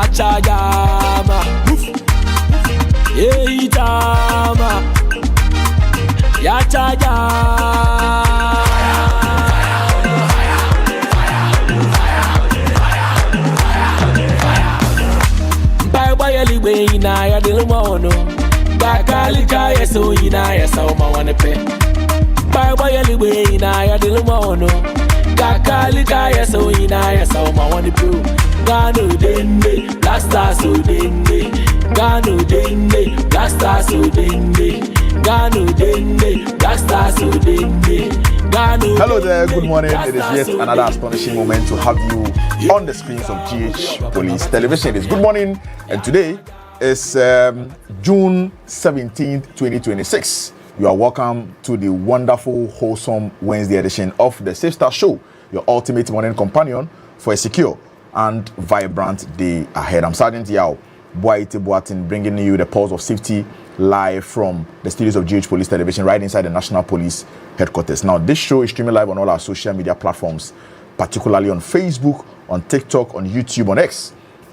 Yachayama, Yachama, Yachayama. Bayali way na ya dilmono, Bakalika yeso ina ya sauma wanepe. Bayali way na ya dilmono, Bakalika yeso ina ya sauma wanepe. Gano dende, Blaster so dende. Gano dende, Blaster so dende. Gano dende, Blaster so dende. Hello there, good morning. It is yet another astonishing moment to have you on the screens of GH Police Television. It's good morning, and today is June 17th, 2026. You are welcome to the wonderful, wholesome Wednesday edition of the Safe Start Show, your ultimate morning companion for a secure and vibrant day ahead. I'm Sergeant Yao Boaite Boatin, bringing you the pulse of safety live from the studios of GH Police Television right inside the National Police Headquarters. Now, this show is streaming live on all our social media platforms, particularly on Facebook, on TikTok, on YouTube, on X.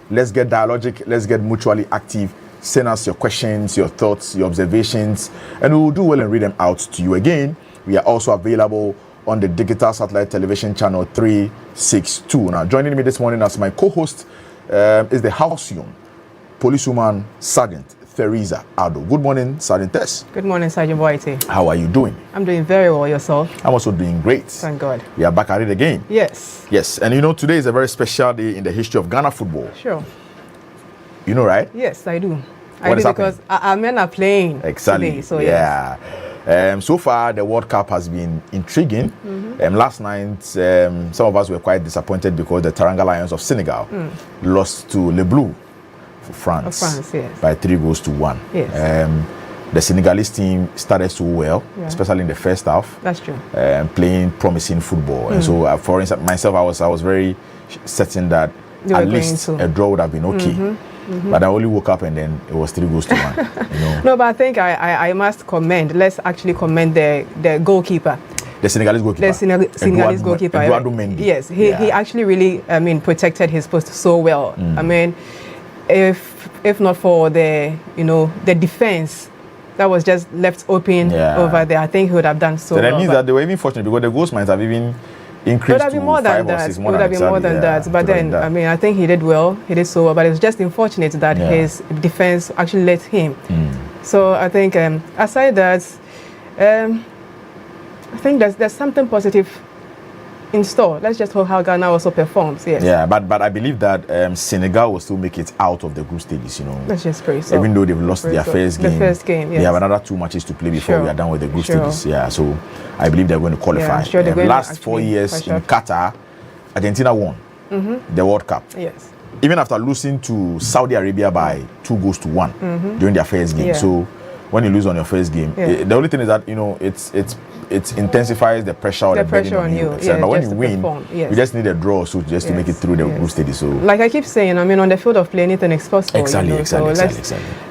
Let's get dialogic, let's get mutually active. Send us your questions, your thoughts, your observations, and we will do well and read them out to you. Again, we are also available on the digital satellite television channel 362. Now, joining me this morning as my co-host is the house young policewoman Sergeant Theresa Ado. Good morning, Sergeant Tess. Good morning, Sergeant Boaite. How are you doing? I'm doing very well. Yourself? I'm also doing great. Thank God. We are back at it again. Yes. Yes, and you know, today is a very special day in the history of Ghana football. Sure. You know, right? Yes, I do. What is because our men are playing exactly today. So yeah. Yes. So far, the World Cup has been intriguing. Last night, some of us were quite disappointed because the Teranga Lions of Senegal lost to Le Bleu for France, yes. by 3-1. Yes. The Senegalese team started so well, especially in the first half. That's true. Playing promising football. And so, for instance, myself, I was very certain that at least a draw would have been okay. But I only woke up and then it was 3-1. You know? No, but I think I must commend. Let's actually commend the goalkeeper. The Senegalese goalkeeper. The Senegalese goalkeeper. Eduardo Mendy. Yes, he actually really, protected his post so well. I mean, if not for the defense that was just left open over there, I think he would have done so well. That means that they were even fortunate because the goals might have even increased. It would have been more than that. It would have been more than that. But then, I think he did well. He did so well. But it was just unfortunate that his defense actually let him. So I think, aside that, I think there's something positive in store. Let's just hope how Ghana also performs. Yes. Yeah, but I believe that Senegal will still make it out of the group stages. You know, let's just pray so. Even though they've lost their first game. The first game. Yes. They have another 2 matches to play before we are done with the group stages. Yeah, so I believe they're going to qualify. Yeah, last 4 years in Qatar, Argentina won the World Cup. Yes. Even after losing to Saudi Arabia by 2-1 during their first game. So when you lose on your first game, the only thing is that it intensifies the pressure or the burden on you. But when you win, you just need a draw just to make it through the group stage. So, like I keep saying, on the field of play, anything is possible. Exactly.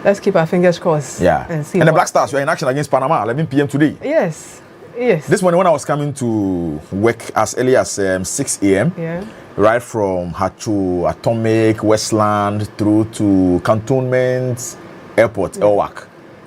Let's keep our fingers crossed. Yeah. And see. And the Black Stars were in action against Panama 11 p.m. today. Yes. This morning when I was coming to work as early as 6 a.m. Right from Hachu, Atomic, Westland through to Cantonment Airport, Elwak.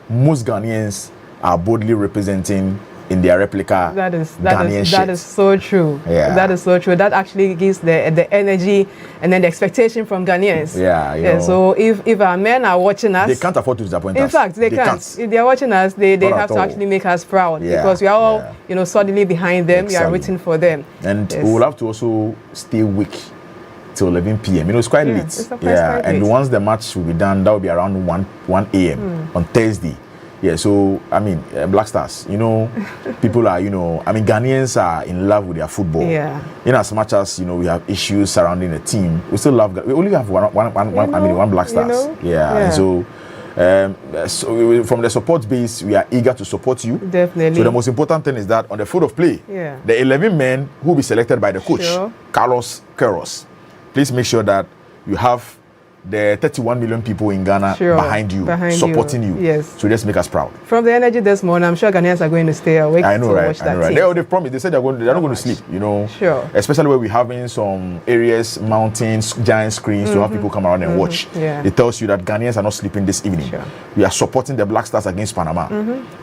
Most Ghanaians are boldly representing in their replica that is so true. Yeah. That is so true. That actually gives the energy and then the expectation from Ghanaians. Yeah. So if our men are watching us, they can't afford to disappoint us. In fact, they can't. If they are watching us, they have to actually make us proud because we are all suddenly behind them. We are rooting for them. And we will have to also stay awake till 11 p.m. It's quite late. And once the match will be done, that will be around 1 a.m. on Thursday. Yeah, so, Black Stars, people are, Ghanaians are in love with their football. Yeah. In as much as, we have issues surrounding the team, we still love, we only have one Black Stars. And so, from the support base, we are eager to support you. Definitely. So the most important thing is that on the field of play, the 11 men who will be selected by the coach, Carlos Queiroz, please make sure that you have the 31 million people in Ghana behind you, supporting you. Yes. So just make us proud. From the energy this morning, I'm sure Ghanaians are going to stay awake I know, to right? watch I that know, right? team. They promised. They said they're not going to sleep. You know, sure. Especially where we're having some areas, mountains, giant screens to have people come around and watch. Yeah. It tells you that Ghanaians are not sleeping this evening. Sure. We are supporting the Black Stars against Panama.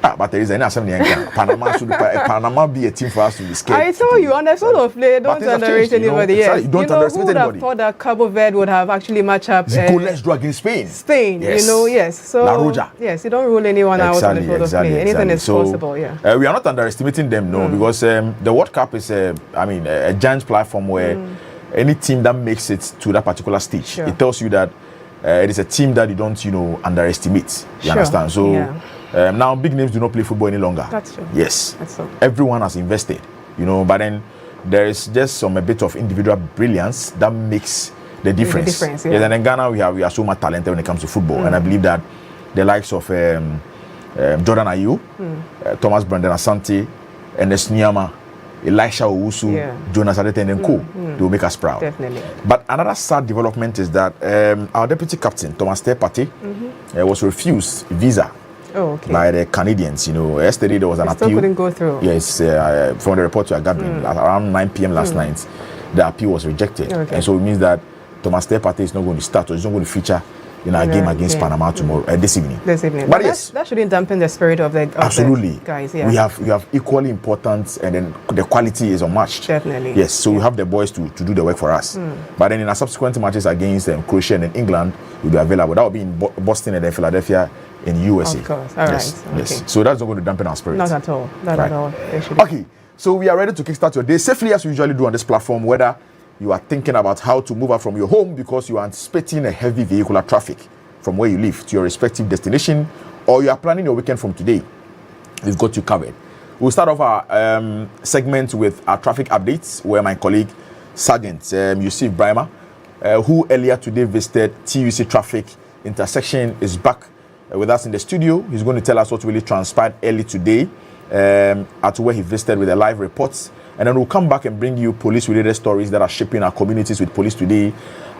But there is an assembly. Panama be a team for us to be scared. I told you, on the sort of play, don't underrate anybody. Yes. Don't underestimate who would anybody. have thought that Cabo Verde would have actually matched up? Let's draw against Spain. Yes. Yes. So La Roja. Yes, you don't rule anyone out on the field of play. Anything is possible. Yeah. We are not underestimating them, no, because the World Cup is a giant platform where any team that makes it to that particular stage, it tells you that it is a team that you don't, underestimate. You understand? So now big names do not play football any longer. That's true. Yes. That's so. Everyone has invested, but then there is just a bit of individual brilliance that makes the difference. Yes, and in Ghana we are so much talented when it comes to football, and I believe that the likes of Jordan Ayew, Thomas Brendan Asante, Ernest Nyama, Elisha Owusu, Jonas Adete and Co. They will make us proud. Definitely. But another sad development is that our deputy captain Thomas Tepate was refused visa by the Canadians. Yesterday there was an appeal. Still couldn't go through. Yes, from the report we are gathering, around 9 p.m. last night, the appeal was rejected, and so it means that Thomas Tepate is not going to start, or is not going to feature in our game against Panama tomorrow, this evening. But yes, that shouldn't dampen the spirit of the absolutely guys. Yeah, we have equally important, and then the quality is unmatched. Definitely. Yes, so we have the boys to do the work for us. But then in our subsequent matches against Croatia and England, will be available. That will be in Boston and then Philadelphia in USA. Of course. All right. Yes. So that's not going to dampen our spirit. Not at all. Not at all. Okay. So we are ready to kickstart your day safely, as we usually do on this platform, whether you are thinking about how to move out from your home because you are anticipating a heavy vehicular traffic from where you live to your respective destination, or you are planning your weekend from today. We've got you covered. We'll start off our segment with our traffic updates, where my colleague Sergeant Yusuf Brahma, who earlier today visited TUC traffic intersection, is back with us in the studio. He's going to tell us what really transpired early today at where he visited with the live reports. And then we'll come back and bring you police-related stories that are shaping our communities with police today.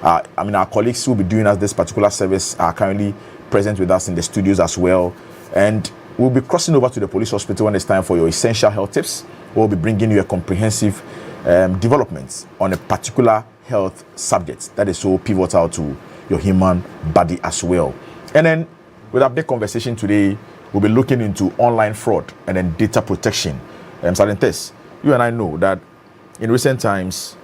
Our colleagues who will be doing us this particular service are currently present with us in the studios as well. And we'll be crossing over to the police hospital when it's time for your essential health tips. We'll be bringing you a comprehensive development on a particular health subject that is so pivotal to your human body as well. And then with our big conversation today, we'll be looking into online fraud and then data protection. Sergeant Tess, you and I know that in recent times,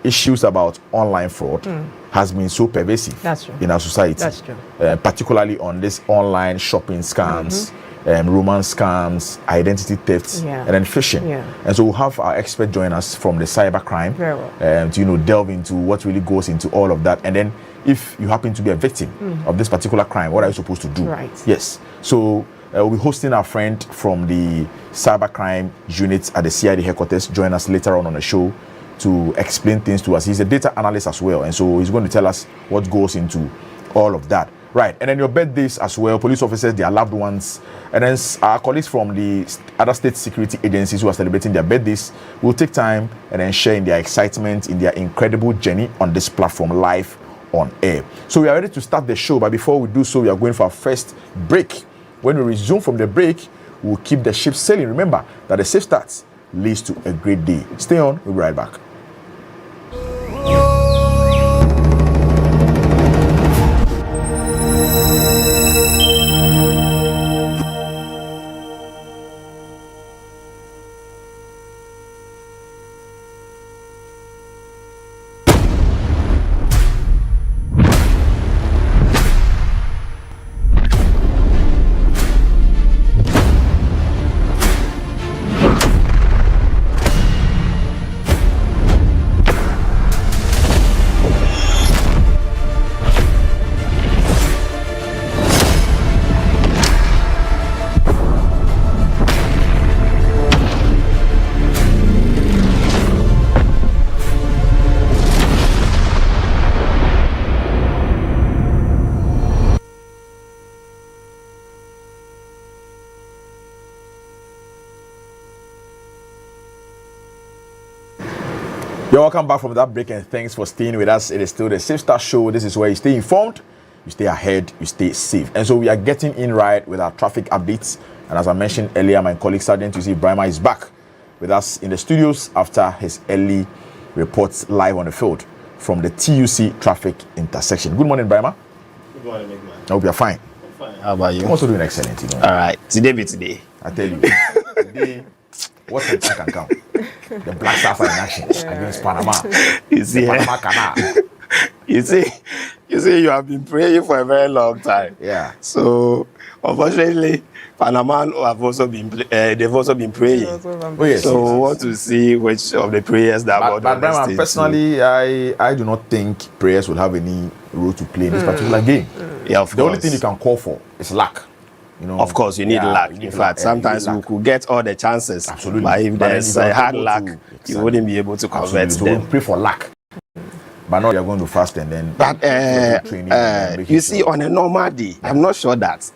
issues about online fraud has been so pervasive in our society. That's true. Particularly on this online shopping scams, romance scams, identity thefts, and then phishing. And so we'll have our expert join us from the cybercrime to delve into what really goes into all of that. And then if you happen to be a victim of this particular crime, what are you supposed to do? Right. Yes. So we'll be hosting our friend from the cybercrime unit at the CID headquarters. Join us later on the show to explain things to us. He's a data analyst as well, and so he's going to tell us what goes into all of that. Right, and then your birthdays as well, police officers, their loved ones, and then our colleagues from the other state security agencies who are celebrating their birthdays will take time and then share in their excitement, in their incredible journey on this platform live on air. So we are ready to start the show, but before we do so, we are going for our first break. When we resume from the break, we'll keep the ship sailing. Remember that a safe start leads to a great day. Stay on, we'll be right back. You're welcome back from that break, and thanks for staying with us. It is still the Safe Start Show. This is where you stay informed, you stay ahead, you stay safe. And so we are getting in right with our traffic updates. And as I mentioned earlier, my colleague Sergeant Yusuf Brahma is back with us in the studios after his early reports live on the field from the TUC traffic intersection. Good morning, Brahma. Good morning, big man. I hope you're fine. I'm fine. How about you? I'm also doing excellent. You know? All right. Today be today. I tell you, today, what can come? The Black Sapphire in action against Panama. You see, the Panama Canal. you see, you have been praying for a very long time. Yeah. So, unfortunately, Panama have also been they've also been praying. Oh, yes. So we want to see which of the prayers that God But understands. personally, I do not think prayers will have any role to play in this particular game. Yeah, of The course. only thing you can call for is luck. You know, Of course, you need luck. you need In fact, luck. sometimes You we need luck. could get all the chances. Absolutely. But if But there's then if you're hard able luck, to- you Exactly. wouldn't be able to convert Absolutely. So them. we pray for luck. But not you're going to fast and then But training and making you see, sure. on a normal day, I'm not sure that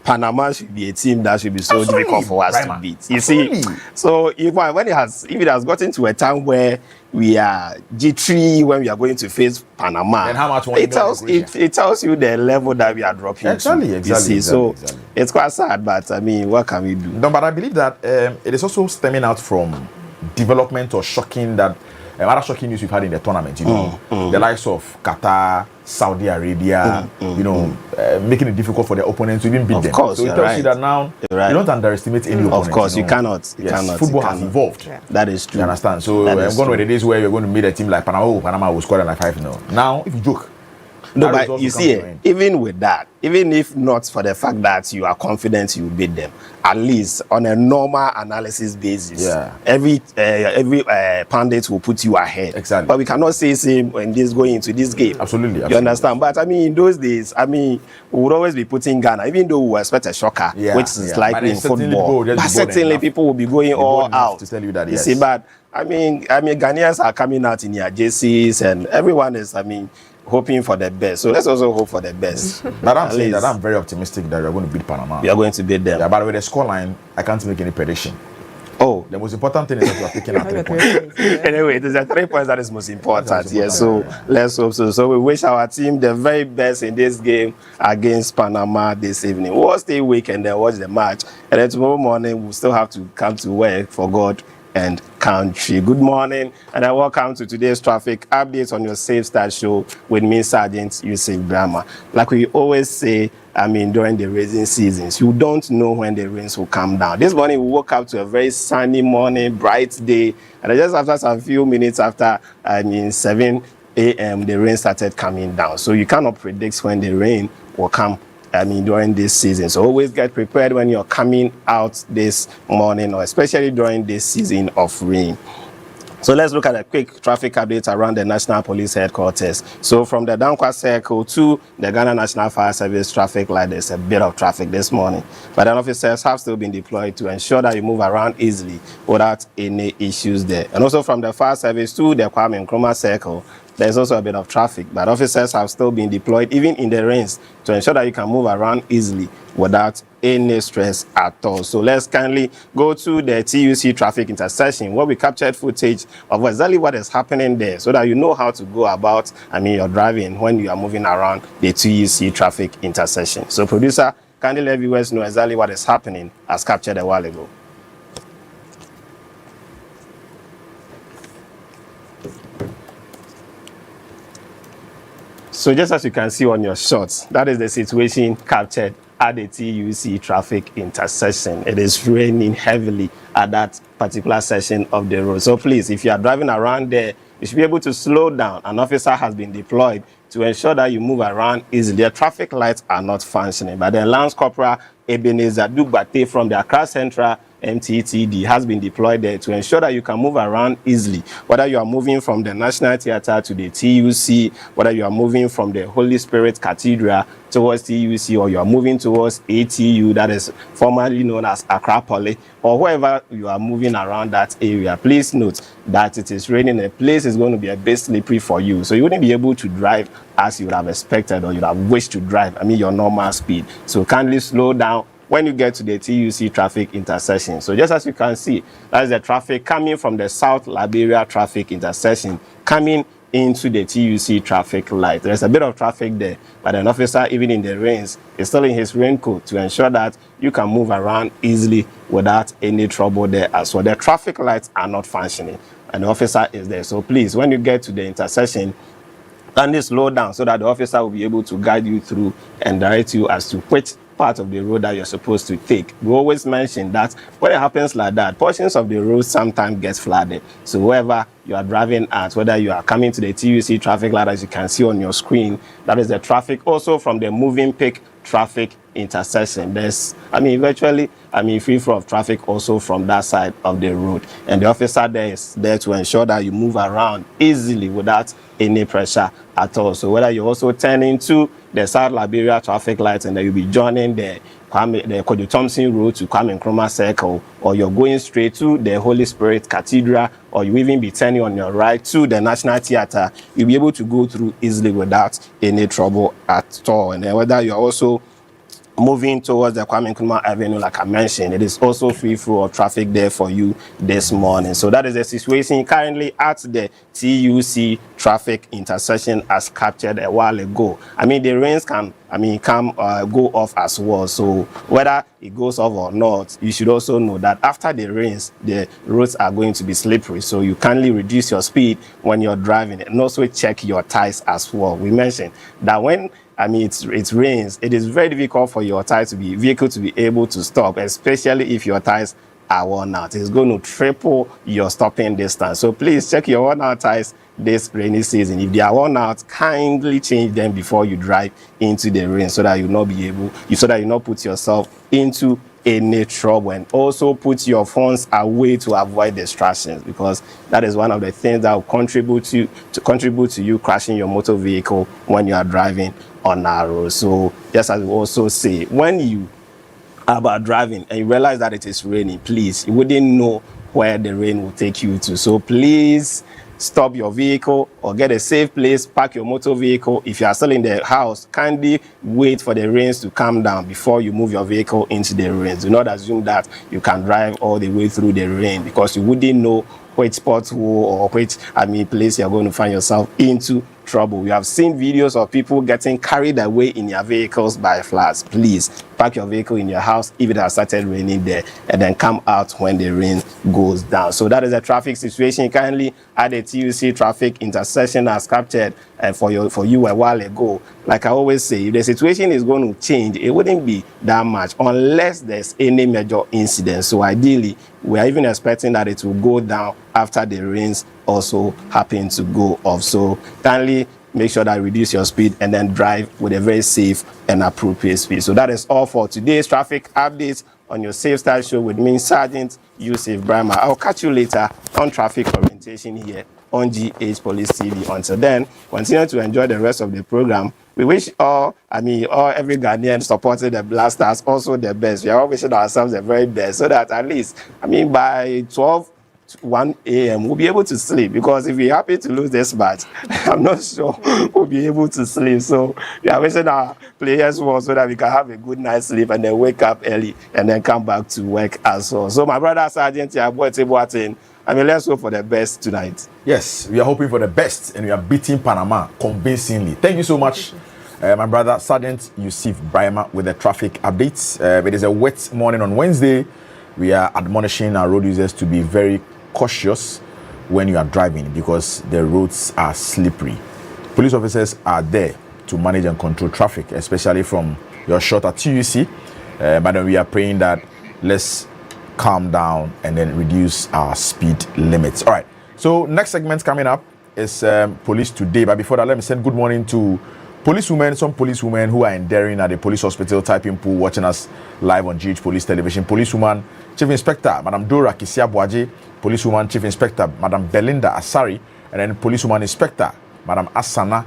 Panama should be a team that should be so Absolutely, difficult for us Brahma. to beat. You see, Absolutely. so if it has gotten to a time where we are G3 when we are going to face Panama, Then how much more you get on it tells you the level that we are dropping. Exactly, to, exactly, You see, so exactly. it's quite sad, but I mean, what can we do? No, but I believe that it is also stemming out from development or shocking that other shocking news we've had in the tournament. You know, the likes of Qatar, Saudi Arabia. You know, making it difficult for their opponents to even beat them. course, so it you're tells right. you that now You're right. you don't underestimate any opponent. Of course, you know. cannot. You Yes, cannot. football you has cannot. evolved. Yeah. That is true. You understand? So That I'm is going true. with the days where you're going to meet a team like Panama. Panama will score like 5-0. Now, if you joke, No, that but result you will come see, to an end. even with that, even if not for the fact that you are confident you will beat them, at least on a normal analysis basis, Yeah. every pundit will put you ahead. Exactly. But we cannot say same when this going into this game. Absolutely, You absolutely. understand? But I mean, in those days, I mean, we would always be putting Ghana, even though we expect a shocker, Yeah, which is yeah. But likely then in certainly football. people will just But be bold certainly enough. people will be going Be bold all enough out to tell you that, You yes. see, but I mean, Ghanaians are coming out in their jerseys, and everyone is, I mean, hoping for the best. So let's also hope for the best. But I'm At saying least that I'm very optimistic that we're going to beat Panama. we are going to beat them. Yeah, but with the scoreline, I can't make any prediction. Oh, The most important thing is that we are taking our 3 points. anyway, it is the 3 points that is most important. That's Yeah, most so important. let's hope so. So we wish our team the very best in this game against Panama this evening. We'll stay awake and then watch the match. And then tomorrow morning, we'll still have to come to work for God and country. Good morning, and welcome to today's traffic updates on your Safe Start show with me, Sergeant Yusuf Brahma. Like we always say, I mean, during the rainy seasons, you don't know when the rains will come down. This morning, we woke up to a very sunny morning, bright day, and just after some few minutes after, 7 a.m., the rain started coming down. So you cannot predict when the rain will come during this season. So always get prepared when you're coming out this morning, or especially during this season of rain. So let's look at a quick traffic update around the National Police Headquarters. So from the Dankwa Circle to the Ghana National Fire Service traffic light, there's a bit of traffic this morning. But then officers have still been deployed to ensure that you move around easily without any issues there. And also from the fire service to the Kwame Nkrumah Circle, there's also a bit of traffic, but officers have still been deployed even in the rains to ensure that you can move around easily without any stress at all. So let's kindly go to the TUC traffic intersection where we captured footage of exactly what is happening there so that you know how to go about your driving when you are moving around the TUC traffic intersection. So producer, kindly let viewers know exactly what is happening as captured a while ago. So just as you can see on your shots, that is the situation captured at the TUC traffic intersection. It is raining heavily at that particular section of the road. So please, if you are driving around there, you should be able to slow down. An officer has been deployed to ensure that you move around easily. The traffic lights are not functioning, but the Lance Corporal Ebenezer Dugbate from the Accra Central MTTD has been deployed there to ensure that you can move around easily, whether you are moving from the National Theatre to the TUC, whether you are moving from the Holy Spirit Cathedral towards TUC, or you are moving towards ATU, that is formerly known as Accra Poly, or wherever you are moving around that area. Please note that it is raining and the place is going to be a bit slippery for you, so you wouldn't be able to drive as you would have expected or you would have wished to drive, your normal speed. So kindly slow down when you get to the TUC traffic intersection. So just as you can see, that is the traffic coming from the South Liberia traffic intersection, coming into the TUC traffic light. There's a bit of traffic there, but an officer, even in the rains, is still in his raincoat to ensure that you can move around easily without any trouble there as well. The traffic lights are not functioning, and the officer is there. So please, when you get to the intersection, kindly slow down so that the officer will be able to guide you through and direct you as to which part of the road that you're supposed to take. We always mention that when it happens like that, portions of the road sometimes get flooded. So wherever you are driving at, whether you are coming to the TUC traffic light, as you can see on your screen, that is the traffic also from the moving peak traffic intersection. There's, virtually, free flow of traffic also from that side of the road. And the officer there is there to ensure that you move around easily without any pressure at all. So whether you're also turning to the South Liberia traffic lights and then you'll be joining the Kojo Thompson Road to Kwame Nkrumah Circle, or you're going straight to the Holy Spirit Cathedral, or you even be turning on your right to the National Theatre, you'll be able to go through easily without any trouble at all. And then whether you're also moving towards the Kwame Nkrumah Avenue, like I mentioned, it is also free flow of traffic there for you this morning. So that is the situation currently at the TUC traffic intersection as captured a while ago. The rains can go off as well. So whether it goes off or not, you should also know that after the rains, the roads are going to be slippery. So you kindly reduce your speed when you're driving, and also check your tires as well. We mentioned that when it rains, it is very difficult for your vehicle to be able to stop, especially if your tires are worn out. It's going to triple your stopping distance. So please check your worn out tires this rainy season. If they are worn out, kindly change them before you drive into the rain, so that you not put yourself into any trouble. And also put your phones away to avoid distractions, because that is one of the things that will contribute to you crashing your motor vehicle when you are driving on our road. So just as we also say, when you are about driving and you realize that it is raining, please, you wouldn't know where the rain will take you to. So please stop your vehicle or get a safe place, park your motor vehicle. If you are still in the house, kindly wait for the rains to calm down before you move your vehicle into the rains. Do not assume that you can drive all the way through the rain, because you wouldn't know which pothole or which place you're going to find yourself into trouble. We have seen videos of people getting carried away in their vehicles by floods. Please park your vehicle in your house if it has started raining there, and then come out when the rain goes down. So that is the traffic situation currently at the TUC traffic intersection as captured for you a while ago. Like I always say, if the situation is going to change, it wouldn't be that much unless there's any major incident. So ideally, we are even expecting that it will go down after the rains also happen to go off. So kindly make sure that you reduce your speed and then drive with a very safe and appropriate speed. So that is all for today's traffic updates on your Safe Style Show with me, Sergeant Yusuf Brahma. I'll catch you later on traffic orientation here on GH Police TV. Until then, continue to enjoy the rest of the program. We wish every Ghanaian supporting the Black Stars also the best. We are all wishing ourselves the very best, so that at least, by 1 a.m. we'll be able to sleep, because if we happen to lose this match, I'm not sure we'll be able to sleep. So we are wishing our players well, so that we can have a good night's sleep and then wake up early and then come back to work as well. So my brother Sergeant Yabwete, let's hope for the best tonight. Yes, we are hoping for the best, and we are beating Panama convincingly. Thank you so much, my brother Sergeant Yusuf Brahma, with the traffic updates. It is a wet morning on Wednesday. We are admonishing our road users to be very cautious when you are driving, because the roads are slippery. Police officers are there to manage and control traffic, especially from your short at TUC. But then we are praying that let's calm down and then reduce our speed limits. All right. So next segment coming up is Police Today. But before that, let me send good morning to some policewomen who are enduring at the police hospital, typing pool, watching us live on GH Police Television. Policewoman Chief Inspector Madam Dora Kisiabuaje, Policewoman Chief Inspector Madam Belinda Asari, and then Policewoman Inspector Madam Asana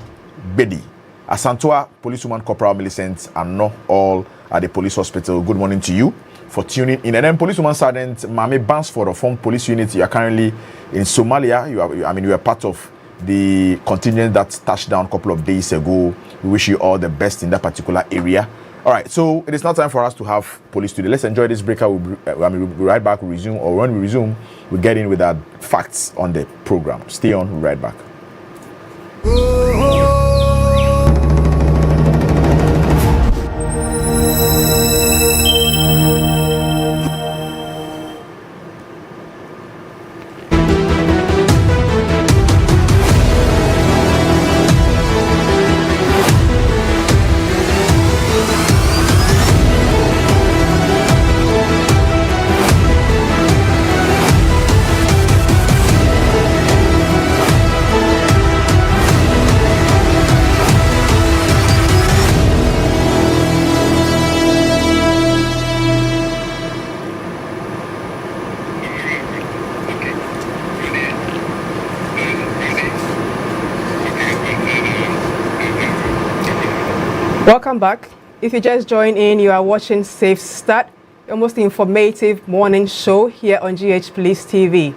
Bedi. Asantua Policewoman Corporal Millicent and not all at the police hospital. Good morning to you for tuning in. And then Policewoman Sergeant Mame Bansford of Form Police Unit. You are currently in Somalia. You are part of the contingent that touched down a couple of days ago. We wish you all the best in that particular area. All right, so it is now time for us to have Police Today. Let's enjoy this break. We'll be right back. We'll resume, or when we resume, we'll get in with our facts on the program. Stay on. We'll be right back. Welcome back. If you just joined in, you are watching Safe Start, your most informative morning show here on GH Police TV.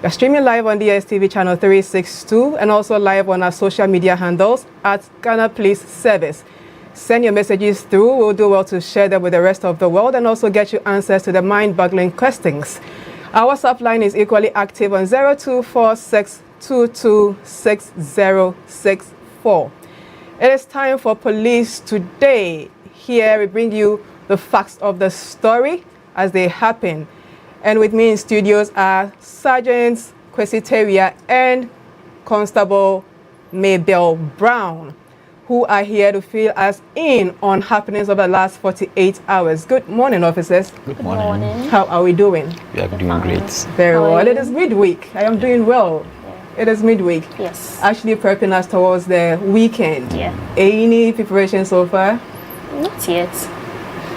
We're streaming live on DSTV channel 362 and also live on our social media handles at Ghana Police Service. Send your messages through. We'll do well to share them with the rest of the world and also get you answers to the mind-boggling questions. Our WhatsApp line is equally active on 0246226064. It is time for Police Today. Here we bring you the facts of the story as they happen. And with me in studios are Sergeants Kwesi Teria and Constable Mabel Brown, who are here to fill us in on happenings of the last 48 hours. Good morning, officers. Good morning. How are we doing? We are doing great. Very well. It is midweek. I am doing well. It is midweek. Yes. Actually prepping us towards the weekend. Yeah. Any preparation so far? Not yet.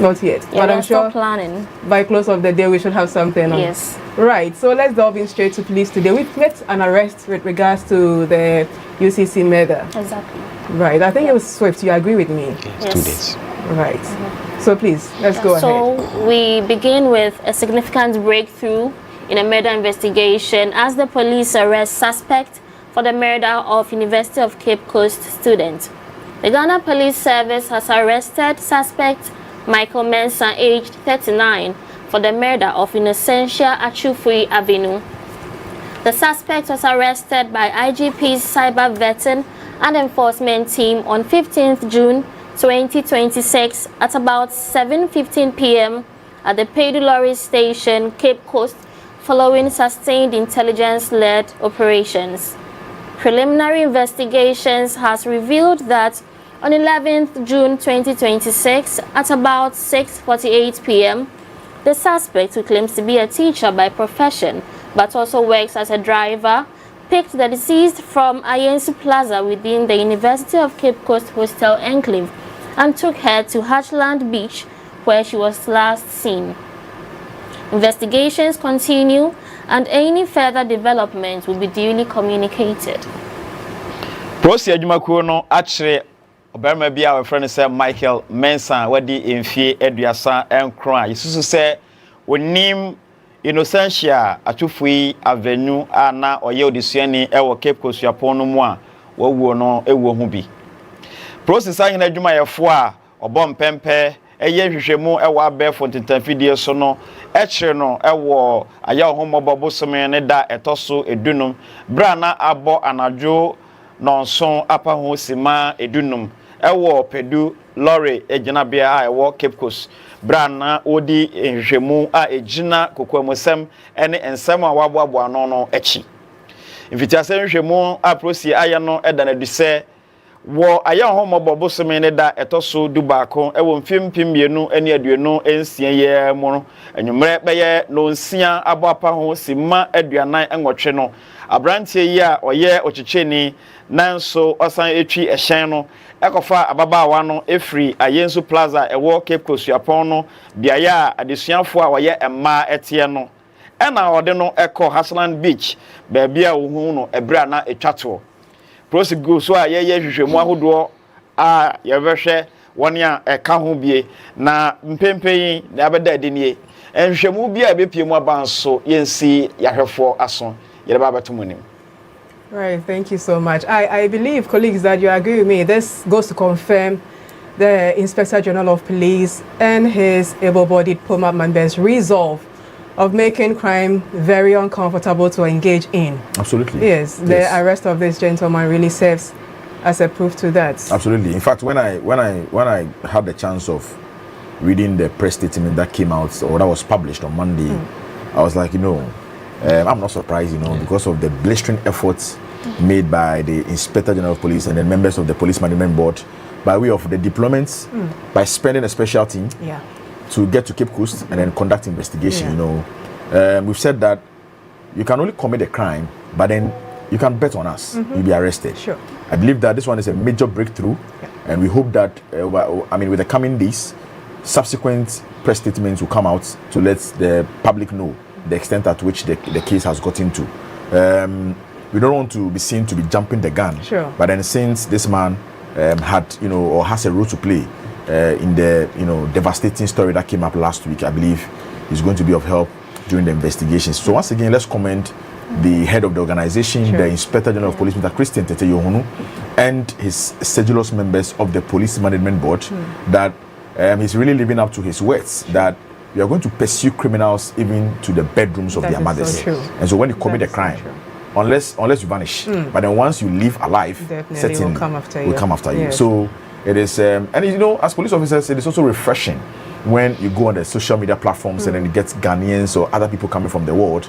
Not yet. Yeah, but I'm still sure planning. by close of the day we should have something on. Yes. Right. So let's delve in straight to police today. We've met an arrest with regards to the UCC murder. Exactly. Right. I think it was swift. You agree with me? Yes. 2 days. Right. So please, let's go ahead. So we begin with a significant breakthrough in a murder investigation as the police arrest suspect for the murder of University of Cape Coast student. The Ghana Police Service has arrested suspect Michael Mensah, aged 39, for the murder of Innocentia Achufui Avenue. The suspect was arrested by IGP's Cyber Vetting and Enforcement Team on 15th June 2026 at about 7:15 p.m. at the Pedulori Station, Cape Coast, following sustained intelligence-led operations. Preliminary investigations has revealed that on 11th June 2026 at about 6:48 p.m., the suspect, who claims to be a teacher by profession but also works as a driver, picked the deceased from Ayensu Plaza within the University of Cape Coast Hostel Enclave and took her to Hatchland Beach, where she was last seen. Investigations continue and any further developments will be duly communicated. Prosi adwumakuo no akire obarima bia we friend say Michael Mensah wadi emfie aduasa enkro a yesusu say onim Innocentia Achufui Avenue ana oye odisuani ewo Cape Coast Yapon no mu a wawuo no ewo hu bi. Prosi san na adwumayefo a obom pempe eye hwehwemu ewo abefo tentanfidie so no ekire no ewo aya homobo bosome ne da etoso edunum bra na abo anadwo nonson apa ho sima edunum ewo pedu lorry eginabia a ewo Cape Coast bra na odi hwehwemu a egina kokwamosem ene ensem a waboabo no no echi invitiase hwehwemu a prosi aya no eda na duse wo aya homobo bosome ne da etoso dubaako ewo mfimpimmenu ene aduonu ensia ye mu enwumre beye no nsia abo apa ho sima aduanan enwotwe no abrantie yi a oye ochicheni nanso osan etwi ehyen no ekofa ababaawa no efri Ayensu Plaza ewo Cape Coast Yapon no biaya adesuafo a oye emma etie no ena ode no eko Hatchland Beach baabia ohu no ebra na etwato prosigo so a ye hwehwemu ahodo a yebehwe woni a eka ho bie na mpempen na abeda adenie enhwehmu bia bepiemu abanso yensi yahwefo aso yereba batomonim. Right, thank you so much. I believe, colleagues, that you agree with me. This goes to confirm the Inspector General of Police and his able-bodied POMA members' resolve of making crime very uncomfortable to engage in. Absolutely. Yes, the arrest of this gentleman really serves as a proof to that. Absolutely. In fact, when I had the chance of reading the press statement that came out or that was published on Monday, I was like, I'm not surprised, because of the blistering efforts made by the Inspector General of Police and the members of the Police Management Board by way of the deployments, by spending a special team to get to Cape Coast and then conduct investigation. We've said that you can only commit a crime, but then you can bet on us. You'll be arrested. Sure. I believe that this one is a major breakthrough, and we hope that, with the coming days, subsequent press statements will come out to let the public know the extent at which the case has gotten to. We don't want to be seen to be jumping the gun. Sure. But then since this man had, or has a role to play in the, devastating story that came up last week, I believe he's going to be of help during the investigations. So once again, let's commend the head of the organization, the Inspector General of Police, Mr. Christian Tete Yohunu, and his sedulous members of the Police Management Board, that he's really living up to his words, that we are going to pursue criminals even to the bedrooms of their mothers. So and so when you commit a crime, unless you vanish, but then once you live alive, certainly will come after you. Yes. So it is, and as police officers, it is also refreshing when you go on the social media platforms and then you get Ghanaians or other people coming from the world,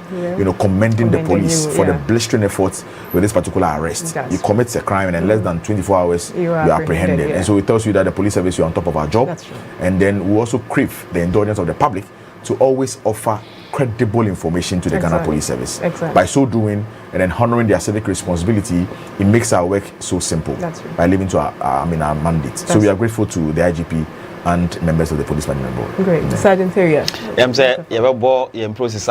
commending the police for the blistering efforts with this particular arrest. You commit a crime and in less than 24 hours, you are apprehended. And so it tells you that the police service, you're on top of our job. That's true. And then we also crave the indulgence of the public to always offer credible information to the Ghana Police Service. By so doing and then honoring their civic responsibility, it makes our work so simple by living to our mandate. So we are grateful to the IGP and members of the Police Management Board. Great. Sergeant Theria. I'm saying, you have bought your process,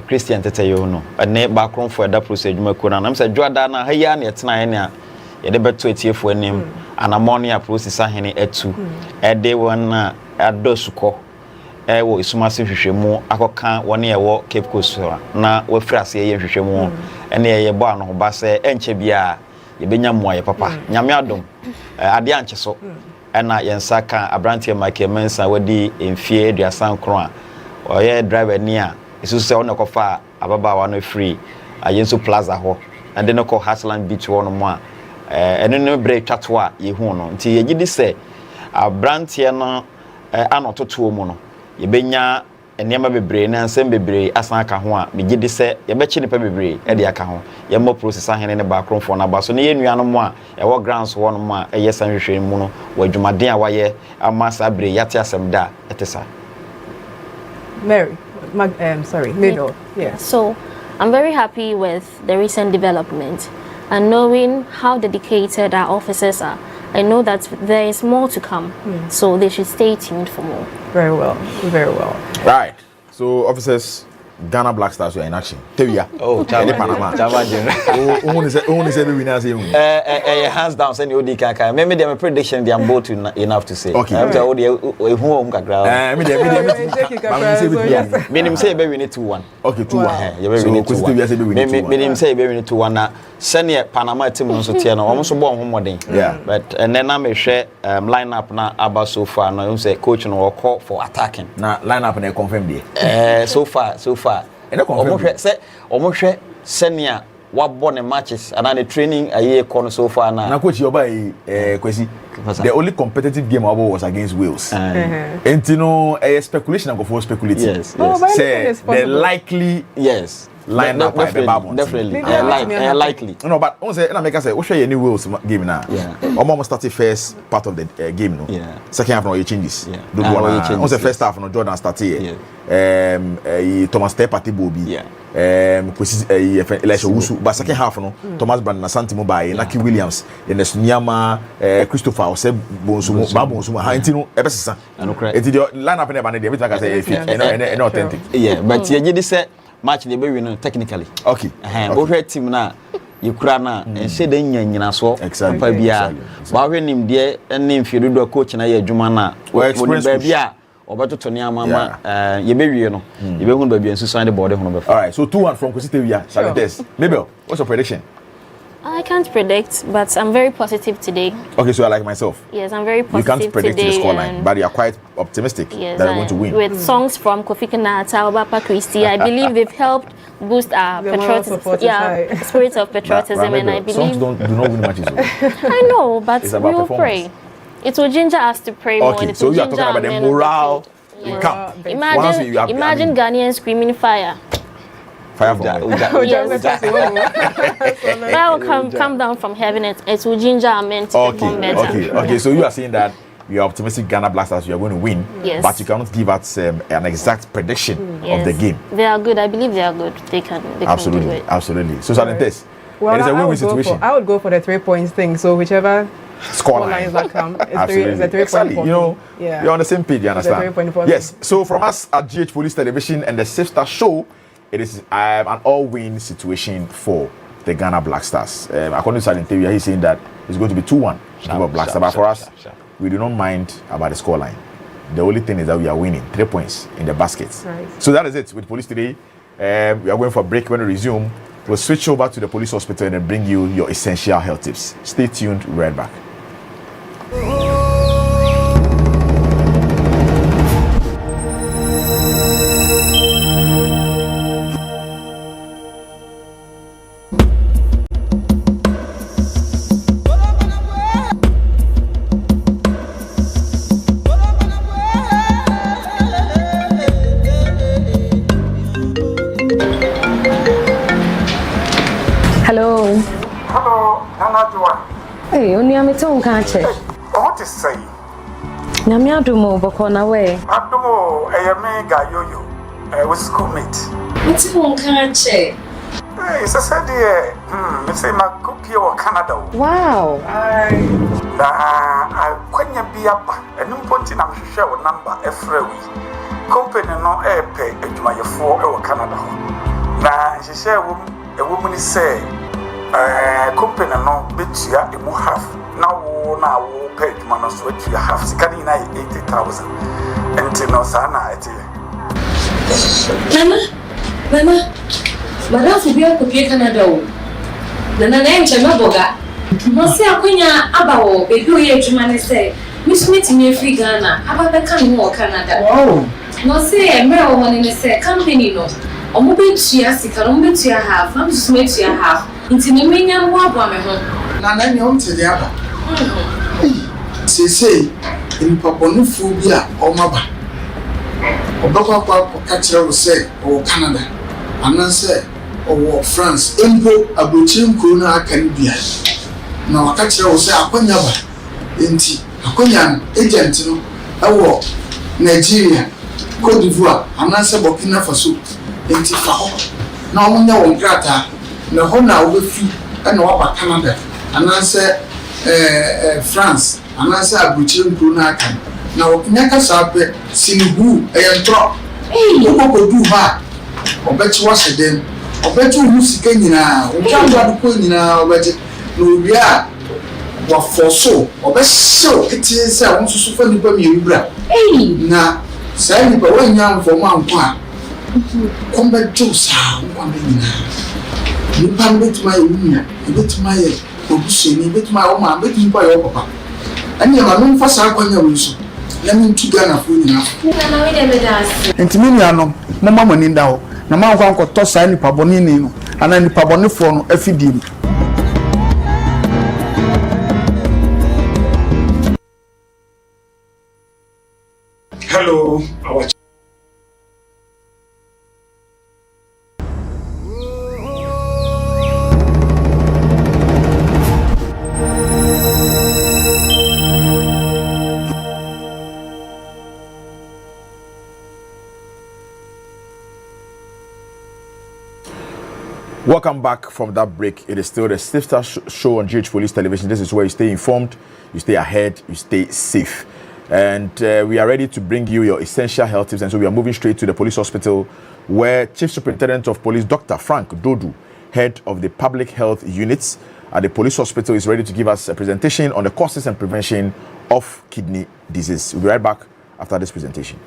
Christian Tete Yohunu, a name background for that process. I'm saying, Jordana, Hayan, it's 9 years, you better 20 for name, and a morning process, at 2, a day one at Dosuko. Wo isumase hwehwemu akoka woni ewo Cape Coast na we frase ye hwehwemu ene ye bo ano ba se enche bia ye benya moye papa nyame adom ade anche so ena yensa kan abrantie Michael Mensa wadi emfie aduasan kron a oye driver ni a isu se wona kofa ababa wa no free ayenso plaza ho ande no ko Heartland Beach wo no mo a ene no break twatwo a ye hu no nti ye gidi se abrantie no anototo mu no yebenya enema bebre na nsem bebre asan aka ho a megide se yebechi nipa bebre e de aka ho ye mo process ahene ne background for na ba so ne ye nua no mo a e wo grounds wo no mo a e yesan hwehwe mu no wadwumaden a waye amasa bre yate asem da etesa Mary, Mabel. Yeah. So I'm very happy with the recent development and knowing how dedicated our officers are. I know that there is more to come, so they should stay tuned for more. Very well, very well. Right. So, officers, Ghana Black Stars were in action. Tevia. Oh, Panama. Hands down, send you the maybe they have a prediction they are both enough to say. Okay. Minim say we need 2-1. Okay, 2-1. You will need 2-1. Minim say we need 2-1 na senior Panama team no so tie no almost born home modern. Yeah. But and then I may share lineup na aba so far no say coach no call for attacking. Na lineup na confirm there. So far. And Omo senior wabon the matches and the training a year corner so far now. Na coach yoba Kwesi. The only competitive game was against Wales. And a speculation go for speculating. Yes. Say the likely line up by the Babon. Definitely. Likely. No, but on say na make say we share any Wales game now. Yeah. Almost started first part of the game no. Yeah. Second half no you changes. Yeah. Do one. On say first half no Jordan started. Yeah. Thomas Tepati Bobby. Yeah. Kwesi Elisha Wusu. But second half no Thomas Brandon Santimo by Lucky Williams. In the Nyama Christopher Ose Bonsumo Babonsumo. Ha ntino ebesesa. Enti the line up na ba na dey make say fit authentic. Yeah, but you just say match they be win technically. Okay. Over team na yekura na ense de nyanyina so pa bia ba hwe nim de ene mfiri do coach na ye adwuma na woni ba bia obeto ne amama ye be wie no ye be hu ba bia nsusan de board hu no be. All right, so 2-1 from Kwesi Tevia. Mabel, what's your prediction? I can't predict, but I'm very positive today. Okay, so you're like myself. Yes, I'm very You positive can't predict today. the scoreline, but you're quite optimistic Yes, that you're going to win. With songs from Kofi Kinata, Obapa Christie, I believe they've helped boost our The moral support is high. spirit of patriotism, and I songs believe. do not win matches. I know, but It's we about will performance. pray. It will ginger us to pray more. Okay, and it so will you are ginger talking about the our men of morale faith. in Yes. camp. Once Imagine, you have- imagine Ghanaians screaming fire. Fire from where? Yes. That will come down from heaven. It will ginger our men to perform better. Okay. So you are saying that you are optimistic Ghana Black Stars, you are going to win, Yes. but you cannot give us an exact prediction of Yes. the game. They are good. I believe they are good. They can do Absolutely, it. absolutely. So, Salentes, Well, it is a I win-win would go situation. I would go for the 3 points thing. So whichever Score lines line. that come, it's Absolutely. it's a 3 Exactly. point. You know, yeah. you're on the same page, you understand? 3 point for me. Yes. So from us at GH Police Television and the Safe Star Show, it is an all-win situation for the Ghana Black Stars. According to Salinteria, he's saying that it's going to be 2-1 to give up Black Stars. But for us, we do not mind about the scoreline. The only thing is that we are winning 3 points in the basket. Right. So that is it with police today. We are going for a break. When we resume, we'll switch over to the police hospital and then bring you your essential health tips. Stay tuned. We'll be right back. Hello. Hello, Nana Joa. Hey, only I'm at home, can't you? What is say? Namia do more, but on away. Adomo, a mega yo-yo, with schoolmate. What's home, can't you? Hey, so said, you say my cookie or Canada. Wow. I couldn't be up, and no point in I'm sure number every week. Company no air pay, and my 4 or Canada. Now, she said, a woman is say, company no bit ya, it will have. Now, pay man, so you have 80,000. And no sana, Nana, Madame Fubia could be a Canada. Nana, I'm Chamaboga. Monsieur Quina Abao, a good year to man say, Miss Meeting me free Ghana, about the coming more Canada. Oh, No, say a mere one in a company, no. Or maybe to your sick, or maybe to your half, I'm just made to your half. Into the minion war woman home. Nana, you want to the other. Say, in Paponophobia or Maba. Or Papa Catcher will say, or Canada, and then say, or France, Empo, Abuchim Kuna Caribbean. Now, Catcher will say, Aquanyaba, Inti, Aquanian, agent, a war, Nigeria, Cote d'Ivoire, and answer Burkina Faso, Inti Fao. Now, when you're on Grata, the Hona will be free, and over Canada, and answer France, and answer Abuchim Kuna Can. Now, Naka Sape, Sinibu, a drop. Hey, you go do her. Or bet you wash them. Or bet you who's Kenina, or can't have a queen in our budget. No, we are. What for so? Or best so it is I want to suffer the Bermuda. Hey, now, say, but when young for Mount Quan. Come back to sound one minute. You can bet my union, you bet my Obusin, you bet my woman, bet you by your papa. And you are known for Sarkonia. Let me to Ghana for you now. And to me, I know, Mamma Maninda, Namma Uncle Tossa and Pabonino, and then the Paboniphone, FD. Hello, our Welcome back from that break. It is still the Safe Star Show on GH Police Television. This is where you stay informed, you stay ahead, you stay safe. And we are ready to bring you your essential health tips. And so we are moving straight to the police hospital where Chief Superintendent of Police, Dr. Frank Dodu, head of the public health units at the police hospital, is ready to give us a presentation on the causes and prevention of kidney disease. We'll be right back after this presentation.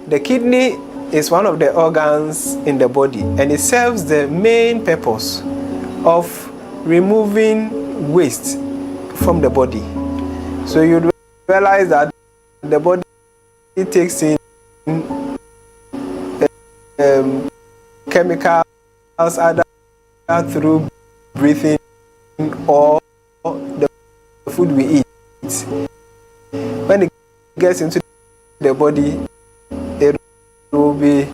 the kidney is one of the organs in the body, and it serves the main purpose of removing waste from the body. So you realize that the body takes in chemicals either through breathing or the food we eat. When it gets into the body, it will be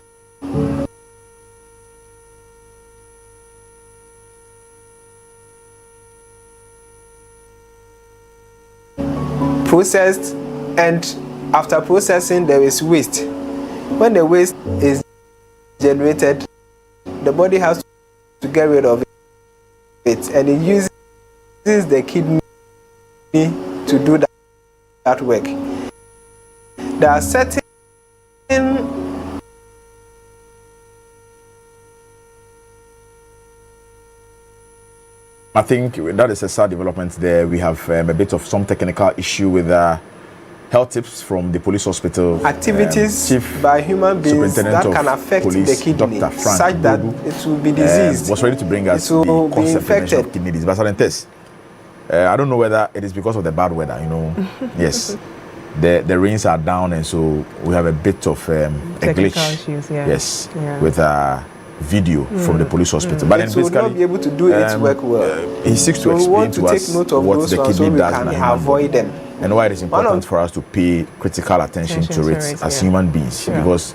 processed, and after processing there is waste. When the waste is generated, the body has to get rid of it, and it uses the kidney to do that work. There are certain I think that is a sad development there. We have a bit of some technical issue with health tips from the police hospital. Activities by human beings that can affect the kidney, such that it will be diseased. Was ready to bring us the concept of kidney disease. But test. I don't know whether it is because of the bad weather, you know. Yes. The rains are down, and so we have a bit of a glitch. Issues, yeah. Yes. Yeah. With video from the police hospital. But then basically, will not be able to do its work well. He seeks to explain to us what the kidney does and avoid them. And why it is important for us to pay critical attention to it as human beings. Yeah. Because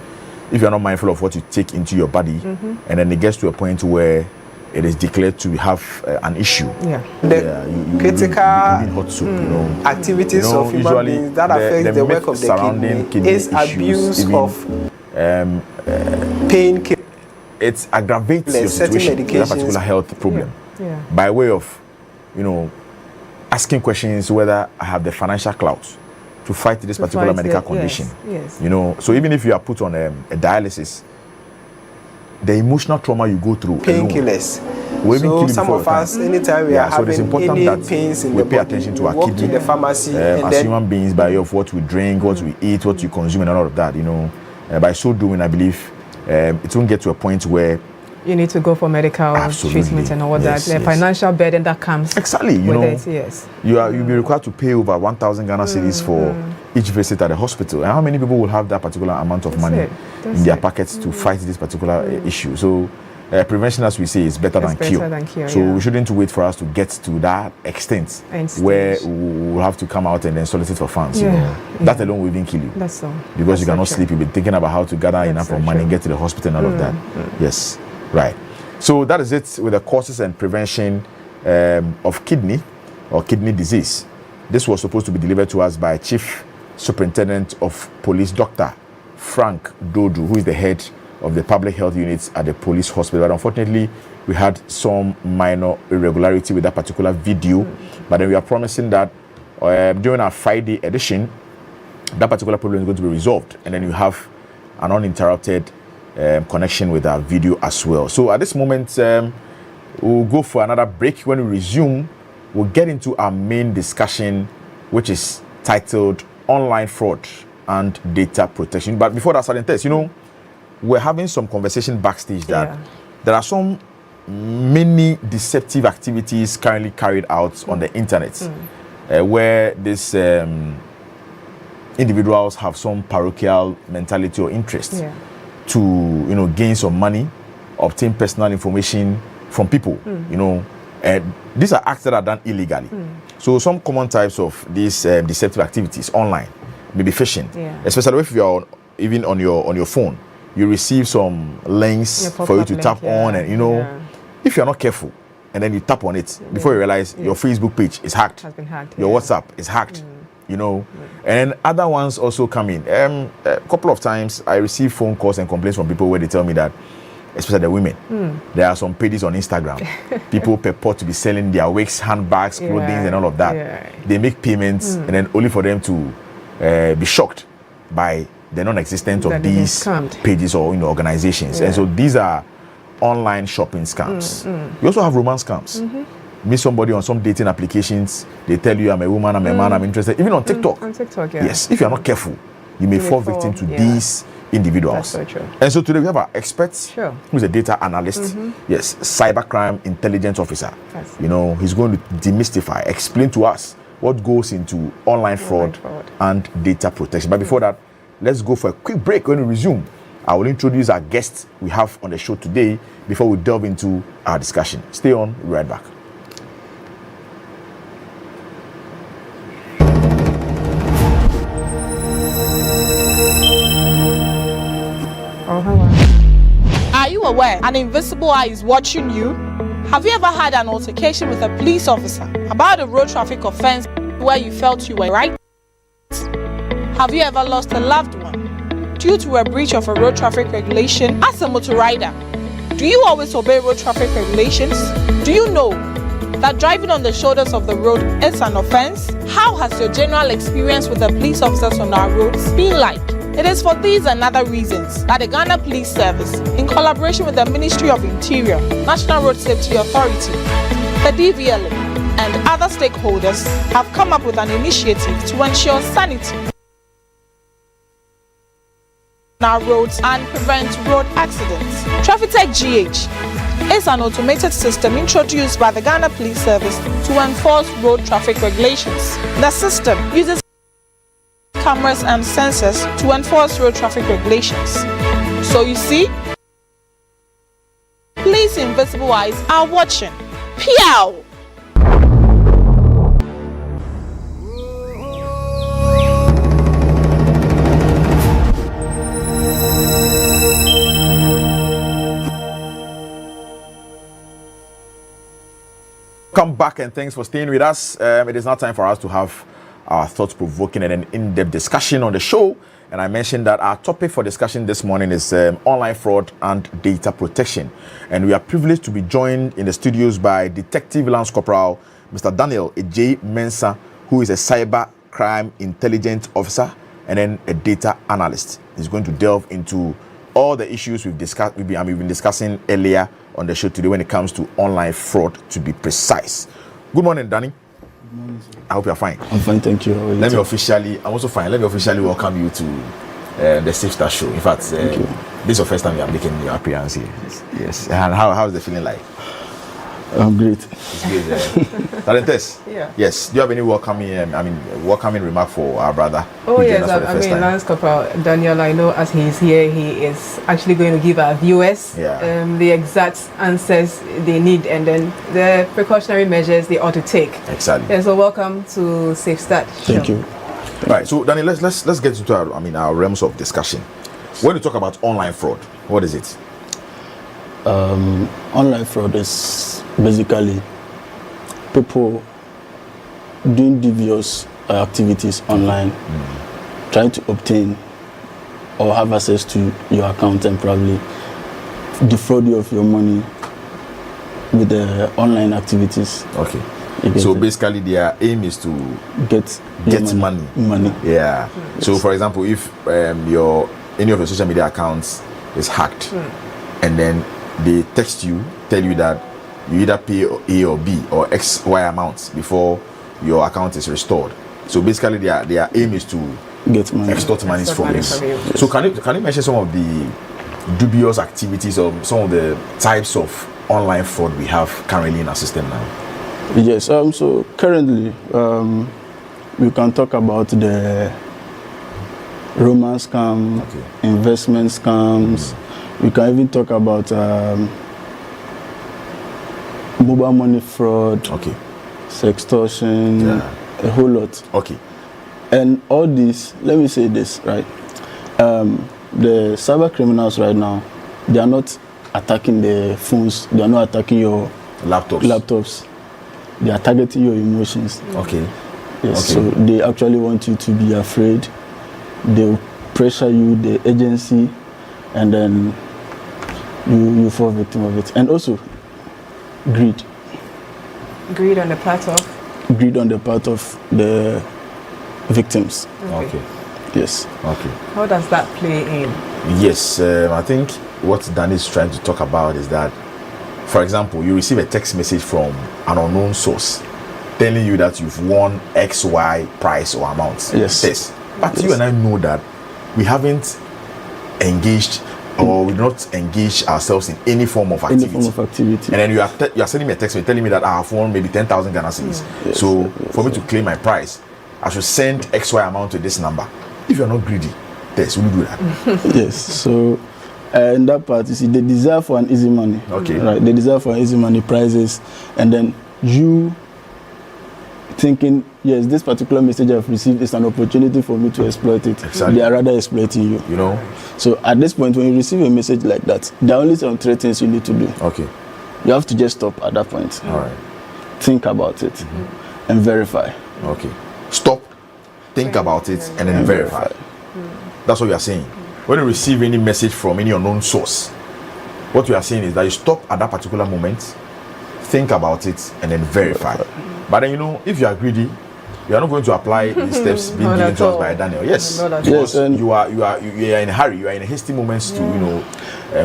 if you're not mindful of what you take into your body, and then it gets to a point where it is declared to have an issue. Yeah. The critical hot soup, activities of human beings that affect the work of the kidney is abuse of painkillers. It aggravates your situation with that particular health problem by way of, asking questions whether I have the financial clout to fight this particular medical condition. Yes. So even if you are put on a dialysis, the emotional trauma you go through, painkillers. So some of us, anytime we are having any pains in the body, pay attention to our walk kidney to the pharmacy as human beings by way of what we drink, what we eat, what you consume, and all of that. By so doing, I believe it won't get to a point where you need to go for medical treatment and all that. The financial burden that comes exactly, with it, yes. You'll be required to pay over 1,000 Ghana cedis for each visit at the hospital. And how many people will have that particular amount of money in their pockets to fight this particular issue? So prevention, as we say, is better than cure. So we shouldn't wait for us to get to that extent where we'll have to come out and then solicit for funds. That alone will even kill you. That's so. Because you cannot sleep. You'll be thinking about how to gather enough money and get to the hospital and all of that. Yes. Right. So that is it with the causes and prevention of kidney or kidney disease. This was supposed to be delivered to us by Chief Superintendent of Police, Dr. Frank Dodu, who is the head of the public health units at the police hospital. But unfortunately, we had some minor irregularity with that particular video. But then we are promising that during our Friday edition, that particular problem is going to be resolved. And then you have an uninterrupted connection with our video as well. So at this moment, we'll go for another break. When we resume, we'll get into our main discussion, which is titled Online Fraud and Data Protection. But before that, certain test, we're having some conversation backstage that there are some many deceptive activities currently carried out on the internet, where these individuals have some parochial mentality or interest to gain some money, obtain personal information from people. And these are acts that are done illegally. So some common types of these deceptive activities online may be phishing, especially if you are even on your phone. You receive some links for you to tap on, and if you're not careful, and then you tap on it, before you realize your Facebook page is hacked, has been hacked, your WhatsApp is hacked, and other ones also come in. A couple of times I receive phone calls and complaints from people where they tell me that, especially the women, there are some pages on Instagram. People purport to be selling their wigs, handbags, clothing, and all of that. They make payments, and then only for them to be shocked by the non-existence of these pages or organizations. And so these are online shopping scams. We also have romance scams. Meet somebody on some dating applications, they tell you I'm a woman, I'm a man, I'm interested. Even on TikTok. On TikTok, yes, if you're not careful, you may fall victim to these individuals. That's so true. And so today we have our expert, Sure. who's a data analyst, yes, cybercrime intelligence officer. You know, he's going to demystify, explain to us what goes into online fraud and data protection. But before that, let's go for a quick break. When we resume, I will introduce our guests we have on the show today before we delve into our discussion. Stay on, we'll be right back. Are you aware an invisible eye is watching you? Have you ever had an altercation with a police officer about a road traffic offense where you felt you were right? Have you ever lost a loved one due to a breach of a road traffic regulation as a motor rider? Do you always obey road traffic regulations? Do you know that driving on the shoulders of the road is an offense? How has your general experience with the police officers on our roads been like? It is for these and other reasons that the Ghana Police Service, in collaboration with the Ministry of Interior, National Road Safety Authority, the DVLA, and other stakeholders, have come up with an initiative to ensure sanity on our roads and prevent road accidents. TrafficTech GH is an automated system introduced by the Ghana Police Service to enforce road traffic regulations. The system uses cameras and sensors to enforce road traffic regulations. So you see, police invisible eyes are watching. Pew! Come back and thanks for staying with us. It is now time for us to have our thought-provoking and an in-depth discussion on the show. And I mentioned that our topic for discussion this morning is online fraud and data protection. And we are privileged to be joined in the studios by Detective Lance Corporal Mr. Daniel J. Mensah, who is a cyber crime intelligence officer and then a data analyst. He's going to delve into all the issues we've been discussing earlier on the show today when it comes to online fraud, to be precise. Good morning, Danny. Good morning, sir. I hope you're fine. I'm fine, thank you. I'm also fine. Let me officially welcome you to the Safe Start Show. In fact, this is your first time you are making your appearance here. Yes. And how is the feeling like? I'm great. It's good. Talentes? Yeah. Yes. Do you have any welcoming remark for our brother? Oh yes, Lance Corporal Daniel, I know as he is here, he is actually going to give our viewers the exact answers they need and then the precautionary measures they ought to take. Exactly. Yeah, so welcome to Safe Start. Thank you. Right. So Daniel, let's get into our realms of discussion. When you talk about online fraud, what is it? Online fraud is basically people doing devious activities online, trying to obtain or have access to your account and probably defraud you of your money with the online activities. Okay. So basically their aim is to get money. Yeah. So for example, if any of your social media accounts is hacked and then they text you, tell you that you either pay A or B or XY amounts before your account is restored. So basically their aim is to get money, extort money from you. So can you mention some of the dubious activities or some of the types of online fraud we have currently in our system now? Yes, so currently we can talk about the romance scam, investment scams. We can even talk about mobile money fraud, sextortion, a whole lot. Okay. And all this, let me say this, right? The cyber criminals right now, they are not attacking the phones, they are not attacking your laptops. They are targeting your emotions. Okay. Yes, so they actually want you to be afraid. They'll pressure you, the agency, and then you fall victim of it. And also, greed. Greed on the part of? Greed on the part of the victims. Okay. Yes. Okay. How does that play in? Yes, I think what Dan is trying to talk about is that, for example, you receive a text message from an unknown source telling you that you've won XY price or amount. Yes. But you and I know that we haven't engaged or we not engage ourselves in any form of activity. And then you are sending me a text telling me that I have won maybe 10,000 Ghana cedis. Yes, so for me to claim my prize, I should send XY amount to this number. If you are not greedy, yes, will you do that? Yes. So in that part, you see, they desire for an easy money. Okay. Right. They desire for easy money prizes, and then you thinking, yes, this particular message I've received is an opportunity for me to exploit it. Exactly. They are rather exploiting you. You know. So at this point, when you receive a message like that, there are only some three things you need to do. Okay. You have to just stop at that point. All right. Think about it and verify. Okay. Stop, think about it, and then verify. That's what you are saying. When you receive any message from any unknown source, what you are saying is that you stop at that particular moment, think about it, and then verify. But then, you know, if you are greedy, you are not going to apply the steps being given to us by Daniel. Yes, because you are in a hurry, you are in a hasty moment to, you know,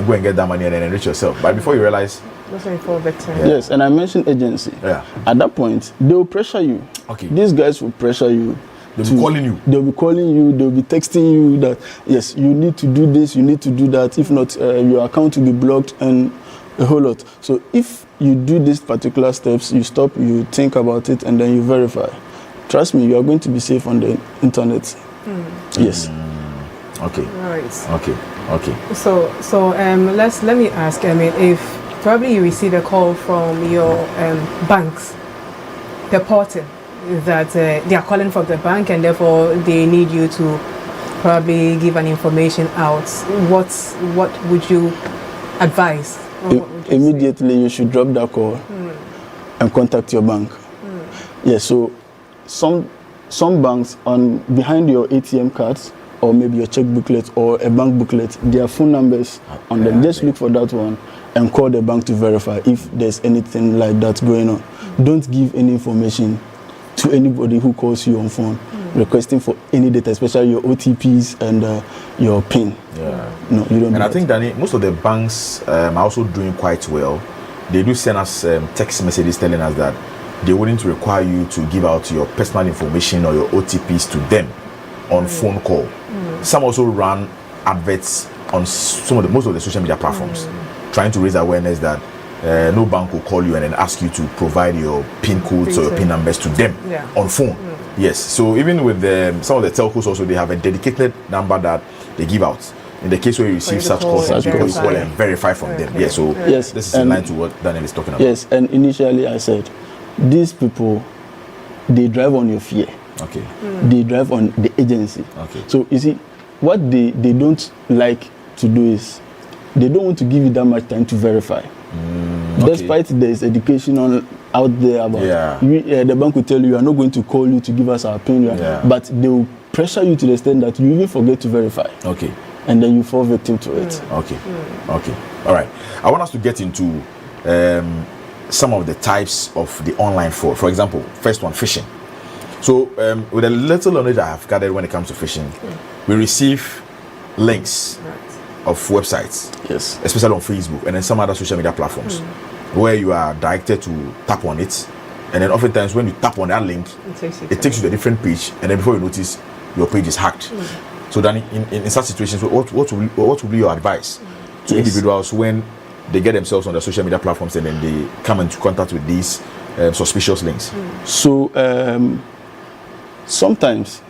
go and get that money and then enrich yourself. But before you realize, yes, and I mentioned agency. Yeah. At that point, they will pressure you. Okay. These guys will pressure you. They'll be calling you. They'll be calling you. They'll be texting you that yes, you need to do this. You need to do that. If not, your account will be blocked and a whole lot. So if you do these particular steps, you stop, you think about it, and then you verify. Trust me, you are going to be safe on the internet. Yes. Okay. Right. Okay. So let me ask. I mean, if probably you receive a call from your banks, purporting that they are calling from the bank and therefore they need you to probably give an information out, what would you advise? Immediately you should drop that call and contact your bank. Yes, so some banks on behind your ATM cards or maybe your check booklet or a bank booklet, there are phone numbers on them. Just look for that one and call the bank to verify if there's anything like that going on. Don't give any information to anybody who calls you on phone requesting for any data, especially your OTPs and your PIN. Yeah. No, you don't. And I think, Danny, most of the banks are also doing quite well. They do send us text messages telling us that they wouldn't require you to give out your personal information or your OTPs to them on phone call. Some also run adverts on most of the social media platforms, trying to raise awareness that no bank will call you and then ask you to provide your PIN codes or your PIN numbers to them on phone. Yes, so even with some of the telcos also, they have a dedicated number that they give out. In the case where you receive such calls, you can call and verify from them. Yes, so this is in line to what Daniel is talking about. Yes, and initially I said, these people, they drive on your fear. Okay. They drive on the agency. Okay. So you see, what they don't like to do is, they don't want to give you that much time to verify. Despite there is education out there about the bank will tell you, we are not going to call you to give us our PIN, but they will pressure you to the extent that you even forget to verify. Okay. And then you fall victim to it. Okay. Okay. All right. I want us to get into some of the types of the online fraud. For example, first one, phishing. So with the little knowledge I have gathered when it comes to phishing, we receive links of websites, yes, especially on Facebook and then some other social media platforms, where you are directed to tap on it, and then oftentimes when you tap on that link, it takes you to a different page, and then before you notice, your page is hacked. So then, in such situations, what will be your advice to individuals when they get themselves on the social media platforms and then they come into contact with these suspicious links? So sometimes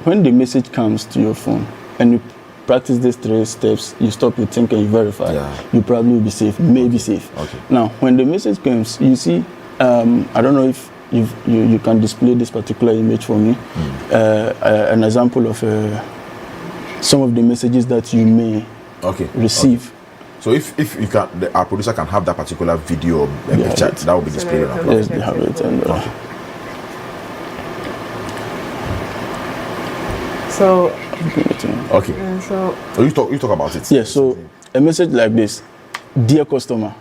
when the message comes to your phone and you practice these 3 steps, you stop, you think, and you verify, you probably will be safe, may be safe. Okay. Now, when the message comes, you see, I don't know if you can display this particular image for me, an example of some of the messages that you may receive. Okay. So if you can, our producer can have that particular video or picture, that will be displayed on our platform. Yes, they have it. And, So you talk about it. Yes. So a message like this: dear customer,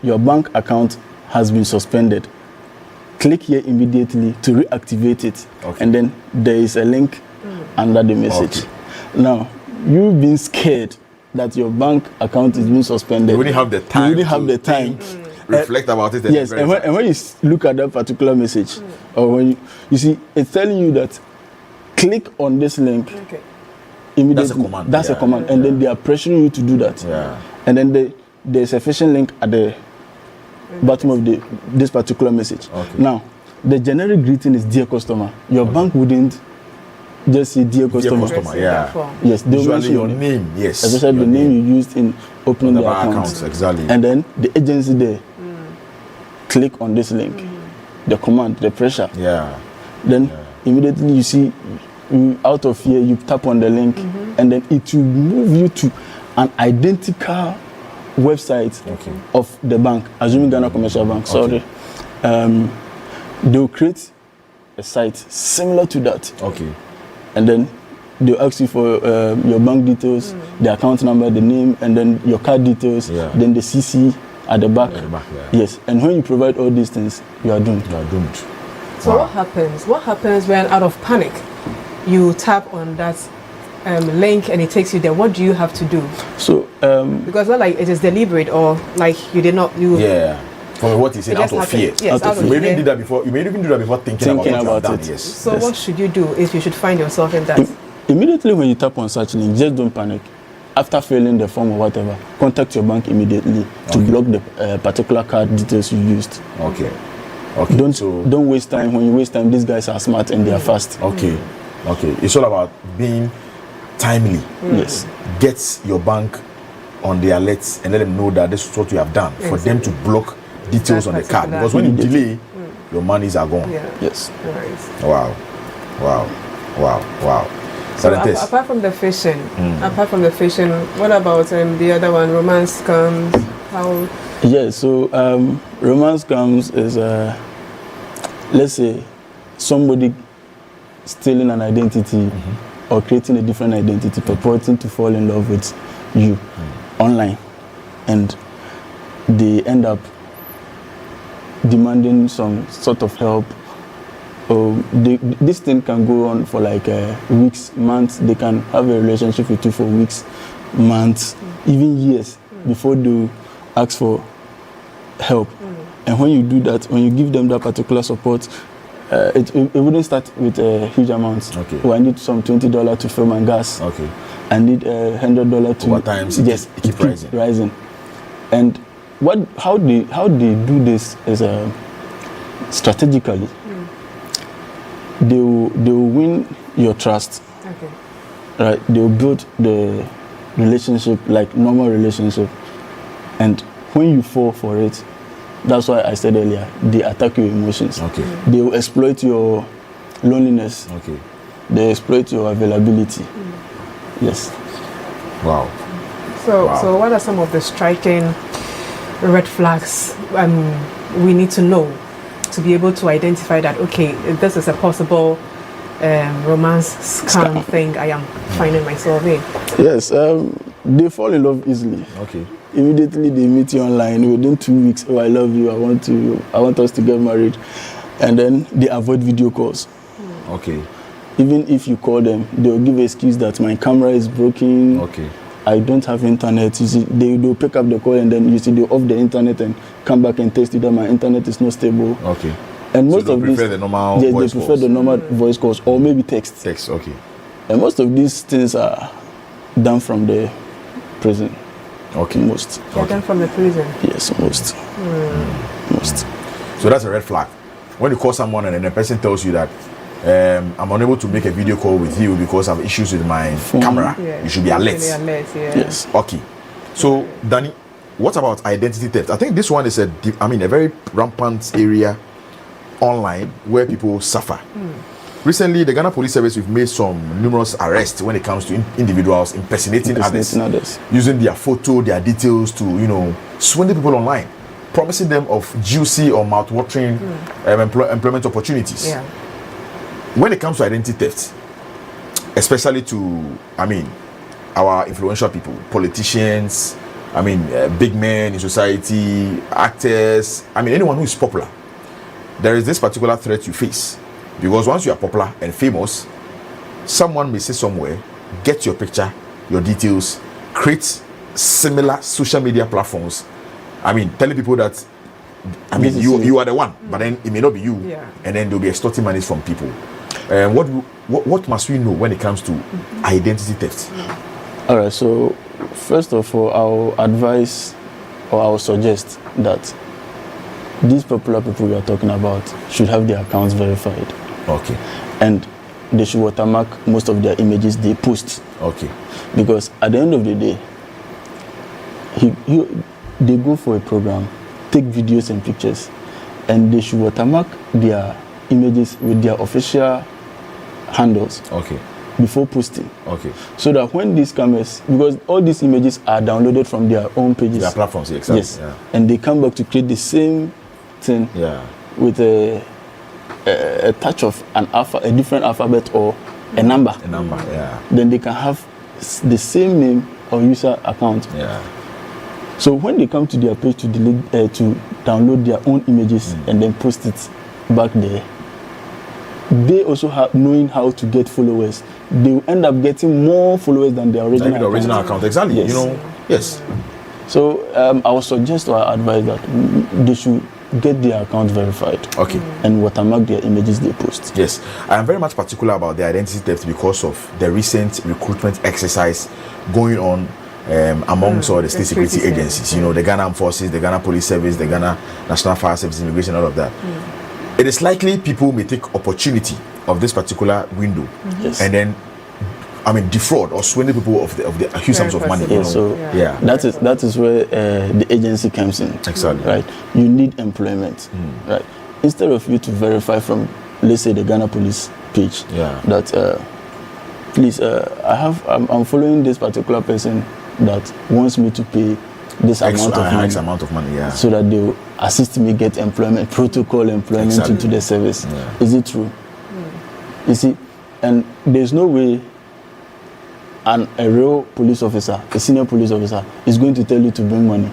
your bank account has been suspended. Click here immediately to reactivate it. And then there is a link under the message. Now, you've been scared that your bank account is being suspended. You wouldn't have the time. You wouldn't have the time. Reflect about it. Yes, and when you look at that particular message, or when you see, it's telling you that click on this link immediately. That's a command. That's a command, and then they are pressuring you to do that. Yeah. And then there's a phishing link at the bottom of this particular message. Okay. Now, the generic greeting is dear customer. Your bank wouldn't just say dear customer. Dear customer, yeah. Yes, they will Usually mention your name, yes. especially the name you used in opening the account. Accounts, exactly. And then the agency there, click on this link, the command, the pressure. Yeah. Then immediately you see, out of here, you tap on the link, and then it will move you to an identical website of the bank, assuming Ghana Commercial Bank. Sorry. They'll create a site similar to that. Okay. And then they'll ask you for your bank details, the account number, the name, and then your card details, then the CC at the back. Yes. And when you provide all these things, you are doomed. You are doomed. So what happens? What happens when, out of panic, you tap on that link and it takes you there? What do you have to do? So because not like it is deliberate or like you did not from what he said, out of fear. Yes, out of you fear. may even do that before. You may even do that before thinking about what you have done. Yes. So what should you do if you should find yourself in that? Immediately when you tap on such link, just don't panic. After filling the form or whatever, contact your bank immediately to block the particular card details you used. Okay. Don't waste time. When you waste time, these guys are smart and they are fast. Okay. It's all about being timely. Yes. Get your bank on the alerts and let them know that this is what you have done for them to block details on the card. Because when you delay, your monies are gone. Yes. Wow. So apart from the phishing, what about the other one, romance scams? How? Yeah, so romance scams is, let's say, somebody stealing an identity or creating a different identity, purporting to fall in love with you online, and they end up demanding some sort of help. This thing can go on for like weeks, months. They can have a relationship with you for weeks, months, even years before they ask for help. And when you do that, when you give them that particular support, it wouldn't start with huge amounts. Oh, I need some $20 to fill my gas. I need $100 to. Over time, it keep rising. And how they do this is strategically. They will win your trust. Right? They will build the relationship like normal relationship, and when you fall for it, that's why I said earlier, they attack your emotions. They will exploit your loneliness. They exploit your availability. Yes. Wow. So what are some of the striking red flags we need to know to be able to identify that, okay, this is a possible romance scam thing I am finding myself in? Yes, they fall in love easily. Immediately they meet you online within 2 weeks. Oh, I love you. I want us to get married, and then they avoid video calls. Even if you call them, they will give an excuse that my camera is broken. I don't have internet. You see, they'll pick up the call and then you see they off the internet and come back and test it that my internet is not stable. And most of these, the normal they prefer the normal voice calls or maybe text. And most of these things are done from the prison. Most. They're done from the prison. Yes, most. Most. So that's a red flag. When you call someone and then the person tells you that I'm unable to make a video call with you because I have issues with my camera. You should be alert. Yes. Okay. So, Danny, what about identity theft? I think this one is a very rampant area online where people suffer. Recently, the Ghana Police Service, we've made some numerous arrests when it comes to individuals impersonating others, using their photo, their details to, swindle people online, promising them of juicy or mouth-watering employment opportunities. When it comes to identity theft, especially to, our influential people, politicians, big men in society, actors, anyone who is popular, there is this particular threat you face. Because once you are popular and famous, someone may say somewhere, get your picture, your details, create similar social media platforms. Telling people that, you are the one, but then it may not be you. And then they'll be extorting money from people. What must we know when it comes to identity theft? All right, so first of all, I'll advise or I'll suggest that these popular people we are talking about should have their accounts verified. Okay. And they should watermark most of their images they post. Okay. Because at the end of the day, they go for a program, take videos and pictures, and they should watermark their images with their official handles. Okay. Before posting. Okay. So that when these cameras, because all these images are downloaded from their own pages. Their platforms, exactly. Yes. Yeah. And they come back to create the same thing. Yeah. With a touch of a different alphabet or a number. A number, yeah. Then they can have the same name or user account. Yeah. So when they come to their page to to download their own images and then post it back there, they also have knowing how to get followers. They will end up getting more followers than their original account. Exactly. Yes. You know. Yes. So I would suggest or advise that they should get their account verified. Okay. And watermark their images they post. Yes. I am very much particular about the identity theft because of the recent recruitment exercise going on amongst all the state security agencies. You know, the Ghana Armed Forces, the Ghana Police Service, the Ghana National Fire Service, Immigration, all of that. It is likely people may take opportunity of this particular window and then defraud or swindle people of the huge sums of money. Yeah, so that is where the agency comes in. Exactly. Right. You need employment. Right. Instead of you to verify from, let's say, the Ghana Police page that please, I'm following this particular person that wants me to pay this amount of money, so that they will assist me get employment, protocol employment into the service. Is it true? You see, and there's no way a real police officer, a senior police officer, is going to tell you to bring money.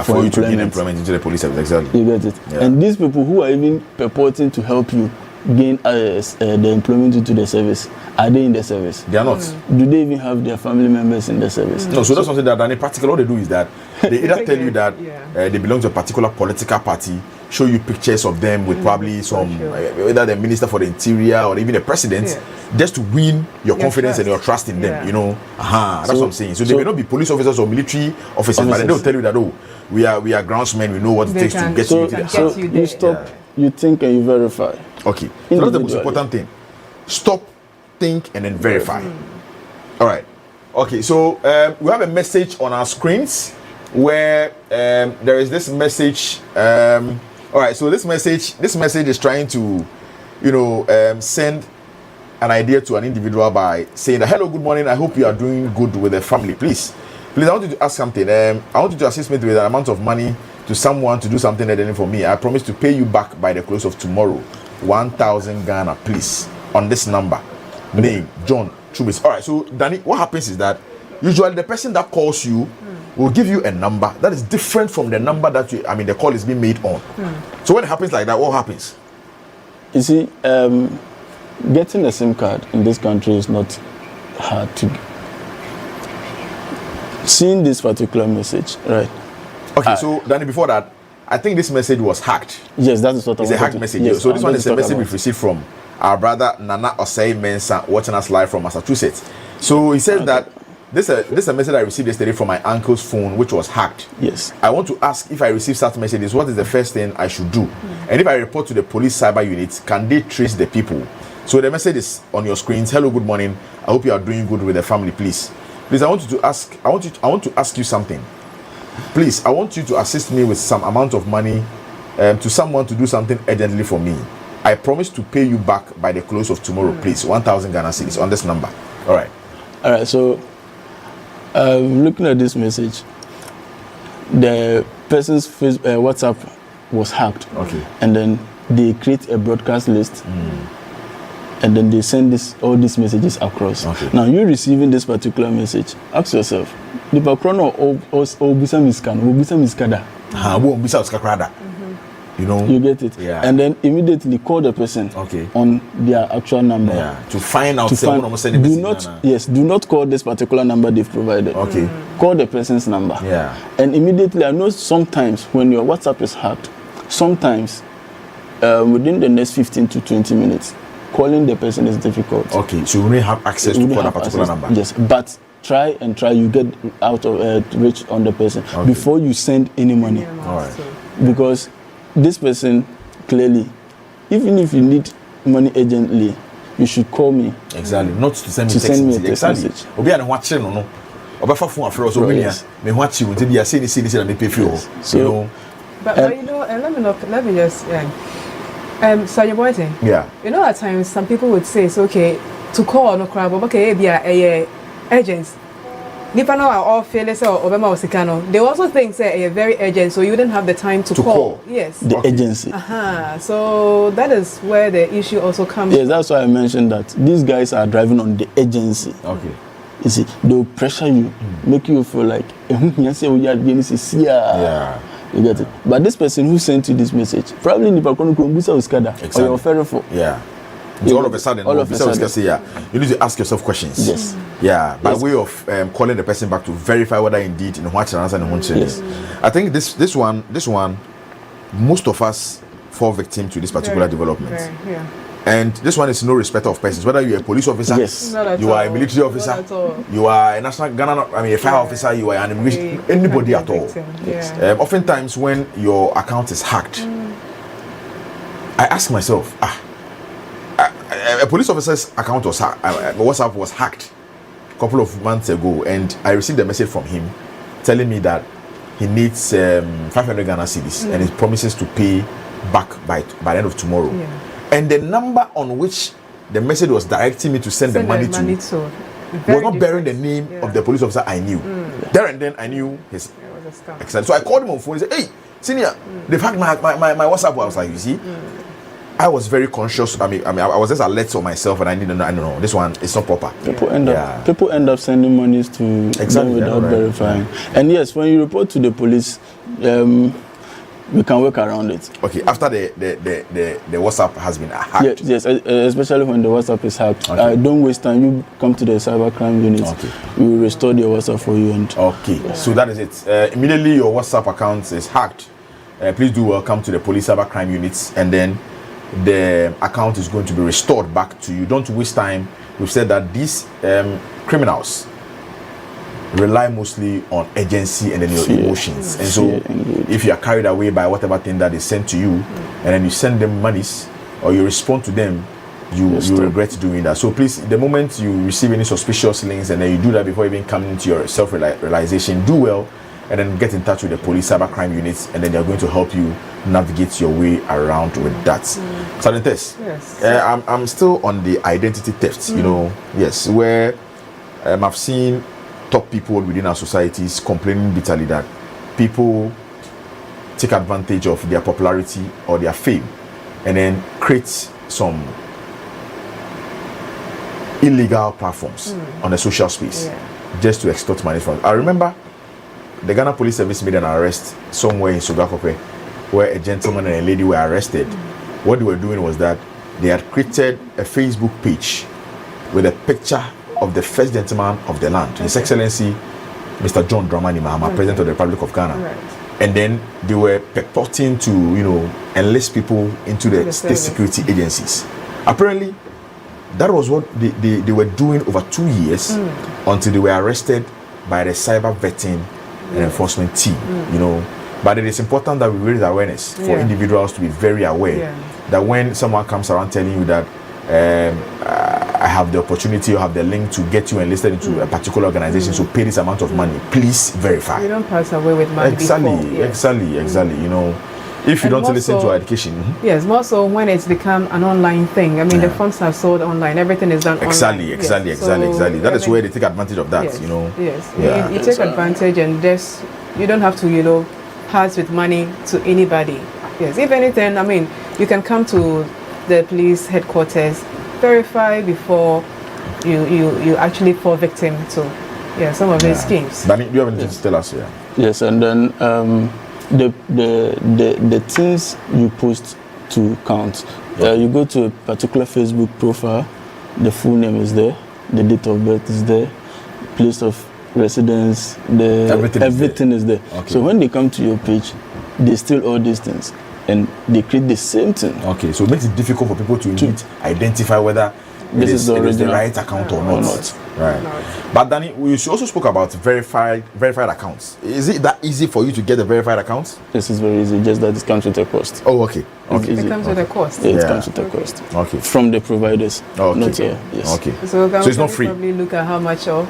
For you to gain employment into the police service. Exactly. You get it. And these people who are even purporting to help you gain the employment into the service, are they in the service? They are not. Do they even have their family members in the service? No, so that's something that in practical what they do is that they either tell you that they belong to a particular political party, show you pictures of them with probably some either the minister for the interior or even the president, just to win your confidence and your trust in them. You know, that's what I'm saying. So they may not be police officers or military officers, but they'll tell you that we are groundsmen. We know what it takes to get you to the So you stop, you think, and you verify. Okay, so that's the most important thing. Stop, think, and then verify. All right. Okay, so we have a message on our screens where there is this message. All right, so this message is trying to, send an idea to an individual by saying that, hello, good morning. I hope you are doing good with the family. Please, I want you to ask something. I want you to assist me with an amount of money to someone to do something urgent for me. I promise to pay you back by the close of tomorrow. 1,000 Ghana, please, on this number. Name John Chubis. All right, so Danny, what happens is that usually the person that calls you will give you a number that is different from the number that the call is being made on. So when it happens like that, what happens? You see, getting a SIM card in this country is not hard to. Seeing this particular message, right? Okay, so Danny, before that, I think this message was hacked. Yes, that is what I It's a hacked message. Yes, so this one is a message we've received from our brother Nana Osei Mensah, watching us live from Massachusetts. So he says that this is a message I received yesterday from my uncle's phone, which was hacked. Yes. I want to ask, if I receive such messages, what is the first thing I should do? And if I report to the police cyber unit, can they trace the people? So the message is on your screens. Hello, good morning. I hope you are doing good with the family, please. Please, I want to ask you something. Please, I want you to assist me with some amount of money to someone to do something urgently for me. I promise to pay you back by the close of tomorrow, please. 1,000 Ghana cedis on this number. All right. So, looking at this message, the person's WhatsApp was hacked. Okay. And then they create a broadcast list. And then they send all these messages across. Okay. Now, you receiving this particular message, ask yourself, the background you get it. Yeah. And then immediately call the person on their actual number. Yeah. To find out. Do not call this particular number they've provided. Okay. Call the person's number. Yeah. And immediately, I know sometimes when your WhatsApp is hacked, sometimes within the next 15 to 20 minutes, calling the person is difficult. Okay, so you only have access to call that particular number. Yes, but try, you get out of reach on the person before you send any money. All right. Because this person clearly, even if you need money urgently, you should call me. Exactly, not to send me a text message. Obi and watching no. Oba phone afro so me me watch you until you say that me pay for you. So but you know, let me just so your boy thing. Yeah. You know, at times some people would say it's okay to call no crab, but okay, be a agents. Nipa no are all fearless or Obama or Sikano. They also think say a very urgent, so you wouldn't have the time to call. Yes. The agency. So that is where the issue also comes. Yes, that's why I mentioned that these guys are driving on the agency. Okay. You see, they'll pressure you, make you feel like, yeah. You get it. But this person who sent you this message, probably Nipa Kono Kumbusa Uskada, or your ferry for. Yeah. All of a sudden, you need to ask yourself questions. Yes. Yeah, by way of calling the person back to verify whether indeed in what answer and yes. I think this one, most of us fall victim to this particular development. Yeah. And this one is no respect of persons. Whether you're a police officer, you are a military officer, you are a national Ghana, a fire officer, you are an immigration, anybody at all. Yeah. Oftentimes when your account is hacked, I ask myself, a police officer's account was WhatsApp was hacked a couple of months ago, and I received a message from him telling me that he needs 500 Ghana cedis and he promises to pay back by the end of tomorrow. Yeah. And the number on which the message was directing me to send the money to was not bearing the name of the police officer I knew. There and then I knew his accent. So I called him on phone and said, "Hey, senior, they've hacked my WhatsApp." I was like, you see, I was very conscious. I was just alert to myself, and I don't know. This one is not proper. People end up sending monies to them without verifying. And yes, when you report to the police, we can work around it. Okay, after the WhatsApp has been hacked. Yes, especially when the WhatsApp is hacked. Don't waste time. You come to the cybercrime unit. Okay. We will restore your WhatsApp for you. So that is it. Immediately your WhatsApp account is hacked. Please do welcome to the police cybercrime units, and then the account is going to be restored back to you. Don't waste time. We've said that these criminals rely mostly on agency and then your emotions. And so if you are carried away by whatever thing that is sent to you, and then you send them monies or you respond to them, you regret doing that. So please, the moment you receive any suspicious links and then you do that before even coming to your self-realization, do well and then get in touch with the police cybercrime units, and then they're going to help you navigate your way around with that. Sergeant Tess, I'm still on the identity theft, where I've seen top people within our societies complaining bitterly that people take advantage of their popularity or their fame and then create some illegal platforms on the social space just to extort money from. I remember the Ghana Police Service made an arrest somewhere in Sogakope where a gentleman and a lady were arrested. What they were doing was that they had created a Facebook page with a picture of the first gentleman of the land, His Excellency Mr. John Dramani Mahama, President of the Republic of Ghana. And then they were purporting to, enlist people into the state security agencies. Apparently, that was what they were doing over 2 years until they were arrested by the cyber vetting and enforcement team, But it is important that we raise awareness for individuals to be very aware that when someone comes around telling you that I have the opportunity or have the link to get you enlisted into a particular organization, so pay this amount of money, please verify. You don't pass away with money. Exactly. If you don't listen to education. Yes, more so when it's become an online thing. I mean, the funds are sold online. Everything is done online. Exactly. That is where they take advantage of that, Yes. You take advantage and just, you don't have to, pass with money to anybody. Yes, if anything, you can come to the police headquarters, verify before you actually fall victim to some of these schemes. Danny, do you have anything to tell us here? Yes, and then the things you post to count. You go to a particular Facebook profile, the full name is there, the date of birth is there, place of residence, everything is there. Okay. So when they come to your page, they steal all these things. and they create the same thing. Okay, so it makes it difficult for people to identify whether it is the right account or not. Right. But Danny, you also spoke about verified accounts. Is it that easy for you to get the verified accounts? This is very easy, just that it comes with a cost. Oh, okay. It comes with a cost. Yeah, it comes with a cost. Okay. From the providers. Okay. Not here. Yes. Okay. So it's not free. Probably look at how much, or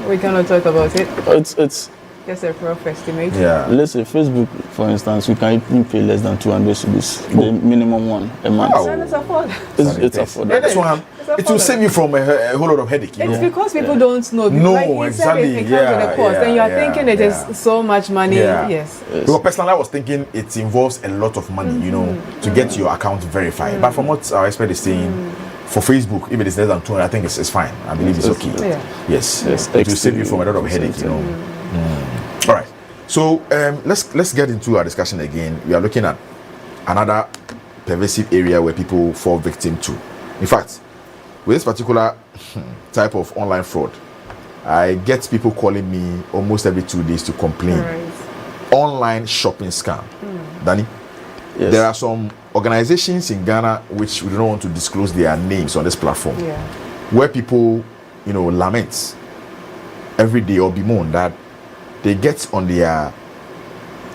we cannot talk about it. It's just a rough estimate. Yeah. Let's say Facebook, for instance, we can even pay less than 200 cedis, the minimum one a month. Wow. It's affordable. It's affordable. Yeah, that's one. It will save you from a whole lot of headache. It's because people don't know. No, like he exactly. Said it comes with a cost, and you are thinking it is so much money. Yeah. Yes. Because personally, I was thinking it involves a lot of money, you know, to get your account verified. But from what our expert is saying, for Facebook, if it is less than 200, I think it's fine. I believe it's okay. Yeah. Yes. It will save you from a lot of headache, you know. All right. So let's get into our discussion again. We are looking at another pervasive area where people fall victim to. In fact, with this particular type of online fraud, I get people calling me almost every 2 days to complain. Right. Online shopping scam. Danny, Yes. there are some organizations in Ghana which we don't want to disclose their names on this platform, where people, you know, lament every day or bemoan that they get on their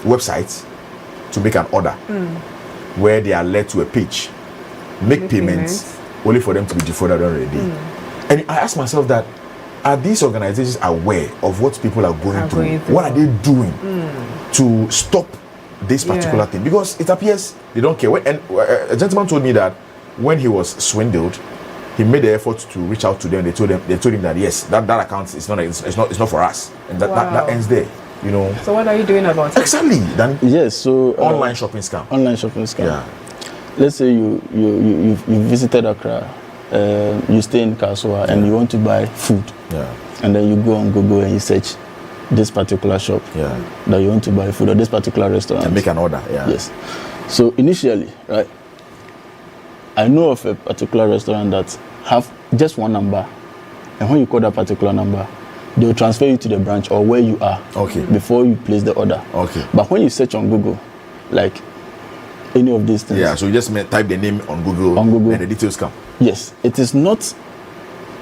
website to make an order where they are led to a page, make payments only for them to be defrauded on the day. And I ask myself that, are these organizations aware of what people are going through? What are they doing to stop this particular thing? Because it appears they don't care. And a gentleman told me that when he was swindled, he made the effort to reach out to them. They told him that yes, that account is not for us, and that ends there. You know. So what are you doing about it? Exactly. Then yes. So online shopping scam. Online shopping scam. Yeah. Let's say you visited Accra, you stay in Kasua, and you want to buy food. Yeah. And then you go on Google and you search this particular shop that you want to buy food, or this particular restaurant. And make an order. Yeah. Yes. So initially, right, I know of a particular restaurant that have just one number, and when you call that particular number, they will transfer you to the branch or where you are before you place the order. Okay. But when you search on Google, like any of these things. Yeah, so you just type the name on Google, and the details come. Yes, it is not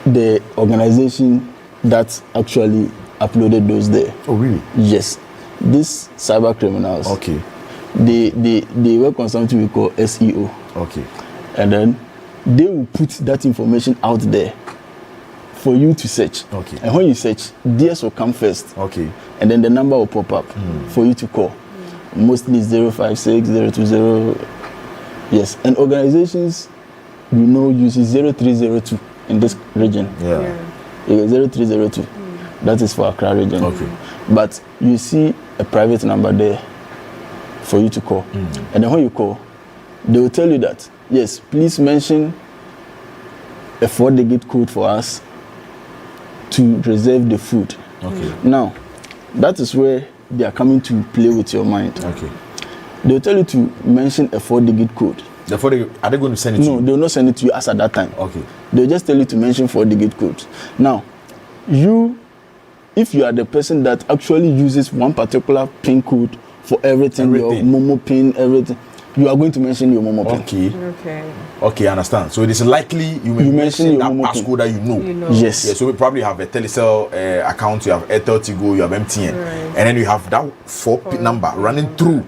the organization that actually uploaded those there. Oh, really? Yes. These cyber criminals. Okay. They work on something we call SEO. Okay. And then they will put that information out there for you to search. Okay. And when you search, theirs will come first. Okay. And then the number will pop up for you to call. Mostly 056, 020. Yes. And organizations we know uses 0302 in this region. Yeah. 0302. That is for Accra region. Okay. But you see a private number there for you to call. And then when you call, they will tell you that, yes, please mention a 4-digit code for us to reserve the food. Okay. Now, that is where they are coming to play with your mind. Okay. They will tell you to mention a 4-digit code. Are they going to send it to you? No, they will not send it to you as at that time. Okay. They will just tell you to mention 4-digit codes. Now, if you are the person that actually uses one particular PIN code for everything, your Momo PIN, everything, you are going to mention your Momo PIN. Okay, I understand. So it is likely you may mention that passcode that you know. Yes. Yeah, so we probably have a Telecel account, you have Airtel Tigo, you have MTN, and then you have that 4 number running through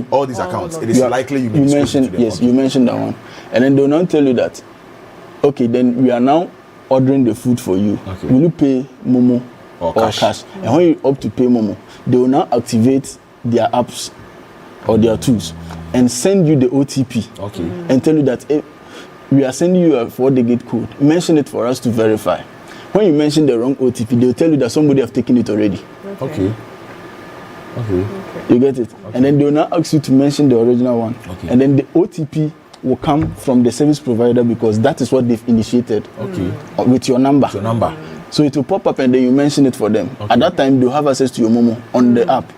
all these accounts. It is likely you may mention you mentioned that one, and then they will now tell you that, okay, then we are now ordering the food for you. Okay. Will you pay Momo or cash? And when you opt to pay Momo, they will now activate their apps or their tools and send you the OTP. Okay. And tell you that we are sending you a 4-digit code. Mention it for us to verify. When you mention the wrong OTP, they will tell you that somebody have taken it already. Okay. You get it? Okay. And then they will now ask you to mention the original one. Okay. And then the OTP will come from the service provider because that is what they've initiated. Okay. With your number. So it will pop up and then you mention it for them. Okay. At that time, they'll have access to your Momo on the app.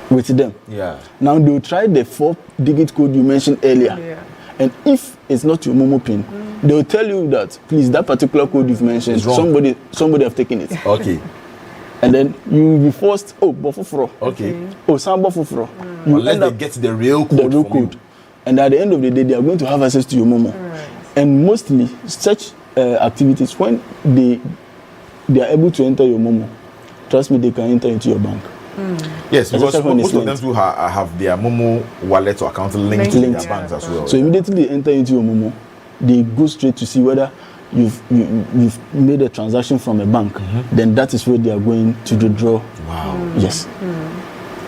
With them. Yeah. Now they'll try the 4-digit code you mentioned earlier. Yeah. And if it's not your Momo PIN, they'll tell you that, please, that particular code you've mentioned, somebody have taken it. Okay. And then you will be forced, oh, bofufro. Okay. Oh, some bofufro. Unless they get the real code. And at the end of the day, they are going to have access to your Momo. Right. And mostly, such activities, when they are able to enter your Momo, trust me, they can enter into your bank. Yes, because most of them do have their Momo wallet or account linked to their banks as well. So immediately they enter into your Momo, they go straight to see whether you've made a transaction from a bank. Then that is where they are going to withdraw. Wow. Yes.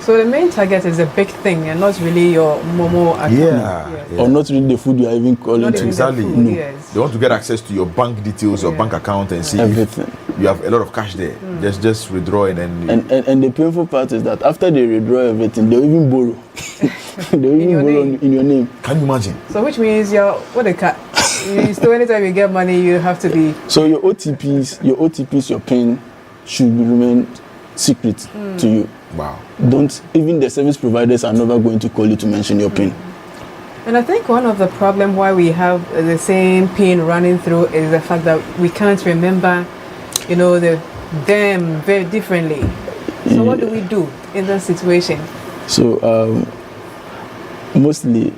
So the main target is a big thing and not really your Momo account. Yeah. Or not really the food you are even calling to. Exactly. Food, yes. They want to get access to your bank details or bank account and see everything. If you have a lot of cash there. Just withdraw and then. And the painful part is that after they withdraw everything, they even borrow. They even borrow in your name. Can you imagine? So which means so anytime you get money, you have to be. So your OTPs, your PIN should remain secret to you. Wow. Even the service providers are never going to call you to mention your PIN. And I think one of the problem why we have the same PIN running through is the fact that we can't remember, them very differently. So what do we do in that situation? So mostly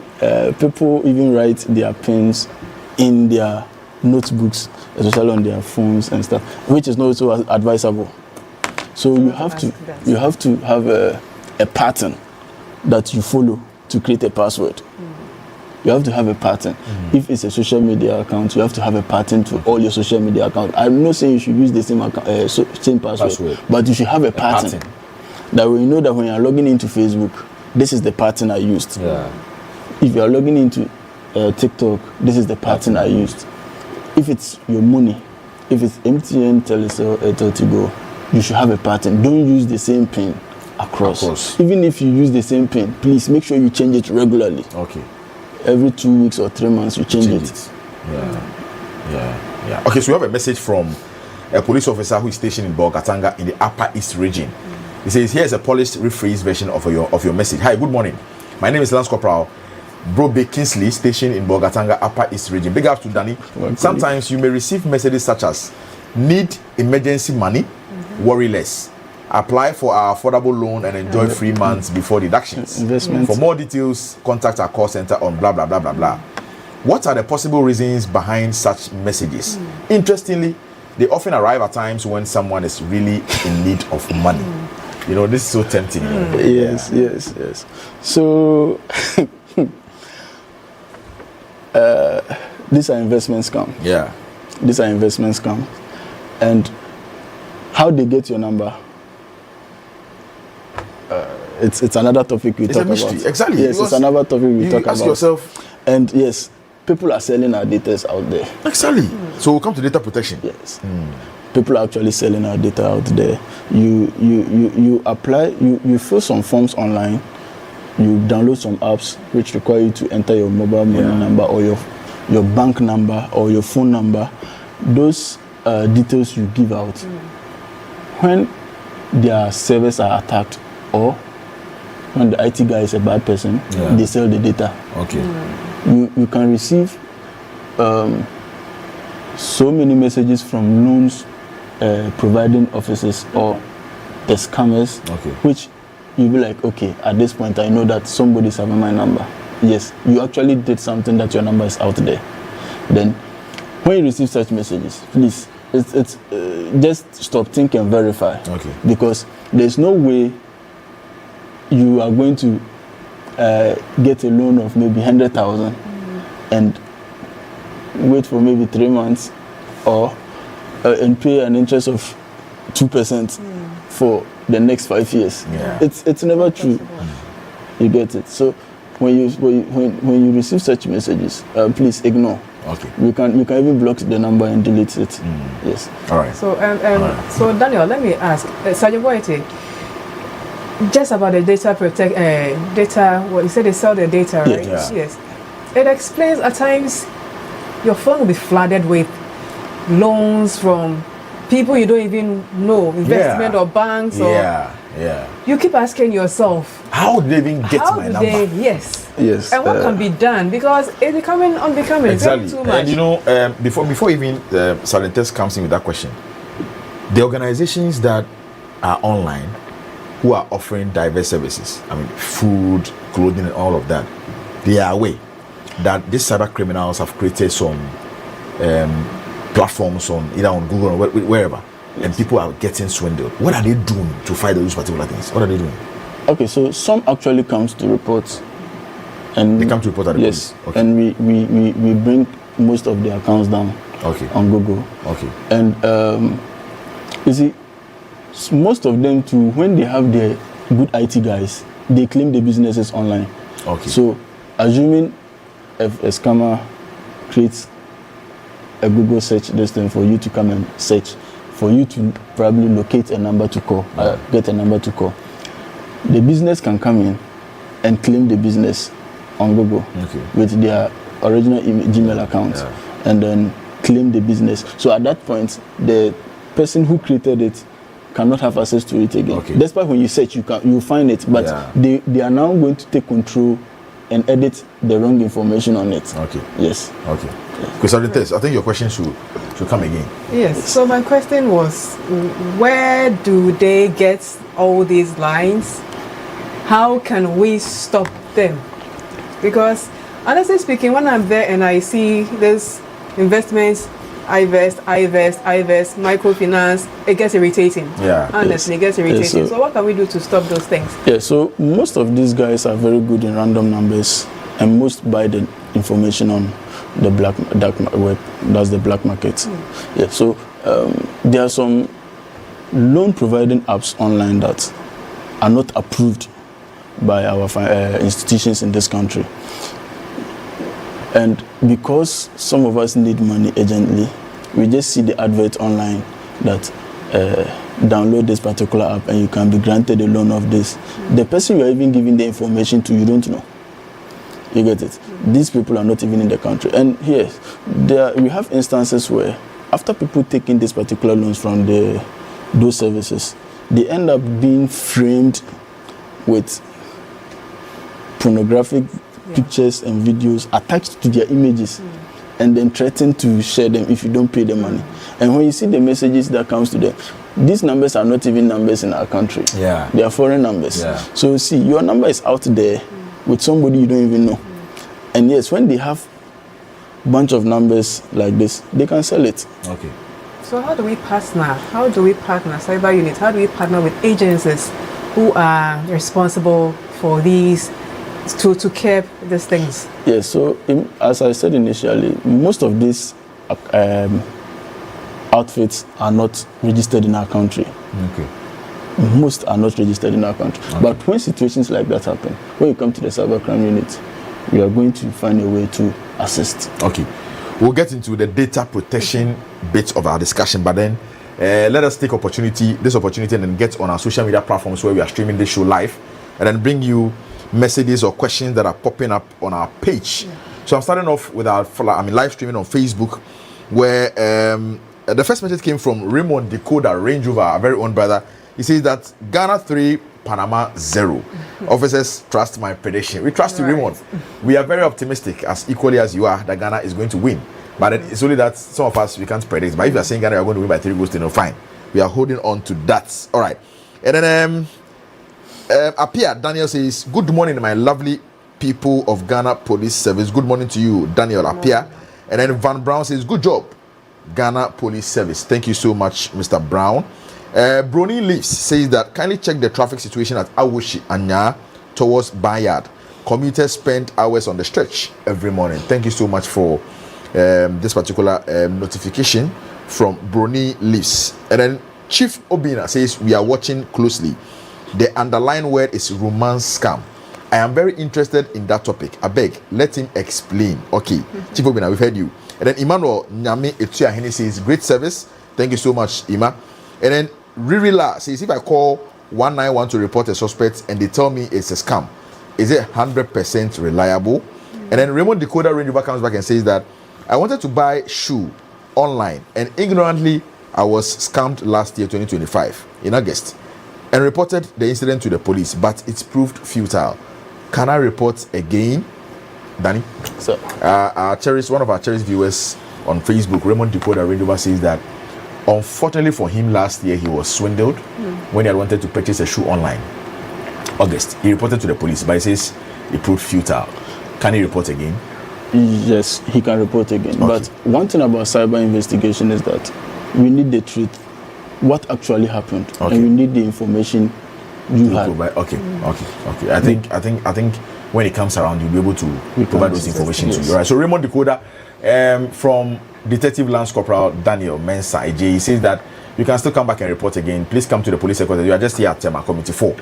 people even write their PINs in their notebooks, especially on their phones and stuff, which is not so advisable. So you have to have a pattern that you follow to create a password. You have to have a pattern. If it's a social media account, you have to have a pattern to all your social media accounts. I'm not saying you should use the same password, but you should have a pattern. That way you know that when you're logging into Facebook, this is the pattern I used. Yeah. If you're logging into TikTok, this is the pattern I used. If it's your money, if it's MTN, Telecel, Airtel, Tigo, you should have a pattern. Don't use the same PIN across. Even if you use the same PIN, please make sure you change it regularly. Okay. Every 2 weeks or 3 months, you change it. Yeah. Okay, so we have a message from a police officer who is stationed in Bolgatanga in the Upper East region. He says, here's a polished, rephrased version of your message. Hi, good morning. My name is Lance Corporal Brobe Kingsley, stationed in Bolgatanga, Upper East region. Big up to Danny. Sometimes you may receive messages such as, need emergency money, worry less. Apply for our affordable loan and enjoy 3 months before deductions. Investment. For more details, contact our call center on blah, blah, blah, blah, blah. What are the possible reasons behind such messages? Interestingly, they often arrive at times when someone is really in need of money. This is so tempting. Yes. So, these are investment scams. Yeah. These are investment scams. And how they get your number, it's another topic we talk about. Exactly. Yes, it's another topic we talk about. Ask yourself. And yes, people are selling our data out there. Exactly. So we'll come to data protection. Yes. People are actually selling our data out there. You apply, you fill some forms online, you download some apps which require you to enter your mobile money number or your bank number or your phone number. Those details you give out. When their servers are attacked or when the IT guy is a bad person, they sell the data. Okay. You can receive so many messages from loans providing offices or the scammers, which you'll be like, okay, at this point I know that somebody's having my number. Yes, you actually did something that your number is out there. Then when you receive such messages, please, it's just stop, think and verify. Okay. Because there's no way you are going to get a loan of maybe 100,000 and wait for maybe 3 months or and pay an interest of 2% for the next 5 years. It's never true. You get it. So when you receive such messages, please ignore. Okay. You can even block the number and delete it. Yes. All right. So so Daniel, let me ask Sergeant Boyete, just about the data. Well, you said they sell the data, right? Yes. It explains at times your phone will be flooded with loans from people you don't even know, investment or banks or. You keep asking yourself, how did they even get my number? Yes. Yes. And what can be done? Because it's becoming unbecoming. Exactly. Too much. And before even Silent Test comes in with that question, the organizations that are online who are offering diverse services. I mean, food, clothing, and all of that. They are aware that these cyber criminals have created some platforms on either on Google or wherever, and people are getting swindled. What are they doing to fight those particular things? What are they doing? Okay, so some actually comes to report, and they come to report at the police. Okay. And we bring most of the accounts down. Okay. On Google. Okay. And you see, most of them too, when they have their good IT guys, they claim the businesses online. Okay. So, assuming if a scammer creates a Google search listing for you to come and search, for you to probably locate a number to call, get a number to call, the business can come in and claim the business on Google with their original Gmail account, and then claim the business. So at that point, the person who created it cannot have access to it again. Despite when you search, you find it, but they are now going to take control and edit the wrong information on it. Okay. Yes. Okay. Because I think your question should come again. Yes. So my question was, where do they get all these lines? How can we stop them? Because honestly speaking, when I'm there and I see this investments, iVest, microfinance, it gets irritating. Yeah. Honestly, it gets irritating. So what can we do to stop those things? Yeah, so most of these guys are very good in random numbers, and most buy the information on the dark web. That's the black market. Yeah, so there are some loan providing apps online that are not approved by our institutions in this country. And because some of us need money urgently, we just see the advert online that download this particular app and you can be granted a loan of this. The person you are even giving the information to, you don't know. You get it? These people are not even in the country. And yes, we have instances where after people taking these particular loans from those services, they end up being framed with pornographic pictures and videos attached to their images, and then threaten to share them if you don't pay the money. And when you see the messages that comes to them, these numbers are not even numbers in our country. Yeah. They are foreign numbers. Yeah. So see, your number is out there with somebody you don't even know. And yes, when they have a bunch of numbers like this, they can sell it. Okay. So how do we partner? How do we partner, cyber units? How do we partner with agencies who are responsible for these, to curb these things? Yes, so as I said initially, most of these outfits are not registered in our country. Okay. Most are not registered in our country. Okay. But when situations like that happen, when you come to the cybercrime unit, we are going to find a way to assist. Okay. We'll get into the data protection bit of our discussion, but then let us take this opportunity and then get on our social media platforms where we are streaming this show live, and then bring you messages or questions that are popping up on our page. Yeah. So I'm starting off with our live streaming on Facebook, where the first message came from Raymond Decoder, Range Rover, our very own brother. He says that Ghana 3, Panama 0. Officers, trust my prediction. We trust you, Raymond. We are very optimistic, as equally as you are, that Ghana is going to win. But it's only that some of us, we can't predict. But if you are saying Ghana are going to win by 3 goals to 0, fine. We are holding on to that. All right. And then Apia Daniel says, good morning, my lovely people of Ghana Police Service. Good morning to you, Daniel Apia. And then Van Brown says, good job, Ghana Police Service. Thank you so much, Mr. Brown. Brony Leaves says that kindly check the traffic situation at Awushi Anya towards Bayard. Commuters spend hours on the stretch every morning. Thank you so much for this particular notification from Brony Leaves. And then Chief Obina says, we are watching closely. The underlying word is romance scam. I am very interested in that topic. I beg, let him explain. Okay, Chief Obina, we've heard you. And then Emmanuel Nyame Etuahene says, great service. Thank you so much, Ima. And then Ririla says, if I call 191 to report a suspect and they tell me it's a scam, is it 100% reliable? And then Raymond Decoder Range Rover comes back and says that I wanted to buy shoe online and ignorantly I was scammed last year, 2025, in August, and reported the incident to the police, but it's proved futile. Can I report again? Danny? So, one of our cherished viewers on Facebook, Raymond Decoder Range Rover, says that Unfortunately for him, last year he was swindled when he had wanted to purchase a shoe online. August, he reported to the police, but he says it proved futile. Can he report again? Yes, he can report again. Okay. But one thing about cyber investigation is that we need the truth, what actually happened, and we need the information you had. Okay. I think when it comes around, you'll be able to provide those information to you. Right. So Raymond Decoder, from Detective Lance Corporal Daniel Mensah AJ, he says that you can still come back and report again. Please come to the police headquarters. You are just here at Committee 4.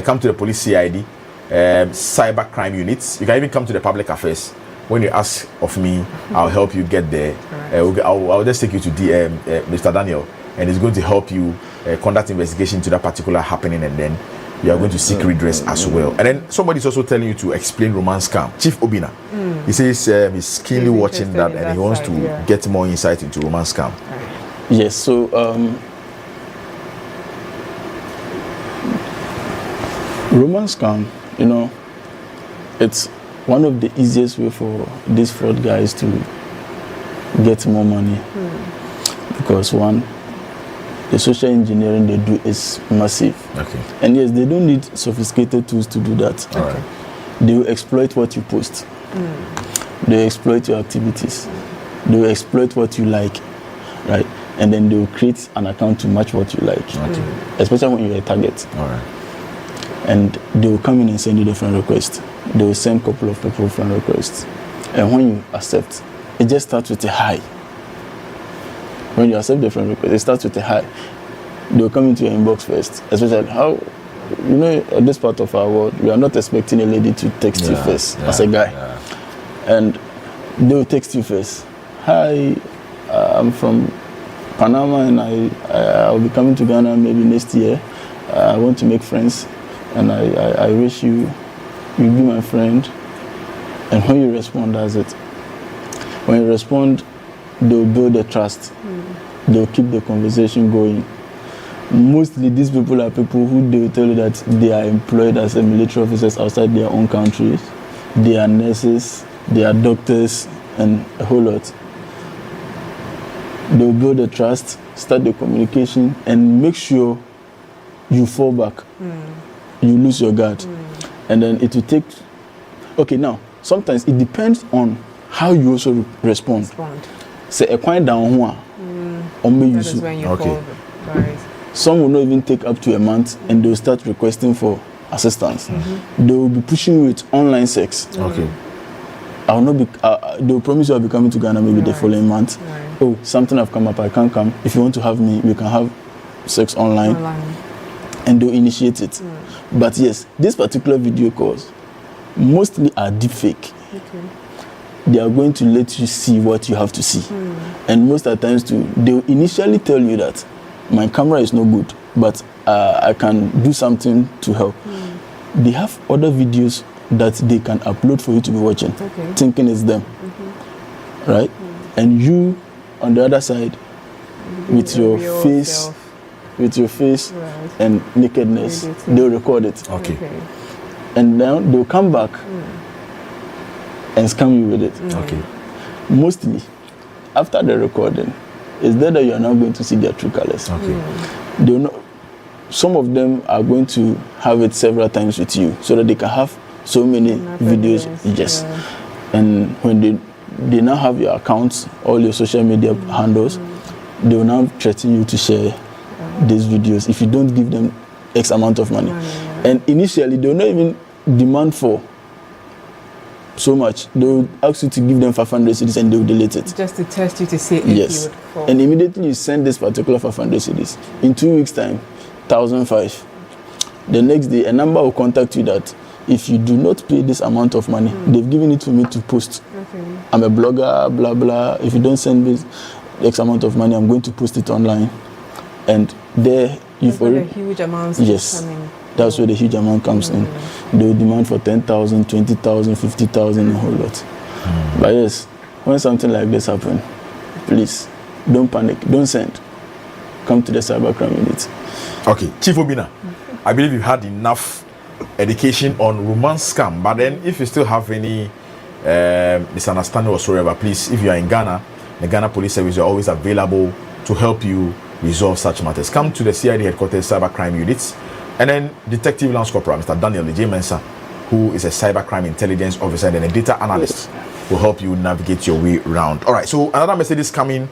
Come to the police CID, cyber crime units. You can even come to the public affairs. When you ask of me, I'll help you get there. I'll just take you to Mr. Daniel, and he's going to help you conduct investigation to that particular happening, and then you are going to seek redress as well. And then somebody's also telling you to explain romance scam. Chief Obina, he says he's keenly watching that, and he wants to get more insight into romance scam. Yes, so romance scam, it's one of the easiest way for these fraud guys to get more money. Because one, the social engineering they do is massive. Okay. And yes, they don't need sophisticated tools to do that. Okay. They will exploit what you post. They will exploit your activities. They will exploit what you like, right? And then they will create an account to match what you like, especially when you're a target. All right. And they will come in and send you the friend request. They will send a couple of people friend requests. And when you accept, it just starts with a hi. When you accept the friend request, it starts with a hi. They will come into your inbox first. Especially how, at this part of our world, we are not expecting a lady to text you first as a guy. Yeah. And they will text you first. Hi, I'm from Panama and I'll be coming to Ghana maybe next year. I want to make friends. And I wish you'll be my friend. And when you respond, that's it. When you respond, they'll build the trust. They'll keep the conversation going. Mostly these people are people who they will tell you that they are employed as military officers outside their own countries. They are nurses, they are doctors, and a whole lot. They'll build the trust, start the communication, and make sure you fall back. You lose your guard. And then it will take... Okay, now, sometimes it depends on how you also respond. Say, a coin down one, that is when you fall. Right. Some will not even take up to a month, and they'll start requesting for assistance. They will be pushing you with online sex. Okay. I will not be... they'll promise you I'll be coming to Ghana maybe the following month. Oh, something have come up, I can't come. If you want to have me, we can have sex online. And they'll initiate it. But yes, this particular video calls mostly are deep fake. They are going to let you see what you have to see. And most of the times too, they'll initially tell you that my camera is no good, but I can do something to help. They have other videos that they can upload for you to be watching, thinking it's them. Right? And you, on the other side, with your face, and nakedness, they'll record it. Okay. And then they'll come back and scam you with it. Okay. Mostly, after the recording, it's there that you are now going to see their true colors. Okay. They'll not, some of them are going to have it several times with you so that they can have so many videos. Yes. And when they now have your accounts, all your social media handles, they will now threaten you to share these videos if you don't give them X amount of money. And initially, they will not even demand for so much. They will ask you to give them 500 cedis and they will delete it. Just to test you to see if you would fall. And immediately you send this particular 500 cedis. In 2 weeks' time, 1,005. The next day, a number will contact you that if you do not pay this amount of money, they've given it to me to post. I'm a blogger, blah, blah. If you don't send me X amount of money, I'm going to post it online. And there, you've already... the huge amounts coming. That's where the huge amount comes in. They will demand for 10,000, 20,000, 50,000, a whole lot. But yes, when something like this happens, please, don't panic, don't send. Come to the cybercrime unit. Okay, Chief Obina, I believe you had enough education on romance scam, but then if you still have any misunderstanding whatsoever, please, if you are in Ghana, the Ghana Police Service are always available to help you resolve such matters. Come to the CID headquarters cybercrime units, and then Detective Lance Corporal Mr. Daniel J. Mensah, who is a cybercrime intelligence officer and a data analyst, will help you navigate your way around. All right, so another message is coming.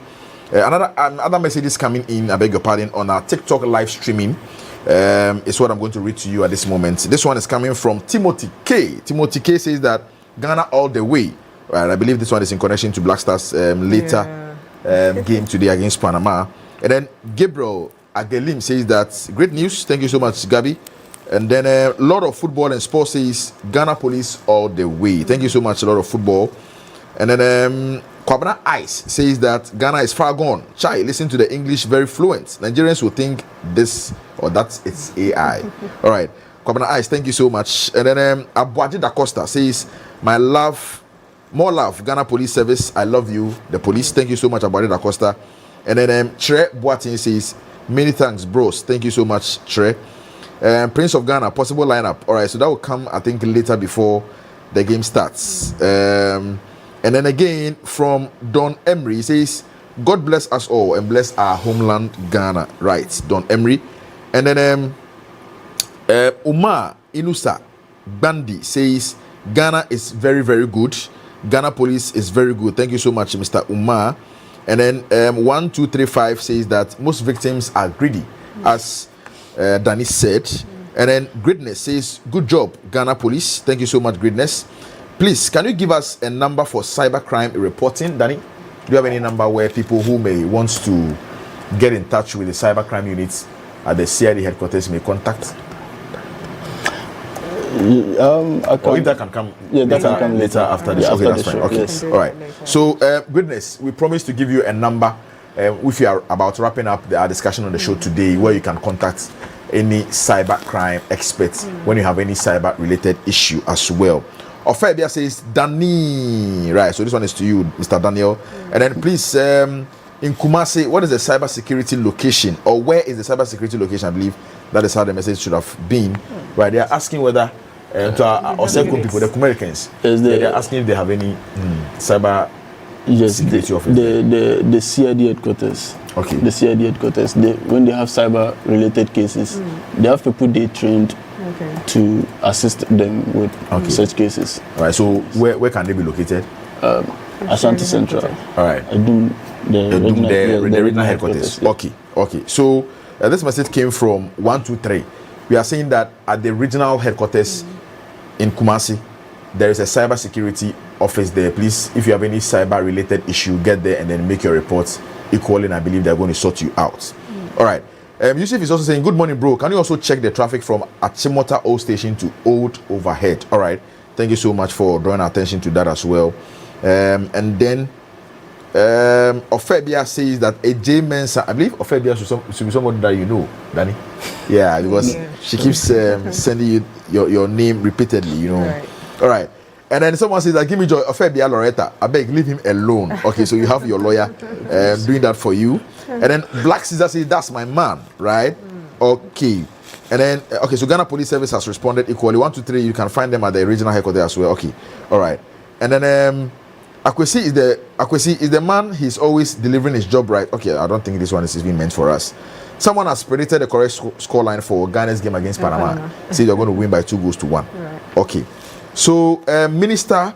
Another message is coming in, I beg your pardon, on our TikTok live streaming. It's what I'm going to read to you at this moment. This one is coming from Timothy K. Timothy K says that Ghana all the way. Right, I believe this one is in connection to Black Stars later game today against Panama. And then Gabriel Agelim says that great news. Thank you so much, Gabi. And then a lot of football and sports says Ghana police all the way. Thank you so much, a lot of football. And then Kwabena Ice says that Ghana is far gone. Chai, listen to the English very fluent. Nigerians will think this or that it's AI. All right, Kwabena Ice, thank you so much. And then Abuaji Da Costa says, my love, more love, Ghana Police Service. I love you, the police. Thank you so much, Abuaji Da Costa. And then Tre Boatin says, many thanks, bros. Thank you so much, Tre. Prince of Ghana, possible lineup. All right, so that will come, I think, later before the game starts. And then again from Don Emery, he says, God bless us all and bless our homeland Ghana. Right, Don Emery. And then Umar Inusa Bandi says, Ghana is very, very good. Ghana police is very good. Thank you so much, Mr. Umar. And then 1235 says that most victims are greedy, as Danny said. And then Greatness says, good job, Ghana police. Thank you so much, Greatness. Please, can you give us a number for cybercrime reporting, Danny? Do you have any number where people who may want to get in touch with the cybercrime units at the CID headquarters may contact? Or if that can come, that can come later after the show. Okay, that's fine. Okay, yes. All right. So, Goodness, we promise to give you a number if you are about wrapping up our discussion on the show today, where you can contact any cybercrime experts when you have any cyber-related issue as well. Ofebia says, Danny. Right, so this one is to you, Mr. Daniel. And then please, in Kumasi, what is the cybersecurity location? Or where is the cybersecurity location? I believe that is how the message should have been. Right, they are asking whether, to our Osenko people, the Americans, they are asking if they have any cyber security office. The CID headquarters. Okay. The CID headquarters, when they have cyber-related cases, they have people they trained to assist them with such cases. All right, so where can they be located? Ashanti Central. All right. The regional headquarters. Yes. Okay. So this message came from 123. We are saying that at the regional headquarters in Kumasi, there is a cyber security office there. Please, if you have any cyber-related issue, get there and then make your reports equally, and I believe they're going to sort you out. All right. Yusuf is also saying, good morning, bro. Can you also check the traffic from Achimota Old Station to Old Overhead? All right. Thank you so much for drawing attention to that as well. And then Ofebia says that AJ Mensah, I believe Ofebia should be somebody that you know, Danny. Yeah, because she keeps sending you your name repeatedly, you know. Right. All right. And then someone says that, give me joy, Ofebia Loretta. I beg, leave him alone. Okay, so you have your lawyer doing that for you. And then Black Caesar says, that's my man, right? Okay. And then, okay, so Ghana Police Service has responded equally. 1, 2, 3, you can find them at the regional headquarters as well. Okay. All right. And then Akwesi is the man, he's always delivering his job right. Okay, I don't think this one is being meant for us. Someone has predicted the correct scoreline for Ghana's game against Panama. Say they're going to win by 2-1. Right. Okay. So, Minister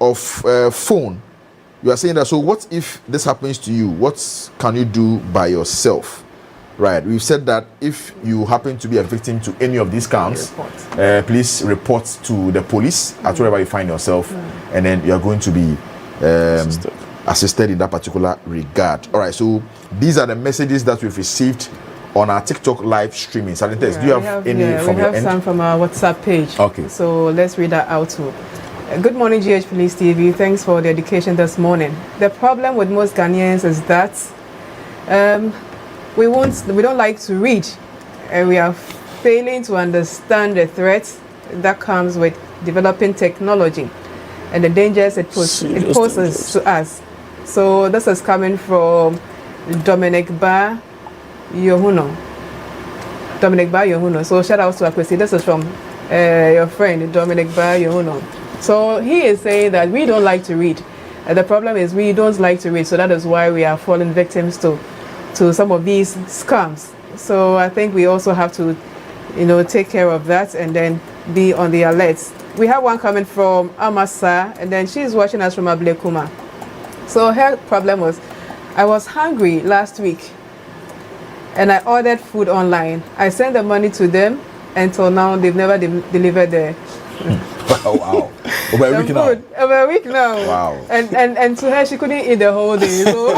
of Phone, you are saying that, so what if this happens to you? What can you do by yourself? Right. We've said that if you happen to be a victim to any of these counts, please report to the police at wherever you find yourself, and then you are going to be assisted in that particular regard. All right. So these are the messages that we've received on our TikTok live streaming. Salentes, do you have any from your end? We have some from our WhatsApp page. Okay. So let's read that out too. Good morning, GH Police TV. Thanks for the education this morning. The problem with most Ghanaians is that we don't like to read, and we are failing to understand the threats that comes with developing technology and the dangers it poses to us. So this is coming from Dominic Ba Yohuno. So shout out to Akwesi. This is from your friend Dominic Ba Yohuno. So he is saying that we don't like to read. The problem is we don't like to read, so that is why we are falling victims to to some of these scams. So I think we also have to, take care of that and then be on the alert. We have one coming from Amasa, and then she's watching us from Ablekuma. So her problem was, I was hungry last week and I ordered food online. I sent the money to them. Until now, they've never delivered the Wow. Over a week now. Over a week now. Wow. And to her, she couldn't eat the whole day. So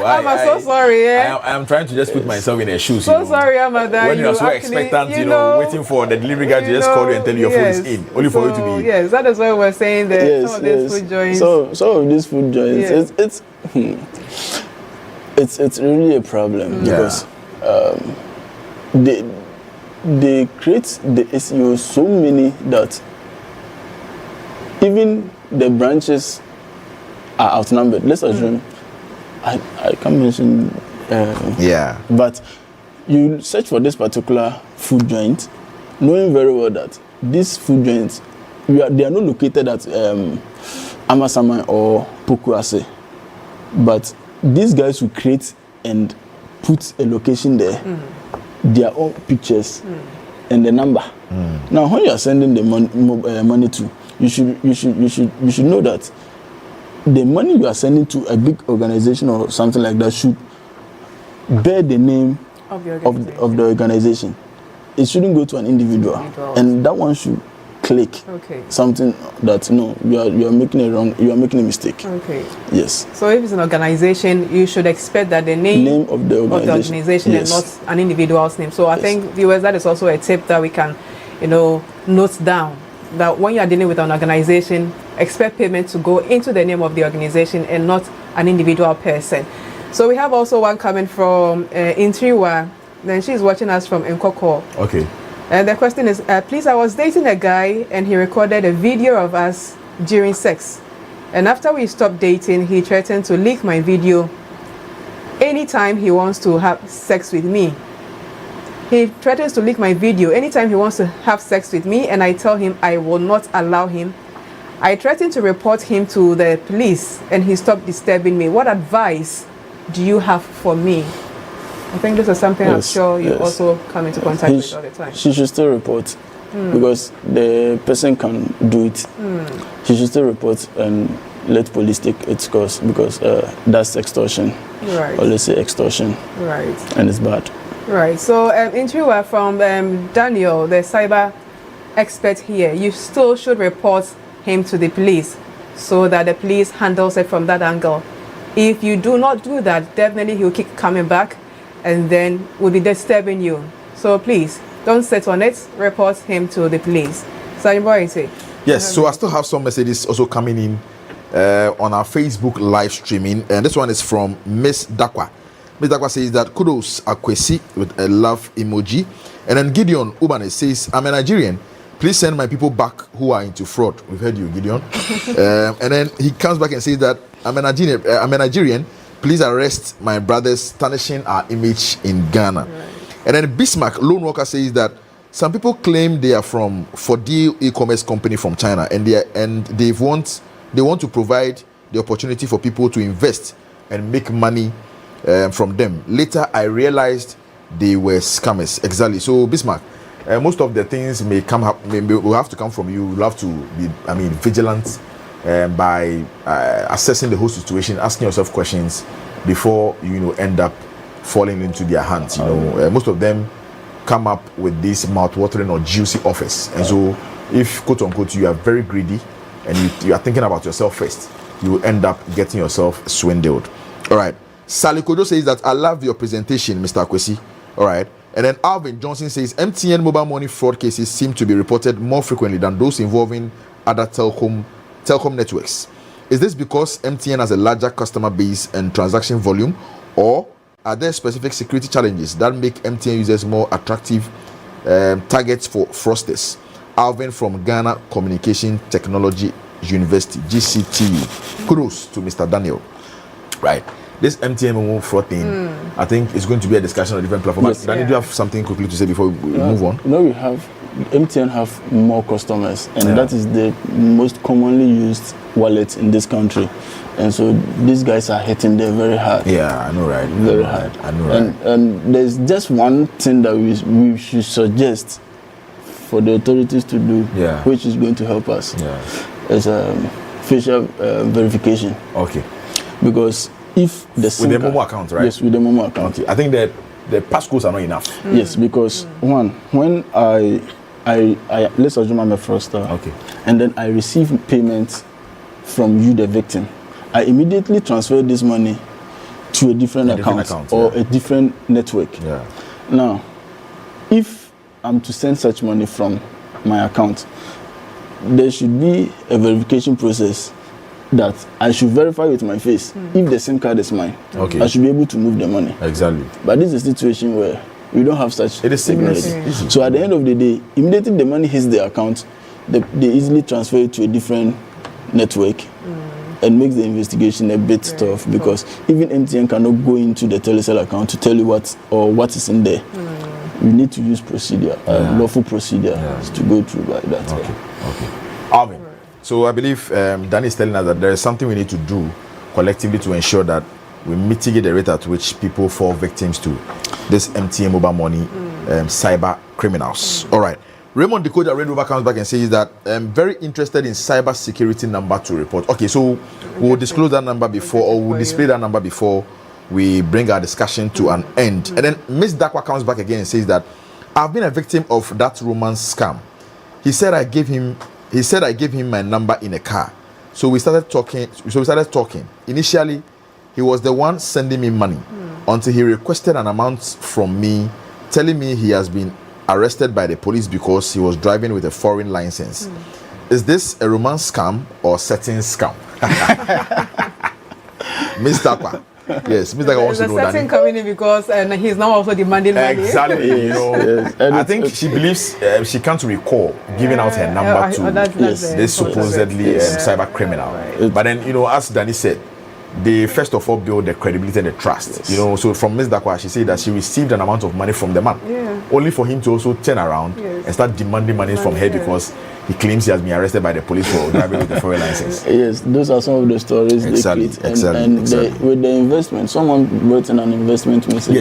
I'm so sorry. I am trying to just put myself in her shoes. So sorry, Amma, that when you're so expectant, waiting for the delivery guy to just call you and tell you your food is in, only for you to be. Yes, that is why we're saying that some of these food joints. Some of these food joints, it's really a problem because they create the SEO so many that even the branches are outnumbered. Let's assume I can't mention but you search for this particular food joint knowing very well that these food joints they are not located at Amasaman or Pokuase, but these guys will create and put a location there, their own pictures and the number. Now, when you are sending the money to, you should know that the money you are sending to a big organization or something like that should bear the name of the organization. It shouldn't go to an individual. And that one should click something that you are making a mistake. Okay. Yes. So if it's an organization, you should expect that the name of the organization, and not an individual's name. So I think, viewers, that is also a tip that we can, note down, that when you are dealing with an organization, expect payment to go into the name of the organization and not an individual person. So we have also one coming from Intriwa. Then she's watching us from Nkoko. Okay. And the question is, please, I was dating a guy and he recorded a video of us during sex. And after we stopped dating, he threatened to leak my video anytime he wants to have sex with me. He threatens to leak my video anytime he wants to have sex with me, and I tell him I will not allow him. I threatened to report him to the police and he stopped disturbing me. What advice do you have for me? I think this is something I'm sure you also come into contact with all the time. She should still report because the person can do it. She should still report and let police take its course because that's extortion. Right. Or let's say extortion. Right. And it's bad. Right. So interviewer from Daniel, the cyber expert here, you still should report him to the police so that the police handles it from that angle. If you do not do that, definitely he'll keep coming back and then will be disturbing you. So please, don't sit on it, report him to the police. Yes, so I still have some messages also coming in on our Facebook live streaming. And this one is from Miss Dakwa. Miss Dakwa says that kudos Akwesi with a love emoji. And then Gideon Ubane says, I'm a Nigerian. Please send my people back who are into fraud. We've heard you, Gideon. And then he comes back and says that I'm a Nigerian. Please arrest my brothers tarnishing our image in Ghana. Right. And then Bismarck Lone Walker says that some people claim they are from Fordil e-commerce company from China, and they want to provide the opportunity for people to invest and make money from them. Later, I realized they were scammers. Exactly. So Bismarck, most of the things will have to come from you. You'll have to be, vigilant. By assessing the whole situation, asking yourself questions before you end up falling into their hands. Most of them come up with this mouth-watering or juicy offers, and so if quote unquote you are very greedy and you are thinking about yourself first, you will end up getting yourself swindled. All right. Sally Kojo says that I love your presentation, Mr. Akwesi. All right. And then Alvin Johnson says MTN mobile money fraud cases seem to be reported more frequently than those involving other telecom networks. Is this because MTN has a larger customer base and transaction volume, or are there specific security challenges that make MTN users more attractive targets for fraudsters? Alvin from Ghana Communication Technology University, GCTU. Kudos to Mr. Daniel. Right. This MTN fraud thing, I think it's going to be a discussion on different platforms. Yes, Daniel, do you have something quickly to say before we move on? We have MTN have more customers, and that is the most commonly used wallet in this country. And so these guys are hitting there very hard. Yeah, I know, right? Very hard. I know, right? And there's just one thing that we should suggest for the authorities to do, which is going to help us. Is facial verification. Okay. Because if the with the Momo account, right? Yes, with the Momo account. Okay. I think that the passcodes are not enough. Yes, because when I let's assume I'm a fraudster. Okay. And then I receive payment from you, the victim. I immediately transfer this money to a different account or a different network. Yeah. Now, if I'm to send such money from my account, there should be a verification process that I should verify with my face. If the SIM card is mine, I should be able to move the money. Exactly. But this is a situation where we don't have such technology. So at the end of the day, immediately the money hits the account, they easily transfer it to a different network and makes the investigation a bit tough, because even MTN cannot go into the Telecel account to tell you what is in there. You need to use procedure, lawful procedure to go through by that. Okay. Alvin, so I believe Danny is telling us that there is something we need to do collectively to ensure that we mitigate the rate at which people fall victims to this MTN mobile money cyber criminals. All right. Raymond Decoder Red Rover comes back and says that I'm very interested in cyber security number to report. Okay, so we'll disclose that number before, or we'll display that number before we bring our discussion to an end. And then Miss Dakwa comes back again and says that I've been a victim of that romance scam. He said I gave him my number in a car. So we started talking. Initially, he was the one sending me money until he requested an amount from me, telling me he has been arrested by the police because he was driving with a foreign license. Is this a romance scam or setting scam? Miss Dakwa. Yes, Mr. Dakwa wants to know that. There's a setting coming in because he's now also demanding money. Exactly. You know, I think she believes she can't recall giving out her number to this supposedly cyber criminal. Right. But then, you know, as Danny said, they first of all build the credibility and the trust. Yes. You know, so from Ms. Dakwa, she said that she received an amount of money from the man, only for him to also turn around and start demanding money from her because he claims he has been arrested by the police for driving with a foreign license. Yes, those are some of the stories they create. And with the investment, someone wrote in an investment message.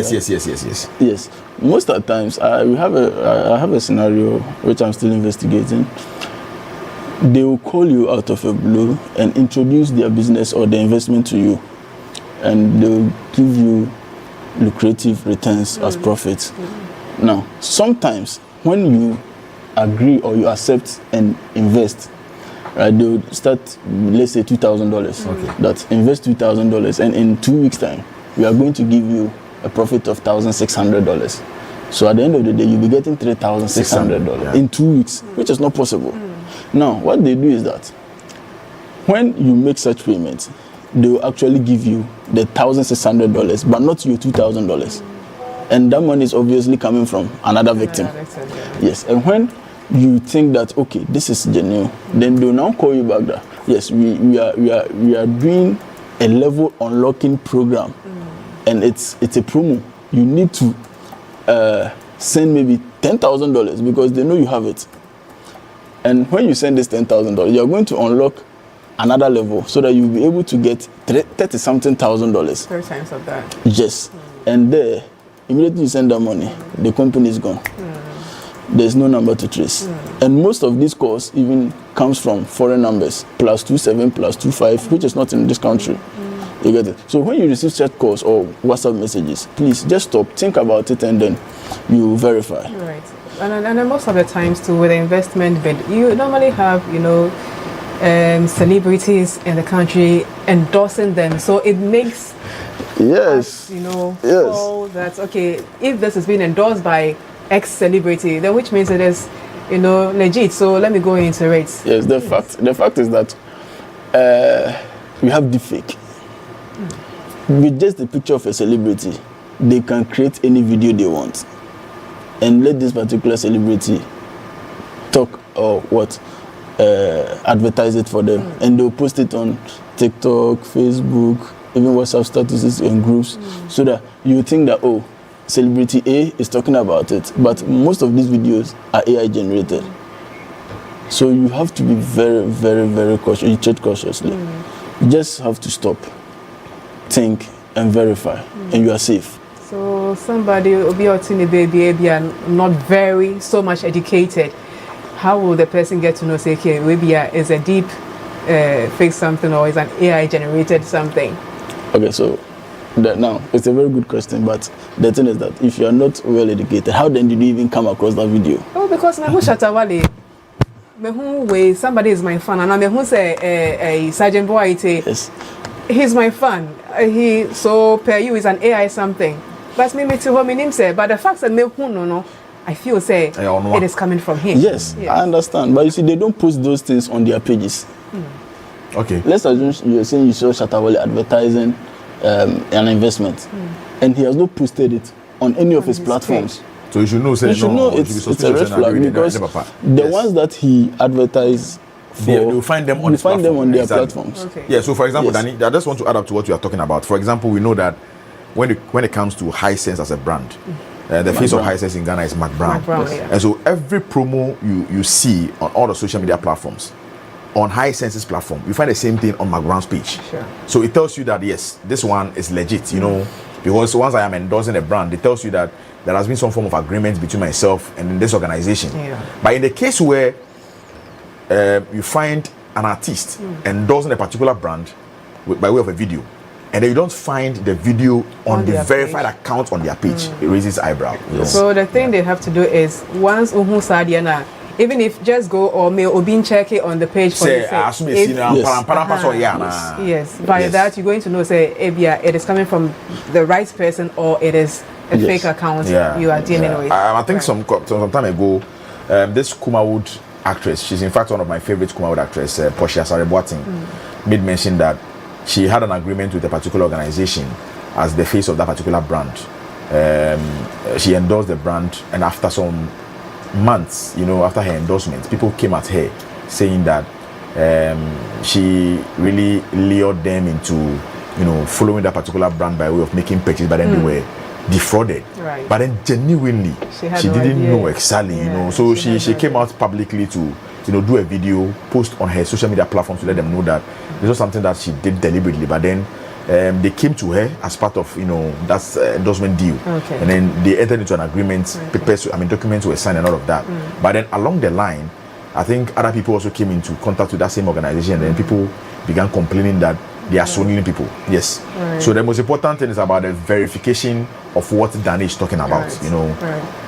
Yes. Most of the times, I have a scenario which I'm still investigating. They will call you out of a blue and introduce their business or their investment to you, and they will give you lucrative returns as profits. Now, sometimes when you agree or you accept and invest, right, they will start, let's say $2,000. That invest $2,000, and in 2 weeks' time, we are going to give you a profit of $1,600. So at the end of the day, you'll be getting $3,600 in 2 weeks, which is not possible. Now, what they do is that when you make such payments, they will actually give you the $1,600, but not your $2,000. And that money is obviously coming from another victim. Yes, and when you think that, okay, this is genuine, then they will now call you back that, yes, we are doing a level unlocking program, and it's a promo. You need to send maybe $10,000 because they know you have it. And when you send this $10,000, you're going to unlock another level so that you'll be able to get $30-something thousand. 3 times of that. Yes. And there, immediately you send that money, the company is gone. There's no number to trace. And most of these calls even comes from foreign numbers, +27, +25, which is not in this country. You get it? So when you receive chat calls or WhatsApp messages, please just stop, think about it, and then you verify. Right. And then most of the times too, with the investment bid, you normally have, celebrities in the country endorsing them. So it makes us, feel that, okay, if this has been endorsed by X celebrity, then which means it is, legit. So let me go into it. Yes, the fact is that we have deepfake. With just the picture of a celebrity, they can create any video they want and let this particular celebrity talk or advertise it for them, and they'll post it on TikTok, Facebook, even WhatsApp statuses and groups, so that you think that, celebrity A is talking about it, but most of these videos are AI generated. So you have to be very, very, very cautious. You tread cautiously. You just have to stop, think, and verify, and you are safe. So somebody will be out in the baby and not very so much educated. How will the person get to know, say, okay, maybe is a deep fake something or is an AI generated something? Okay, so now it's a very good question, but the thing is that if you are not well educated, how then did you even come across that video? Oh, because my who Shatawale, me who way somebody is my fan, and I who say a Sergeant Boy, yes, he's my fan. He so per you is an AI something. But me to home in him say, but the fact that me who no, I feel say it is coming from him. Yes, I understand, but you see, they don't post those things on their pages. Okay. Let's assume you're saying you saw Shatawale advertising an investment, and he has not posted it on any of his platforms. Page. So you should know, say, it's a red flag because the ones that he advertised for, you'll find them on, their platforms. Okay. Yeah, so for example, Danny, I just want to add up to what you are talking about. For example, we know that when it comes to Hisense as a brand, the face of Hisense in Ghana is Mac Brown. And so every promo you see on all the social media platforms, on Hisense's platform, you find the same thing on Mac Brown's page. Sure. So it tells you that yes, this one is legit, you know, because once I am endorsing a brand, it tells you that there has been some form of agreement between myself and this organization. Yeah. But in the case where you find an artist endorsing a particular brand by way of a video, and then you don't find the video on the verified account on their page, it raises eyebrow. Yes. So the thing they have to do is once Sadiana, even if just go or may or being check it on the page for yes, by that you're going to know say it is coming from the right person or it is a fake account you are dealing with. I think some time ago, this Kumawood actress, she's in fact one of my favorite Kumawood actress, Portia Sareboating, made mention that she had an agreement with a particular organization as the face of that particular brand. She endorsed the brand, and after some months, after her endorsement, people came at her saying that she really lured them into, following that particular brand by way of making purchases, but then they were defrauded. Right. But then genuinely, she didn't know exactly, So she came out publicly to, do a video, post on her social media platforms to let them know that this was something that she did deliberately. But then they came to her as part of, that endorsement deal. Okay. And then they entered into an agreement, documents were signed and all of that. But then along the line, I think other people also came into contact with that same organization, and then people began complaining that they are swindling people. Yes. Right. So the most important thing is about the verification of what Danny is talking about.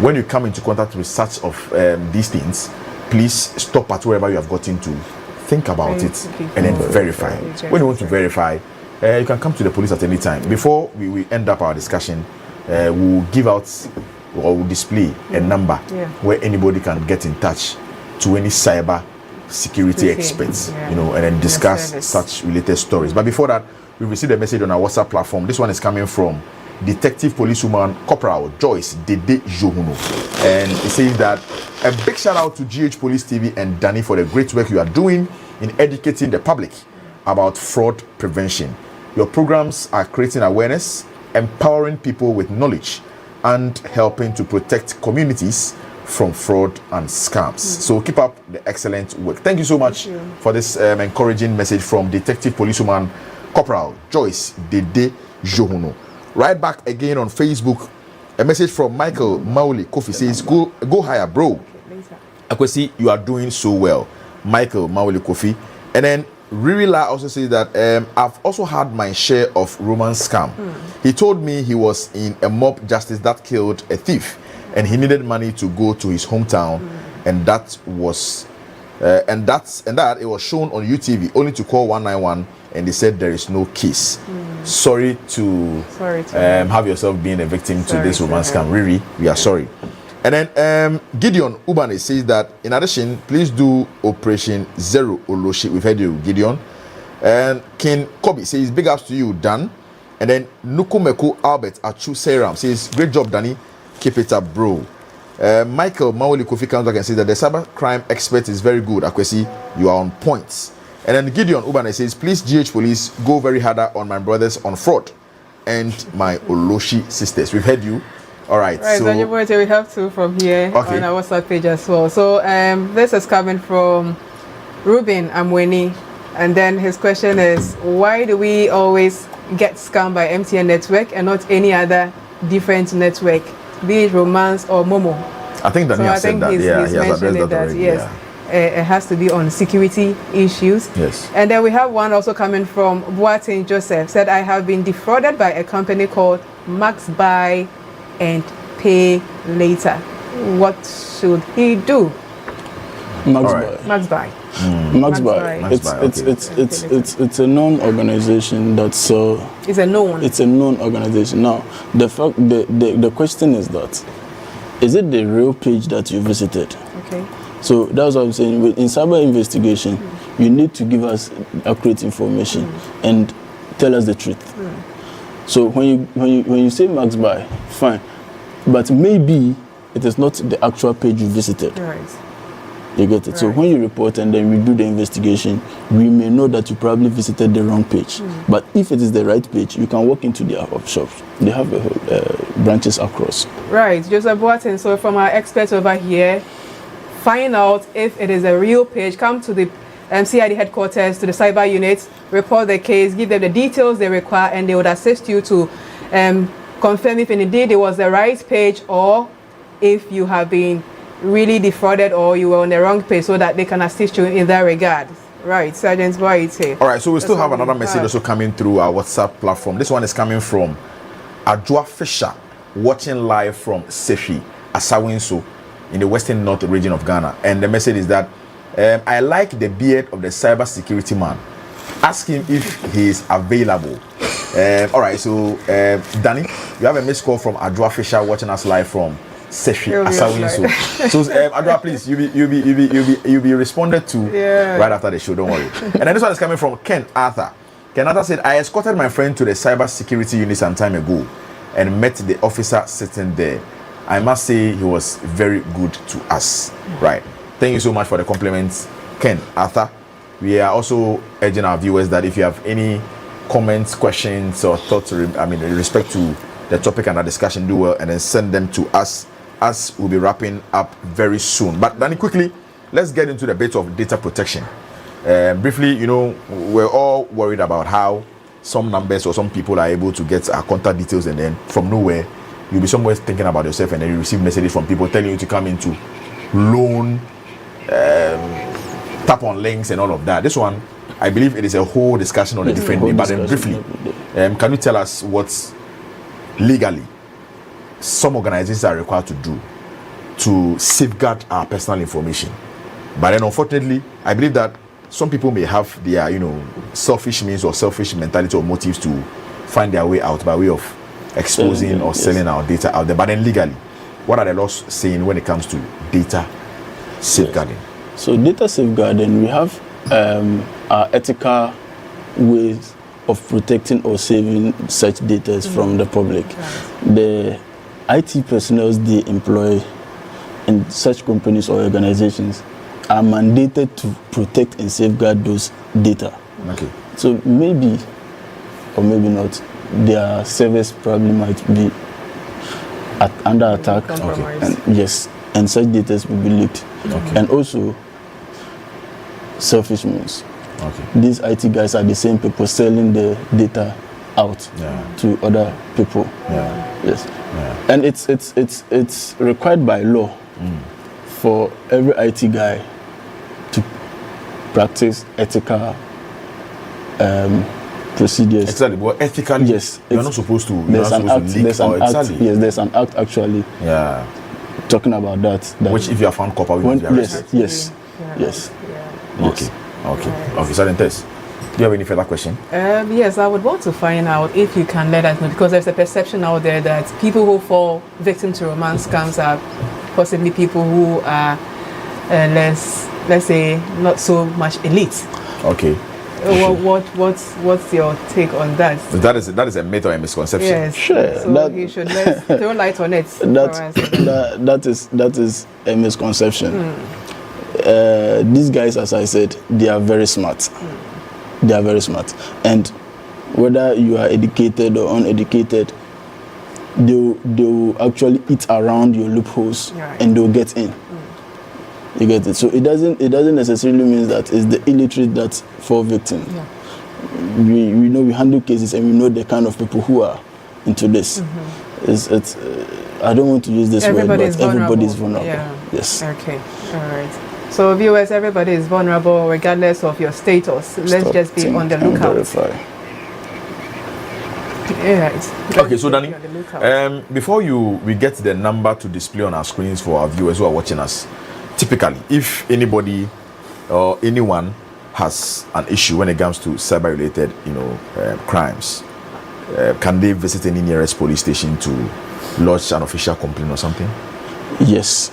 When you come into contact with such of these things, please stop at wherever you have gotten to, think about it, and then verify. When you want to verify, you can come to the police at any time. Before we end up our discussion, we'll give out or we'll display a number where anybody can get in touch to any cyber security experts, and then discuss such related stories. But before that, we received a message on our WhatsApp platform. This one is coming from Detective Policewoman Corporal Joyce Dede Johuno, and it says that a big shout out to GH Police TV and Danny for the great work you are doing in educating the public about fraud prevention. Your programs are creating awareness, empowering people with knowledge, and helping to protect communities from fraud and scams. So keep up the excellent work. Thank you so much for this encouraging message from Detective Policewoman Corporal Joyce Dede Johuno. Right back again on Facebook, a message from Michael Mauli Kofi says, go higher, bro. Akwesi, you are doing so well. Michael Mauli Kofi. And then Ririla also says that I've also had my share of romance scam. He told me he was in a mob justice that killed a thief, and he needed money to go to his hometown, and that was it was shown on UTV, only to call 191, and they said there is no case. Sorry to have yourself being a victim to this romance scam. Riri, we are sorry. And then Gideon Ubane says that in addition, please do Operation Zero Oloshi. We've heard you, Gideon. And King Kobe says big ups to you, Dan. And then Nukumeku Albert Achu Seram says great job, Danny. Keep it up, bro. Michael Maoli Kofi comes back and says that the cyber crime expert is very good. Akwesi, you are on points. And then Gideon Ubane says, please GH Police go very harder on my brothers on fraud and my Oloshi sisters. We've heard you. All right. Right, so we have two from here on our WhatsApp page as well. So this is coming from Ruben Amweni, and then his question is, why do we always get scammed by MTN network and not any other different network, be it Romance or Momo? I think that he said that. He's mentioned that already, yes. It has to be on security issues. Yes. And then we have one also coming from Boateng Joseph, said, I have been defrauded by a company called Max Buy and Pay Later. What should he do? Max Buy. It's a known organization that's it's a known organization. Now the question is that, is it the real page that you visited? Okay. So that's what I'm saying. In cyber investigation, you need to give us accurate information and tell us the truth. So when you say Max Buy, fine, but maybe it is not the actual page you visited. Right. You get it. Right. So when you report and then we do the investigation, we may know that you probably visited the wrong page. But if it is the right page, you can walk into their shops. They have branches across. Right, Joseph Boateng. So from our experts over here, find out if it is a real page. Come to the CID headquarters, to the cyber unit, report the case, give them the details they require, and they would assist you to confirm if indeed it was the right page, or if you have been really defrauded or you were on the wrong page, so that they can assist you in that regard. Right, Sergeant, what you say? All right, so we still have another message also coming through our WhatsApp platform. This one is coming from Adjoa Fisher, watching live from Sefi, Asawinso, in the Western North region of Ghana. And the message is that I like the beard of the cyber security man. Ask him if he is available. All right, so Danny, you have a missed call from Adjoa Fisher watching us live from Sefi, Asawinso. So Adjoa, please, you'll be responded to right after the show. Don't worry. And then this one is coming from Ken Arthur. Ken Arthur said, I escorted my friend to the cyber security unit some time ago and met the officer sitting there. I must say he was very good to us. Right. Thank you so much for the compliments, Ken Arthur. We are also urging our viewers that if you have any comments, questions, or thoughts, in respect to the topic and our discussion, do well and then send them to us, as we'll be wrapping up very soon. But Danny, quickly, let's get into the bit of data protection. Briefly, we're all worried about how some numbers or some people are able to get our contact details, and then from nowhere, you'll be somewhere thinking about yourself, and then you receive messages from people telling you to come into loan, tap on links and all of that. This one, I believe it is a whole discussion on a different day, but then briefly, can you tell us what legally some organizations are required to do to safeguard our personal information? But then unfortunately, I believe that some people may have their, selfish means or selfish mentality or motives to find their way out by way of exposing or selling our data out there. But then legally, what are the laws saying when it comes to data safeguarding? So data safeguarding, we have our ethical ways of protecting or saving such data from the public. The IT personnel they employ in such companies or organizations are mandated to protect and safeguard those data. Okay. So maybe or maybe not, their service probably might be under attack. Okay. And yes, and such data will be leaked. Okay. And also selfish means. Okay. These IT guys are the same people selling the data out to other people. Yes. And it's required by law for every IT guy to practice ethical procedures. Exactly. Well, ethically, yes, you're not supposed to. There's an act. There's an act. Exactly. Yes, there's an act actually. Yeah. Talking about that. Which, if you are found culpable, you will be arrested. Yes. Okay. Okay. So then, Tess, do you have any further question? Yes, I would want to find out if you can let us know, because there's a perception out there that people who fall victim to romance scams are possibly people who are let's say, not so much elite. Okay. What's your take on that? That is a myth or a misconception. Yes. Sure. So you should throw light on it. That is a misconception. These guys, as I said, they are very smart. They are very smart. And whether you are educated or uneducated, they'll actually eat around your loopholes, and they'll get in. You get it? So it doesn't necessarily mean that it's the illiterate that fall victim. Yeah. We know we handle cases, and we know the kind of people who are into this. It's I don't want to use this word, but everybody is vulnerable. Yeah. Yes. Okay. All right. So viewers, everybody is vulnerable regardless of your status. Let's just be on the lookout. Yeah. Okay, so Danny, before we get the number to display on our screens for our viewers who are watching us, typically, if anybody or anyone has an issue when it comes to cyber-related, crimes, can they visit any nearest police station to lodge an official complaint or something? Yes.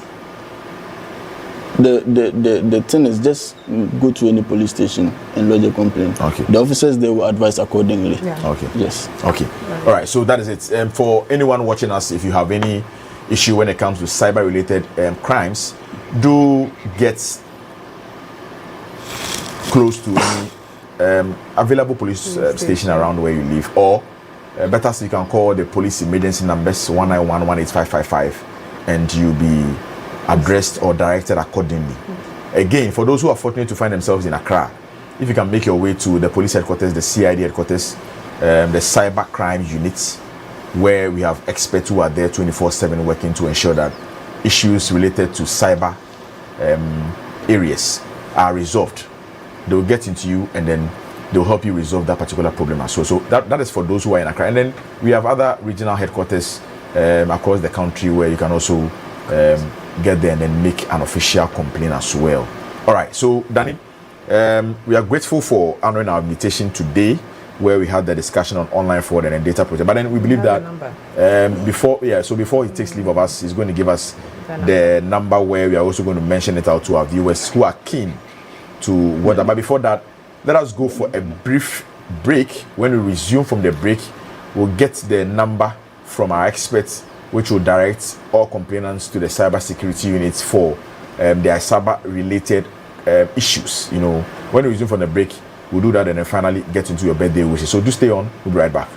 The thing is, just go to any police station and lodge a complaint. Okay. The officers, they will advise accordingly. Yeah. Okay. Yes. Okay. All right. So that is it. For anyone watching us, if you have any issue when it comes to cyber-related crimes, do get close to any available police station around where you live, or better still, you can call the police emergency numbers 191 18555, and you'll be addressed or directed accordingly. Again, for those who are fortunate to find themselves in Accra, if you can make your way to the police headquarters, the CID headquarters, the cyber crime units, where we have experts who are there 24/7 working to ensure that issues related to cyber areas are resolved. They will get into you, and then they'll help you resolve that particular problem as well. So that is for those who are in Accra. And then we have other regional headquarters across the country where you can also get there and then make an official complaint as well. All right, so Danny, we are grateful for honoring our invitation today, where we had the discussion on online fraud and data project. But then we believe that before he takes leave of us, he's going to give us the number, where we are also going to mention it out to our viewers who are keen to what. But before that, let us go for a brief break. When we resume from the break, we'll get the number from our experts, which will direct all complainants to the cyber security units for their cyber related issues. When we resume from the break, we'll do that and then finally get into your birthday wishes. So do stay on. We'll be right back.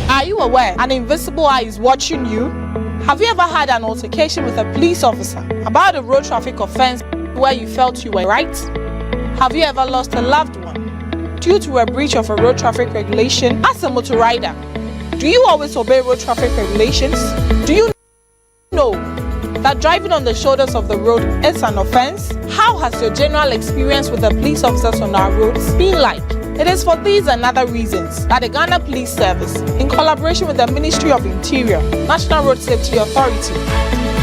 Are you aware an invisible eye is watching you? Have you ever had an altercation with a police officer about a road traffic offense where you felt you were right? Have you ever lost a loved one due to a breach of a road traffic regulation as a motor rider? Do you always obey road traffic regulations? Do you know that driving on the shoulders of the road is an offense? How has your general experience with the police officers on our roads been like? It is for these and other reasons that the Ghana Police Service, in collaboration with the Ministry of Interior, National Road Safety Authority,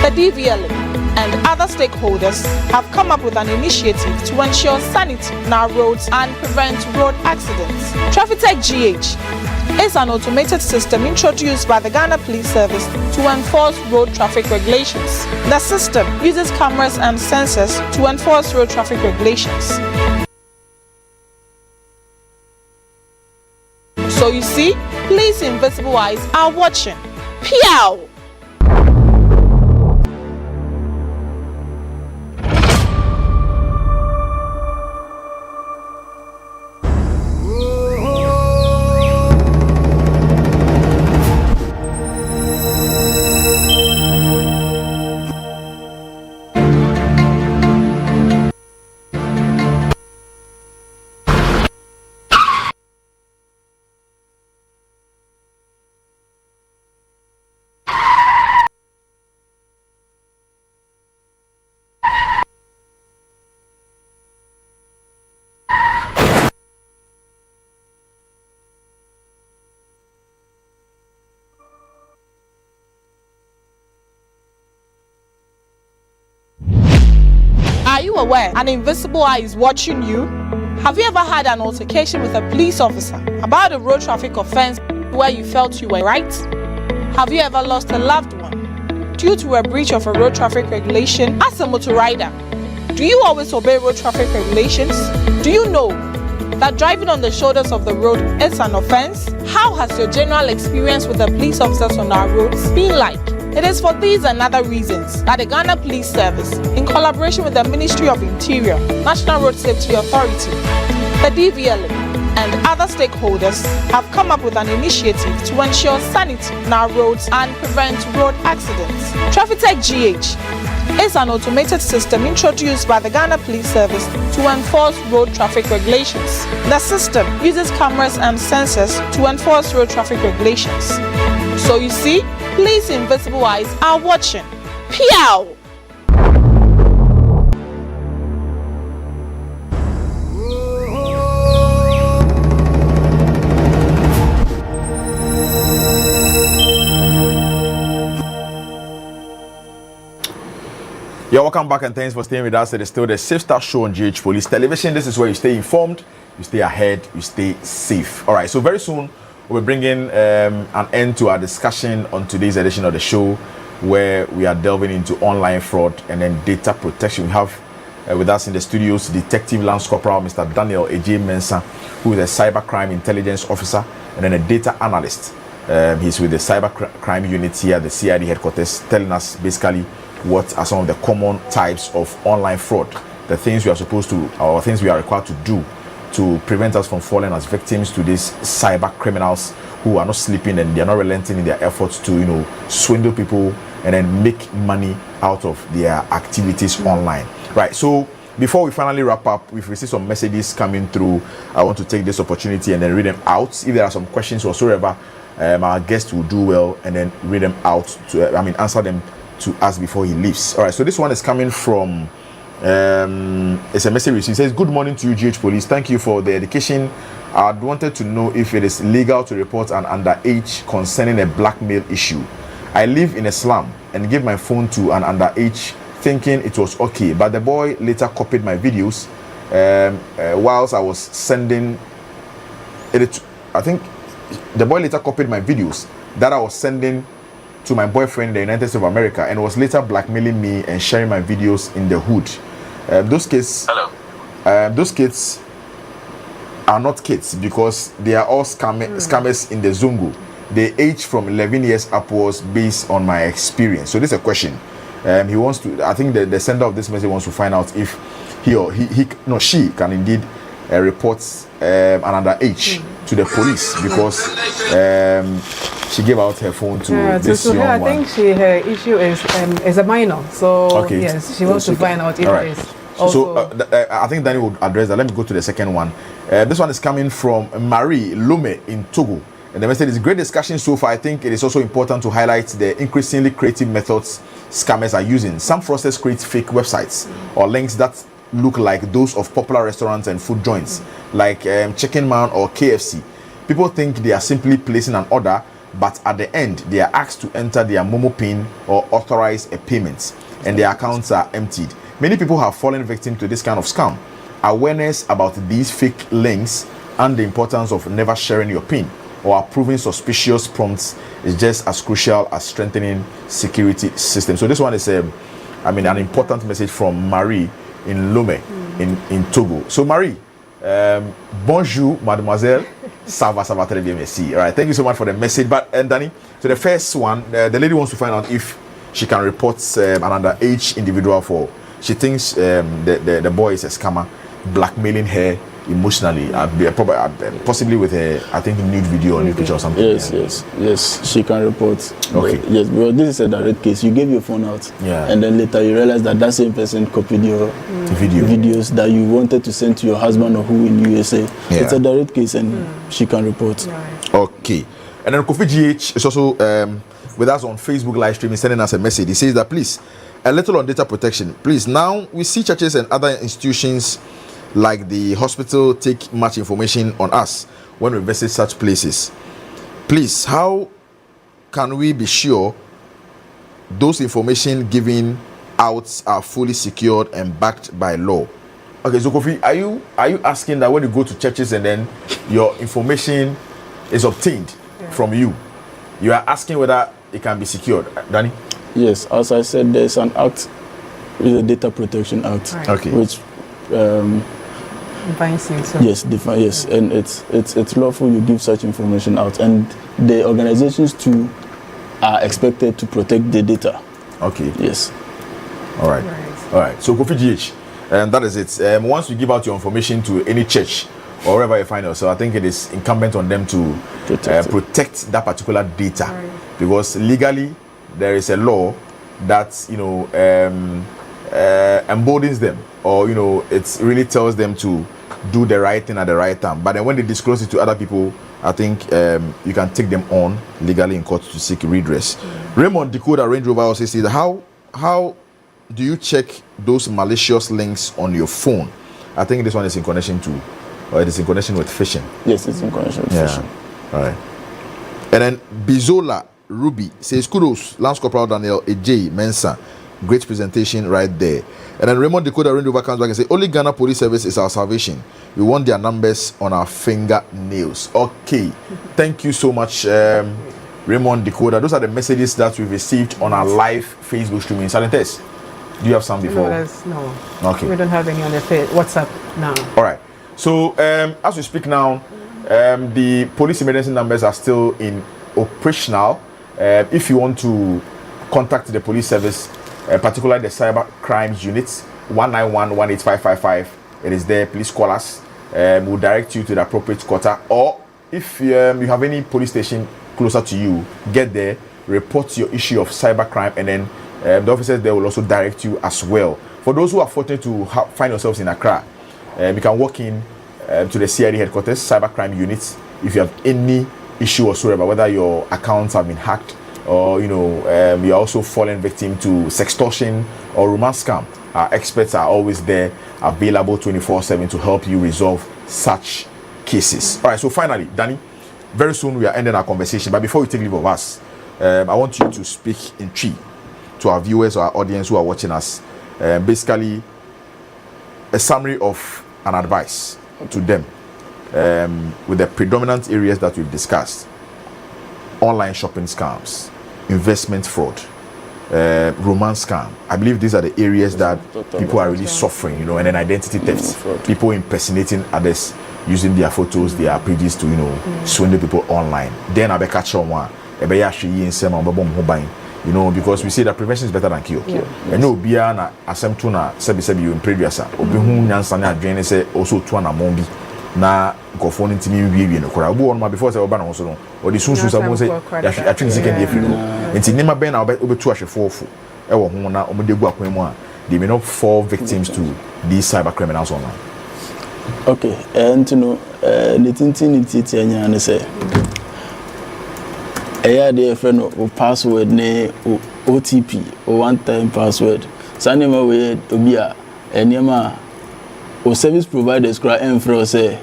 the DVLA, and other stakeholders, have come up with an initiative to ensure sanity on our roads and prevent road accidents. TrafficTech GH is an automated system introduced by the Ghana Police Service to enforce road traffic regulations. The system uses cameras and sensors to enforce road traffic regulations. So you see, police invisible eyes are watching. Pew! Are you aware an invisible eye is watching you? Have you ever had an altercation with a police officer about a road traffic offense where you felt you were right? Have you ever lost a loved one due to a breach of a road traffic regulation as a motor rider? Do you always obey road traffic regulations? Do you know that driving on the shoulders of the road is an offense? How has your general experience with the police officers on our roads been like? It is for these and other reasons that the Ghana Police Service, in collaboration with the Ministry of Interior, National Road Safety Authority, the DVLA, and other stakeholders have come up with an initiative to ensure sanity on our roads and prevent road accidents. TrafficTech GH is an automated system introduced by the Ghana Police Service to enforce road traffic regulations. The system uses cameras and sensors to enforce road traffic regulations. So you see, police invisible eyes are watching. Pew! Yeah, welcome back and thanks for staying with us. It is still the Safe Start Show on GH Police Television. This is where you stay informed, you stay ahead, you stay safe. All right, so very soon we'll be bringing an end to our discussion on today's edition of the show, where we are delving into online fraud and then data protection. We have with us in the studios Detective Lance Corporal Mr. Daniel A.J. Mensah, who is a cybercrime intelligence officer and then a data analyst. He's with the cybercrime unit here at the CID headquarters, telling us basically what are some of the common types of online fraud, the things we are supposed to, or things we are required to do to prevent us from falling as victims to these cyber criminals who are not sleeping and they are not relenting in their efforts to, you know, swindle people and then make money out of their activities online. Right, so before we finally wrap up, we've received some messages coming through. I want to take this opportunity and then read them out. If there are some questions whatsoever, our guest will do well and then read them out to, answer them to us before he leaves. All right, so this one is coming from it's a message received. It says, good morning to you, GH Police. Thank you for the education. I wanted to know if it is legal to report an underage concerning a blackmail issue. I live in a slum and gave my phone to an underage thinking it was okay, but the boy later copied my videos whilst I was sending it. I think the boy later copied my videos that I was sending to my boyfriend in the United States of America and was later blackmailing me and sharing my videos in the hood. Those kids are not kids because they are all scammers in the Zungu. They age from 11 years upwards based on my experience. So this is a question. He wants to, I think the sender of this message wants to find out if she can indeed report an underage to the police because she gave out her phone to this young I one. think her issue is a minor. So okay. Yes, she wants to find out if it is. So I think Danny will address that. Let me go to the second one. This one is coming from Marie Lume in Togo. And the message is great discussion so far. I think it is also important to highlight the increasingly creative methods scammers are using. Some fraudsters create fake websites or links that look like those of popular restaurants and food joints like Chicken Man or KFC. People think they are simply placing an order, but at the end they are asked to enter their Momo PIN or authorize a payment and their accounts are emptied. Many people have fallen victim to this kind of scam. Awareness about these fake links and the importance of never sharing your PIN or approving suspicious prompts is just as crucial as strengthening security systems. So this one is an important message from Marie in Lomé in Togo. So Marie, bonjour mademoiselle, ça va très bien, merci. All right, thank you so much for the message. But Danny, so the first one, the lady wants to find out if she can report an underage individual for, she thinks the boy is a scammer, blackmailing her emotionally, possibly with a, I think, nude video or nude picture or something. Yes, she can report. Okay. Yes, but this is a direct case. You gave your phone out, and then later you realize that same person copied your videos that you wanted to send to your husband or who in USA. Yeah. It's a direct case, and she can report. Right. Okay. And then Kofi GH is also with us on Facebook live streaming, sending us a message. He says that please, a little on data protection. Please, now we see churches and other institutions like the hospital take much information on us when we visit such places. Please, how can we be sure those information given out are fully secured and backed by law? Okay, so Kofi, are you asking that when you go to churches and then your information is obtained from you. You are asking whether it can be secured. Danny? Yes, as I said, there's an act, the Data Protection Act, okay, which defines you. So. Yes, yes, and it's lawful you give such information out, and the organizations too are expected to protect the data. Okay. Yes. All right. All right. So Kofi GH, that is it. Once you give out your information to any church or wherever you find yourself, I think it is incumbent on them to protect that particular data, because legally there is a law that emboldens them, or it really tells them to do the right thing at the right time. But then when they disclose it to other people, I think you can take them on legally in court to seek redress. Raymond Decoder Range Rover also says, how do you check those malicious links on your phone? I think this one is in connection to, or it is in connection with phishing. Yes, it's in connection with phishing. All right. And then Bizola Ruby says, kudos, Lance Corporal Daniel AJ Mensah. Great presentation right there. And then Raymond Decoder Range Rover comes back and says, only Ghana Police Service is our salvation. We want their numbers on our fingernails. Okay. Thank you so much, Raymond Decoder. Those are the messages that we've received on our live Facebook streaming. Silentes, do you have some before? No. Okay. We don't have any on the WhatsApp now. All right. So, as we speak now, the police emergency numbers are still in operational. If you want to contact the police service, particularly the cyber crimes units, 191-18555, it is there. Please call us. We'll direct you to the appropriate quarter. Or if you have any police station closer to you, get there, report your issue of cyber crime, and then the officers there will also direct you as well. For those who are fortunate to find yourselves in Accra, you can walk in to the CID headquarters, cyber crime units, if you have any issue whatsoever, whether your accounts have been hacked, or you're also fallen victim to sextortion or romance scam. Our experts are always there, available 24/7 to help you resolve such cases. All right, so finally, Danny, very soon we are ending our conversation, but before we take leave of us, I want you to speak in Twi to our viewers or our audience who are watching us, basically a summary of an advice to them with the predominant areas that we've discussed: online shopping scams, investment fraud, romance scam. I believe these are the areas that people are really suffering, and then identity theft, people impersonating others using their photos, their pages to swindle people online. Then I be catch on one, because we say that prevention is better than cure. And no be na asem to na sebi you in previous obi hu nyansa na adwene say also to na mombi na nkofo no ntimi wiwie no kora obo on before say oba na so no or the sunsun sabo say ya twin second day free no enti nima ben na obetu ahwefo ofo e wo ho na omde gu akwan mu a they may not fall victims to these cyber criminals online. Okay, and nititi anya ne say the friend o password ne OTP or one-time password. Sanema we obia enema o service providers kra enfro say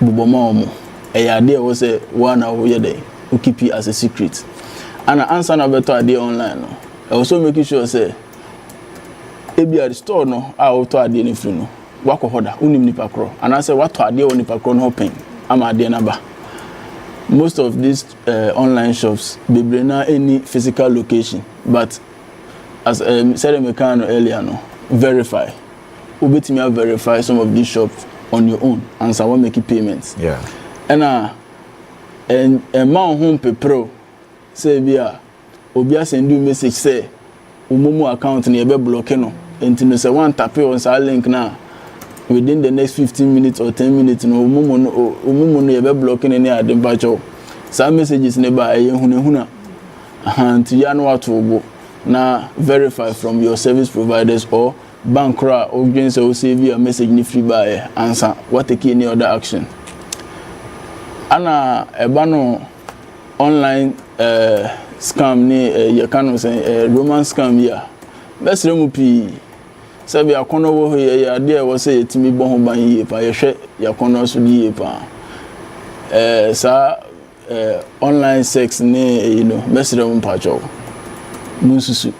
buboma omo eyade o say one na we dey o keep it as a secret. And answer na better ade online no. Also making sure say ebia the store no a o to ade ne free no. Wakohoda unim nipa kro. And I say what to ade o nipa kro no open. Am ade na ba. Most of these online shops, they bring not any physical location, but as said Mekano earlier, verify. Ubetimia verify some of these shops on your own, and someone making payments. Yeah. And a man home pro say via obia send you message say umumu account ni ebe blocking and no say one tap on sa link now. Within the next 15 minutes or 10 minutes, no umumu no ebe blocking any adembacho. Some messages never huna and you know what to go now verify from your service providers or bank or against or save you a message ni free by answer what take any other action. Ana ebano online scam ni you can say romance scam here. Best remupi sabi akono wo ya de wo say etimi bo ho ban yi pa ye hwe yakono so di yi pa online sex ne best remupacho mususu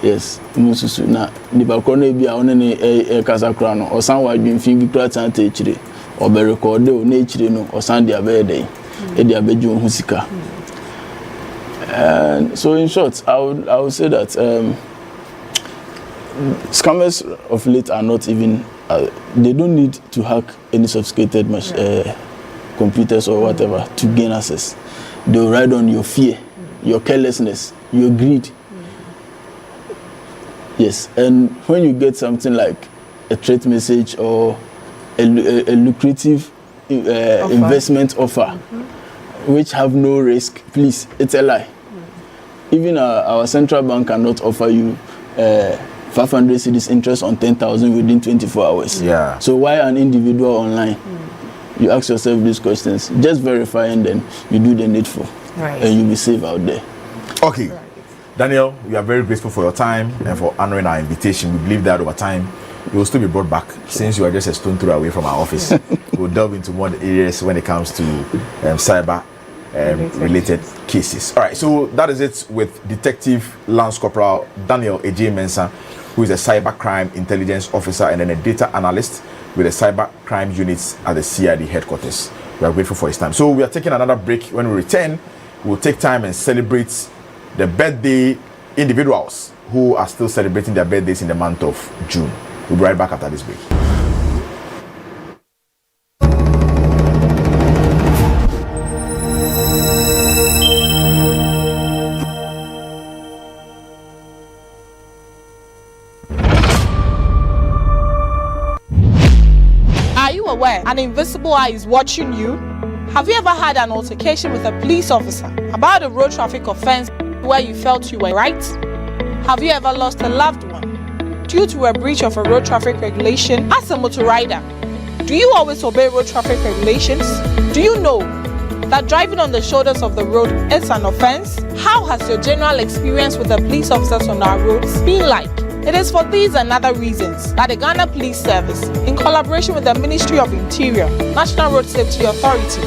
yes mususu na di ba kono bi a one ne kasa kra no osan wa dwemfin bi kra tan ta chire o be record o na chire no osan dia be dey Ediabejo Husika. And so in short, I would say that scammers of late are not even, they don't need to hack any sophisticated computers or whatever to gain access. They'll ride on your fear, your carelessness, your greed. Yes, and when you get something like a trade message or a lucrative investment offer, which have no risk, please, it's a lie. Even our central bank cannot offer you 500 cedis interest on 10,000 within 24 hours. Yeah. So why an individual online? You ask yourself these questions. Just verify and then you do the needful. Right. And you'll be safe out there. Okay. Right. Daniel, we are very grateful for your time and for honoring our invitation. We believe that over time you will still be brought back since you are just a stone throw away from our office. We'll delve into more areas when it comes to cyber related cases. All right, so that is it with Detective Lance Corporal Daniel A.J. Mensah, who is a cyber crime intelligence officer and then a data analyst with the cyber crime units at the CID headquarters. We are grateful for his time. So we are taking another break. When we return, we'll take time and celebrate the birthday individuals who are still celebrating their birthdays in the month of June. We'll be right back after this break. Are you aware an invisible eye is watching you? Have you ever had an altercation with a police officer about a road traffic offense where you felt you were right? Have you ever lost a loved one due to a breach of a road traffic regulation as a motor rider? Do you always obey road traffic regulations? Do you know that driving on the shoulders of the road is an offense? How has your general experience with the police officers on our roads been like? It is for these and other reasons that the Ghana Police Service, in collaboration with the Ministry of Interior, National Road Safety Authority,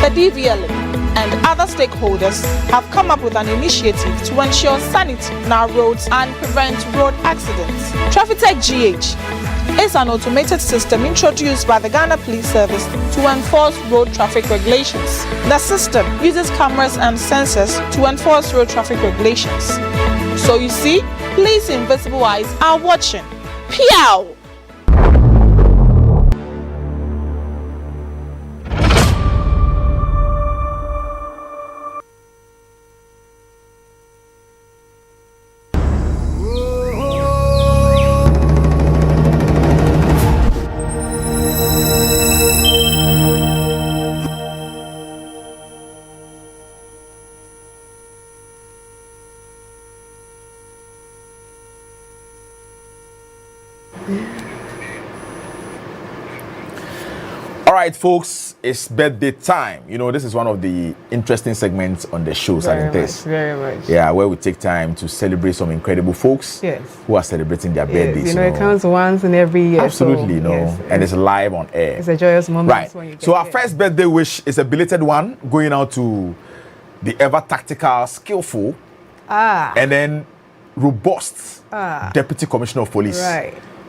the DVLA, and other stakeholders, have come up with an initiative to ensure sanity on our roads and prevent road accidents. TrafficTech GH is an automated system introduced by the Ghana Police Service to enforce road traffic regulations. The system uses cameras and sensors to enforce road traffic regulations. So you see, police invisible eyes are watching. Pew! All right, folks, it's birthday time. You know, this is one of the interesting segments on the show, Very much. Yeah, where we take time to celebrate some incredible folks who are celebrating their birthdays. You know, it comes once in every year. Absolutely, and it's live on air. It's a joyous moment. Right. When you get So our first birthday wish is a belated one, going out to the ever tactical, skillful, and then robust Deputy Commissioner of Police,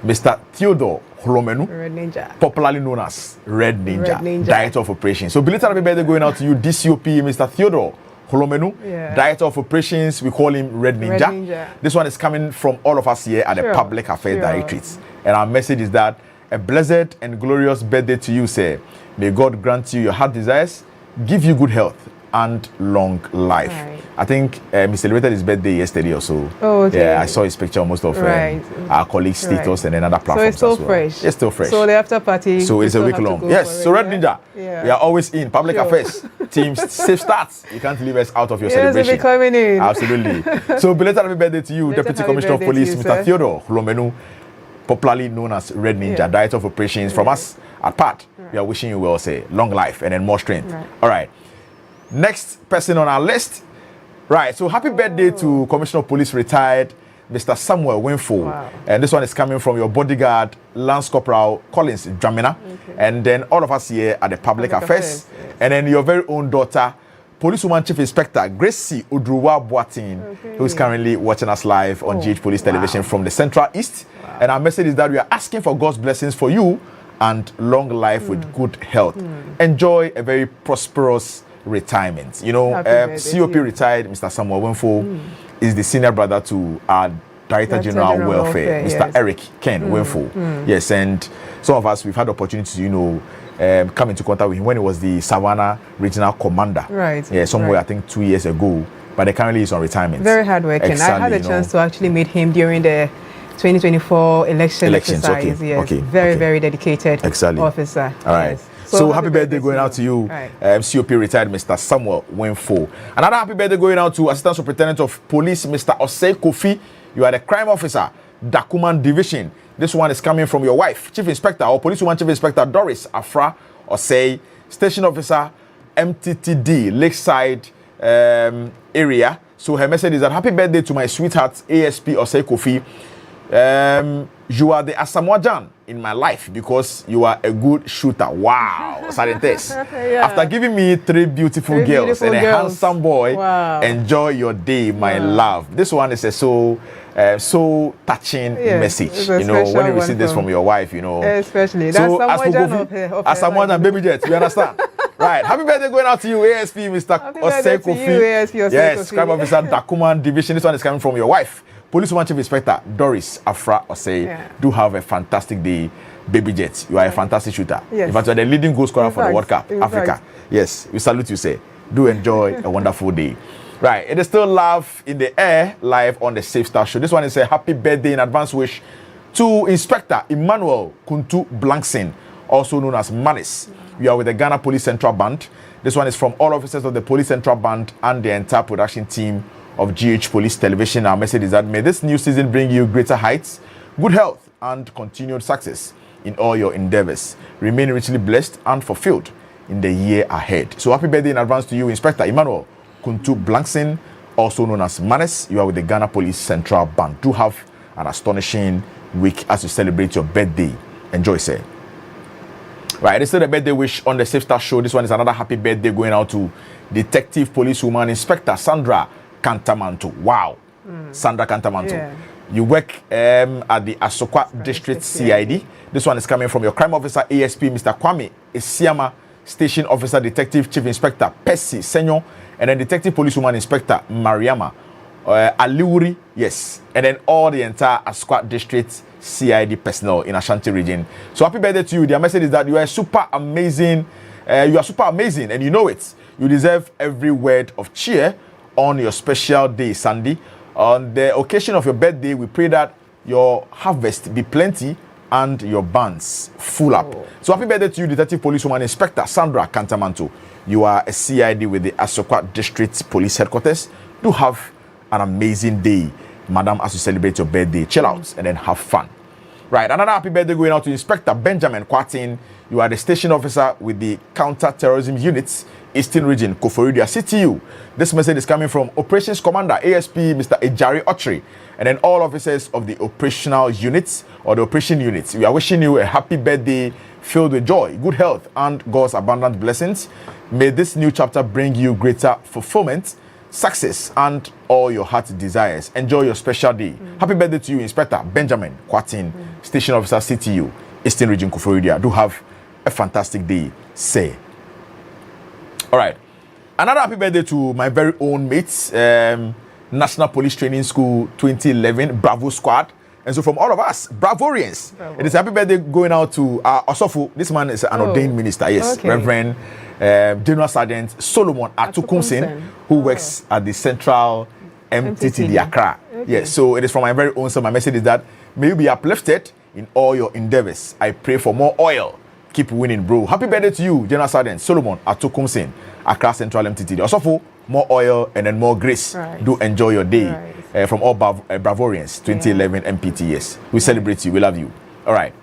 Mr. Theodore Holomenu, Red Ninja, popularly known as Red Ninja, Director of Operations. So belated happy birthday going out to you, DCOP, Mr. Theodore Holomenu, Director of Operations. We call him Red Ninja. This one is coming from all of us here at the Public Affairs Directorate. And our message is that a blessed and glorious birthday to you, sir. May God grant you your heart desires, give you good health and long life. I think he celebrated his birthday yesterday or so. Yeah, I saw his picture on most of our colleagues' status and then other platforms. So it's still fresh. It's still fresh. So the after party. So it's a week long. Yes. So Red Ninja, we are always in Public Affairs teams. Safe starts. You can't leave us out of your celebration. Yes, we'll be coming in. Absolutely. So belated happy birthday to you, Deputy Commissioner of Police, Mr. Theodore Holomenu, popularly known as Red Ninja, Director of Operations. From us at PAT, we are wishing you well, say long life and then more strength. All right. Next person on our list. Right, so happy birthday to Commissioner of Police retired Mr. Samuel Winfo. And this one is coming from your bodyguard, Lance Corporal Collins Dramina. And then all of us here at the Public Affairs. And then your very own daughter, Policewoman Chief Inspector Gracie Udruwa Boatin, who is currently watching us live on GH Police Television from the Central East. And our message is that we are asking for God's blessings for you and long life with good health. Enjoy a very prosperous retirement. You know, COP retired, Mr. Samuel Wenfo is the senior brother to our Director General Welfare, Mr. Yes. Eric Ken Wenfo. Yes, and some of us, we've had the opportunity to, you know, come into contact with him when he was the Savannah Regional Commander. Right. Yeah, somewhere, I think 2 years ago. But currently he's on retirement. Very hardworking. I had a chance to actually meet him during the 2024 elections. Okay. Yes. Okay. Very dedicated officer. All right. Yes. So happy birthday going out to you, right. COP retired Mr. Samuel Wenfo. Another happy birthday going out to Assistant Superintendent of Police, Mr. Osei Kofi. You are the crime officer, Dakuman Division. This one is coming from your wife, Chief Inspector or Policewoman Chief Inspector Doris Afra Osei, Station Officer, MTTD, Lakeside area. So her message is that happy birthday to my sweetheart, ASP Osei Kofi. You are the Asamoah in my life because you are a good shooter. Wow. Silentes. After giving me three beautiful girls and a handsome boy, enjoy your day, my love. This one is a so touching message. You know, when you receive this from your wife, you know. Especially. So That's Asamoah Jan, baby jet, you understand? Right. Happy birthday going out to you, ASP, Mr. Osei Kofi. Yes, crime officer, Dakuman Division. This one is coming from your wife. Policewoman Chief Inspector Doris Afra Osei, do have a fantastic day, baby jet. You are a fantastic shooter. Yes. In fact, you are the leading goal scorer for the World Cup, Africa. Yes, we salute you, say. Do enjoy a wonderful day. Right, it is still love in the air, live on the Safe Star Show. This one is a happy birthday in advance wish to Inspector Emmanuel Kuntu Blankson, also known as Manis. You are with the Ghana Police Central Band. This one is from all officers of the Police Central Band and the entire production team of GH Police Television. Our message is that may this new season bring you greater heights, good health, and continued success in all your endeavors. Remain richly blessed and fulfilled in the year ahead. So happy birthday in advance to you, Inspector Emmanuel Kuntu Blankson, also known as Manes. You are with the Ghana Police Central Band. Do have an astonishing week as you celebrate your birthday. Enjoy, sir. Right, this is the birthday wish on the Safe Star Show. This one is another happy birthday going out to Detective Policewoman Inspector Sandra Cantamanto. Wow. Sandra Cantamanto. Yeah. You work at the Asokwa District CID. This one is coming from your crime officer, ASP, Mr. Kwame Isiama, Station Officer, Detective Chief Inspector Percy Senyo, and then Detective Policewoman Inspector Mariama Aliuri. Yes. And then all the entire Asokwa District CID personnel in Ashanti region. So happy birthday to you. Their message is that you are super amazing. You are super amazing and you know it. You deserve every word of cheer on your special day, Sunday. On the occasion of your birthday, we pray that your harvest be plenty and your barns full up. So happy birthday to you, Detective Policewoman Inspector Sandra Cantamanto. You are a CID with the Asokwa District Police Headquarters. Do have an amazing day, madam, as you celebrate your birthday. Chill out and then have fun. Right, another happy birthday going out to Inspector Benjamin Kwatin. You are the station officer with the Counter-Terrorism Units, Eastern Region, Koforidua CTU. This message is coming from Operations Commander, ASP, Mr. Ejari Otri, and then all officers of the operational units or the operation units. We are wishing you a happy birthday filled with joy, good health, and God's abundant blessings. May this new chapter bring you greater fulfillment, success, and all your heart desires. Enjoy your special day. Happy birthday to you, Inspector Benjamin Kwatin, Station Officer CTU, Eastern Region, Koforidua. Do have a fantastic day, say. All right. Another happy birthday to my very own mates, National Police Training School 2011, Bravo Squad. And so from all of us, Bravorians, it is a happy birthday going out to Osofu. This man is an ordained minister, yes, Reverend General Sergeant Solomon Atukumsin, who works at the Central MTTD Accra. Yes, so it is from my very own son. My message is that may you be uplifted in all your endeavors. I pray for more oil. Keep winning, bro. Happy birthday to you, General Sergeant Solomon Atukumsin, Accra Central MTTD. Also, more oil and then more grace. Right. Do enjoy your day. From all Bravorians, 2011 MPTS. We celebrate you. We love you. All right.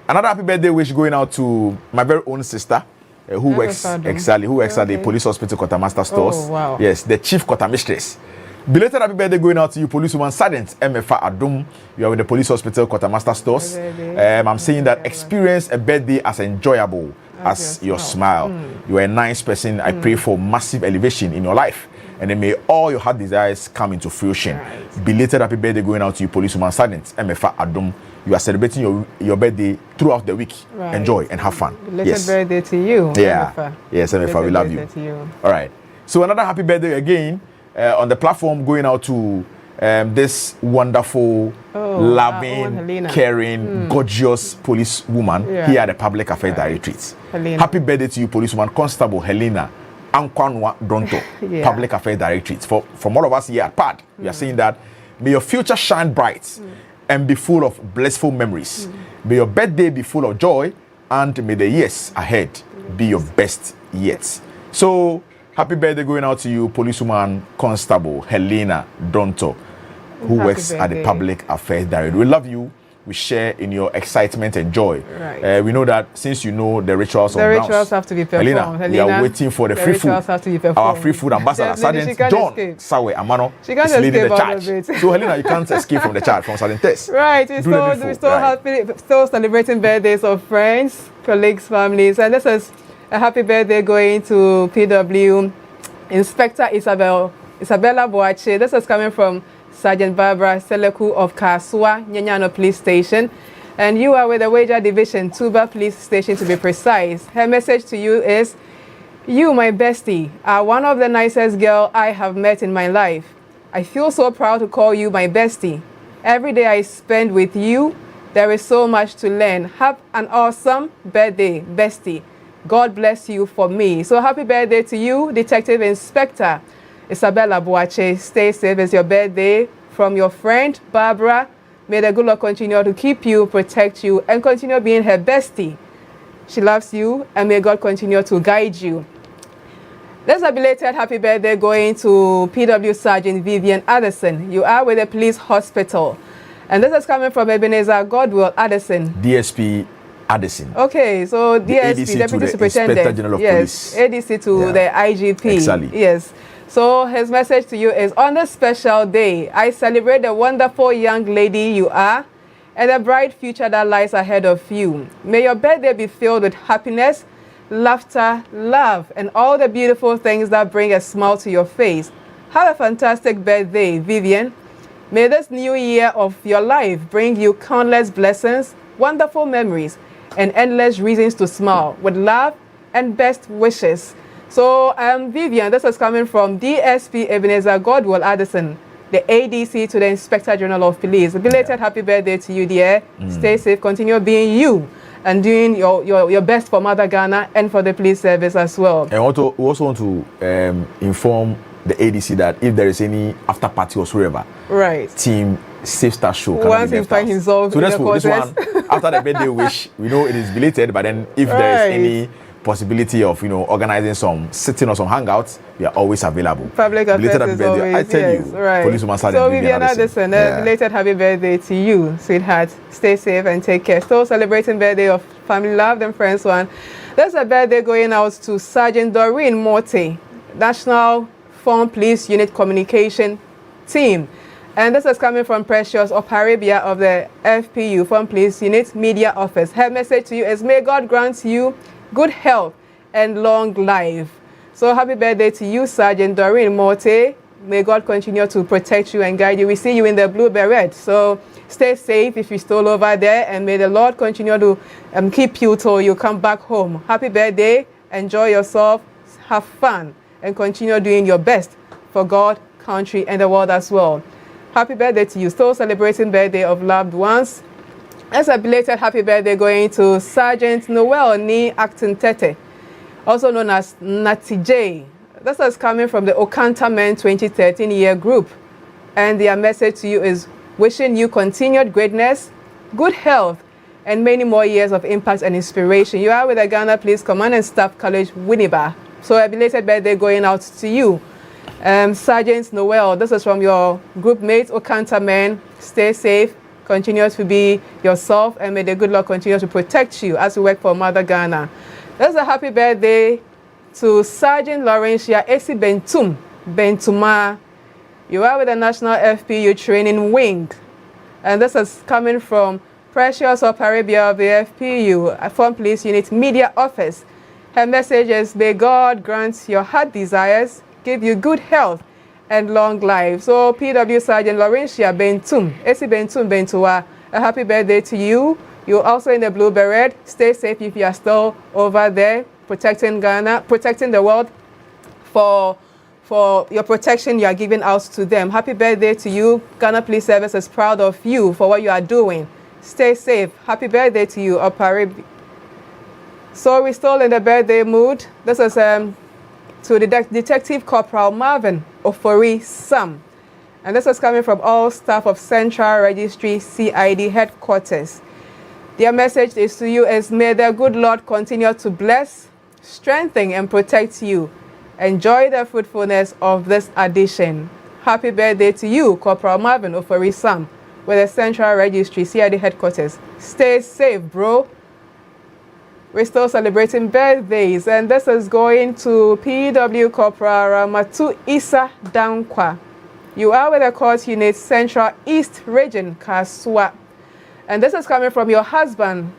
Another happy birthday wish going out to my very own sister, who works at the Police Hospital Quartermaster Stores. Oh, wow. Yes, the Chief Quartermistress. Belated happy birthday going out to you, Policewoman Sergeant MFA Adum. You are with the Police Hospital Quartermaster Stores. I'm saying that experience a birthday as enjoyable as your smile. You are a nice person. I pray for massive elevation in your life. And then may all your heart desires come into fruition. Belated happy birthday going out to you, Policewoman Sergeant MFA Adum. you are celebrating your birthday throughout the week. Right. Enjoy and have fun. Belated birthday to you. Yeah. Yes, Emifa, we love you. All right. So another happy birthday again on the platform going out to this wonderful, loving, caring, gorgeous police woman here at the Public Affairs Directorate. Happy birthday to you, policewoman Constable Helena Ankwanwa Donto, Public Affairs Directorate. From all of us here at PAD, we are saying that may your future shine bright and be full of blissful memories. May your birthday be full of joy, and may the years ahead be your best yet. So, happy birthday going out to you, policewoman Constable Helena Donto, who works at the Public Affairs Directorate. We love you. We share in your excitement and joy. Right. We know that since you know the rituals of grounds. The rituals have to be performed. Helena, we are waiting for the free food. Have to be performed. Our free food ambassador, Sergeant John Sawe Amano, is leading the charge. So Helena, you can't escape from the charge from Sergeant Tess. Right. We're still happy, still celebrating birthdays of friends, colleagues, families, and this is a happy birthday going to PW Inspector Isabella Boache. This is coming from Sergeant Barbara Seleku of Kasua, Nyanyano Police Station. And you are with the Wager Division, Tuba Police Station to be precise. Her message to you is, you, my bestie, are one of the nicest girls I have met in my life. I feel so proud to call you my bestie. Every day I spend with you, there is so much to learn. Have an awesome birthday, bestie. God bless you for me. So happy birthday to you, Detective Inspector Isabella Boache. Stay safe. It's your birthday from your friend Barbara. May the good Lord continue to keep you, protect you, and continue being her bestie. She loves you, and may God continue to guide you. There's a belated happy birthday going to PW Sergeant Vivian Addison. You are with the police hospital. And this is coming from Ebenezer Godwill Addison. DSP Addison. Okay, so DSP, Deputy Superintendent. Inspector General of Police. ADC to the IGP. Exactly. Yes. So his message to you is, on this special day, I celebrate the wonderful young lady you are and the bright future that lies ahead of you. May your birthday be filled with happiness, laughter, love, and all the beautiful things that bring a smile to your face. Have a fantastic birthday, Vivian. May this new year of your life bring you countless blessings, wonderful memories, and endless reasons to smile with love and best wishes. So, Vivian, this is coming from DSP Ebenezer Godwill Addison, the ADC to the Inspector General of Police. A belated happy birthday to you, dear. Stay safe, continue being you, and doing your best for Mother Ghana and for the police service as well. And we also want to inform the ADC that if there is any after party or whatever, Team Safe Star Show can once he finds himself so that's for this one. After the birthday wish, we know it is belated, but then if there is any possibility of organizing some sitting or some hangouts, we are always available. Public affairs is always, I tell you, Policewoman Sergeant Vivian Addison, belated happy birthday to you, sweetheart. Stay safe and take care. Still celebrating birthday of family, loved and friends one. There's a birthday going out to Sergeant Doreen Morte, National Foreign Police Unit Communication Team. And this is coming from Precious Oparibia of the FPU, Foreign Police Unit Media Office. Her message to you is, may God grant you good health and long life. So happy birthday to you, Sergeant Doreen Morte. May God continue to protect you and guide you. We see you in the blue beret. So stay safe if you're still over there, and may the Lord continue to keep you till you come back home. Happy birthday. Enjoy yourself. Have fun. And continue doing your best for God, country, and the world as well. Happy birthday to you. Still celebrating birthday of loved ones. As a belated happy birthday going to Sergeant Noel Ni Acton Tete, also known as Natty J. This is coming from the Okanta Men 2013 year group. And their message to you is wishing you continued greatness, good health, and many more years of impact and inspiration. You are with the Ghana Police Command and Staff College, Winneba. So a belated birthday going out to you. Sergeant Noel, this is from your group mate, Okanta Men. Stay safe. Continue to be yourself, and may the good Lord continue to protect you as you work for Mother Ghana. There's a happy birthday to Sergeant Laurentia Esi Bentuma. You are with the National FPU Training Wing. And this is coming from Precious Oparibia of the FPU, Foreign Police Unit Media Office. Her message is, may God grant your heart desires, give you good health, and long life. So PW Sergeant Laurentia Esi Bentua, a happy birthday to you. You're also in the blue beret. Stay safe if you are still over there protecting Ghana, protecting the world for your protection you are giving out to them. Happy birthday to you. Ghana Police Service is proud of you for what you are doing. Stay safe. Happy birthday to you, Oparibi. So we're still in the birthday mood. This is to the Detective Corporal Marvin Ofori Sam. And this is coming from all staff of Central Registry CID headquarters. Their message is to you is, may the good Lord continue to bless, strengthen, and protect you. Enjoy the fruitfulness of this addition. Happy birthday to you, Corporal Marvin Ofori Sam, with the Central Registry CID headquarters. Stay safe, bro. We're still celebrating birthdays, and this is going to PW Corporal Ramatu Isa Dankwa. You are with the Court Unit Central East Region, Kaswa. And this is coming from your husband,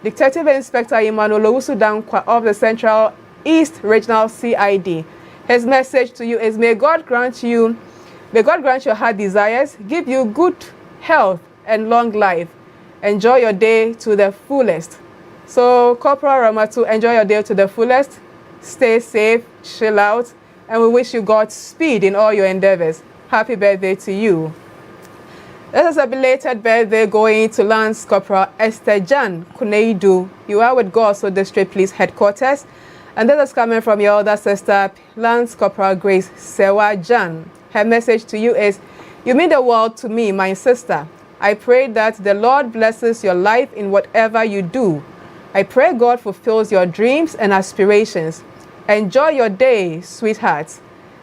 Detective Inspector Emmanuel Owusu Dankwa of the Central East Regional CID. His message to you is, may God grant your heart desires, give you good health and long life. Enjoy your day to the fullest. So, Corporal Ramatu, enjoy your day to the fullest. Stay safe, chill out, and we wish you Godspeed in all your endeavors. Happy birthday to you. This is a belated birthday going to Lance Corporal Esther Jan Kuneidu. You are with Goso District Police Headquarters. And this is coming from your older sister, Lance Corporal Grace Sewa Jan. Her message to you is, you mean the world to me, my sister. I pray that the Lord blesses your life in whatever you do. I pray God fulfills your dreams and aspirations. Enjoy your day, sweetheart.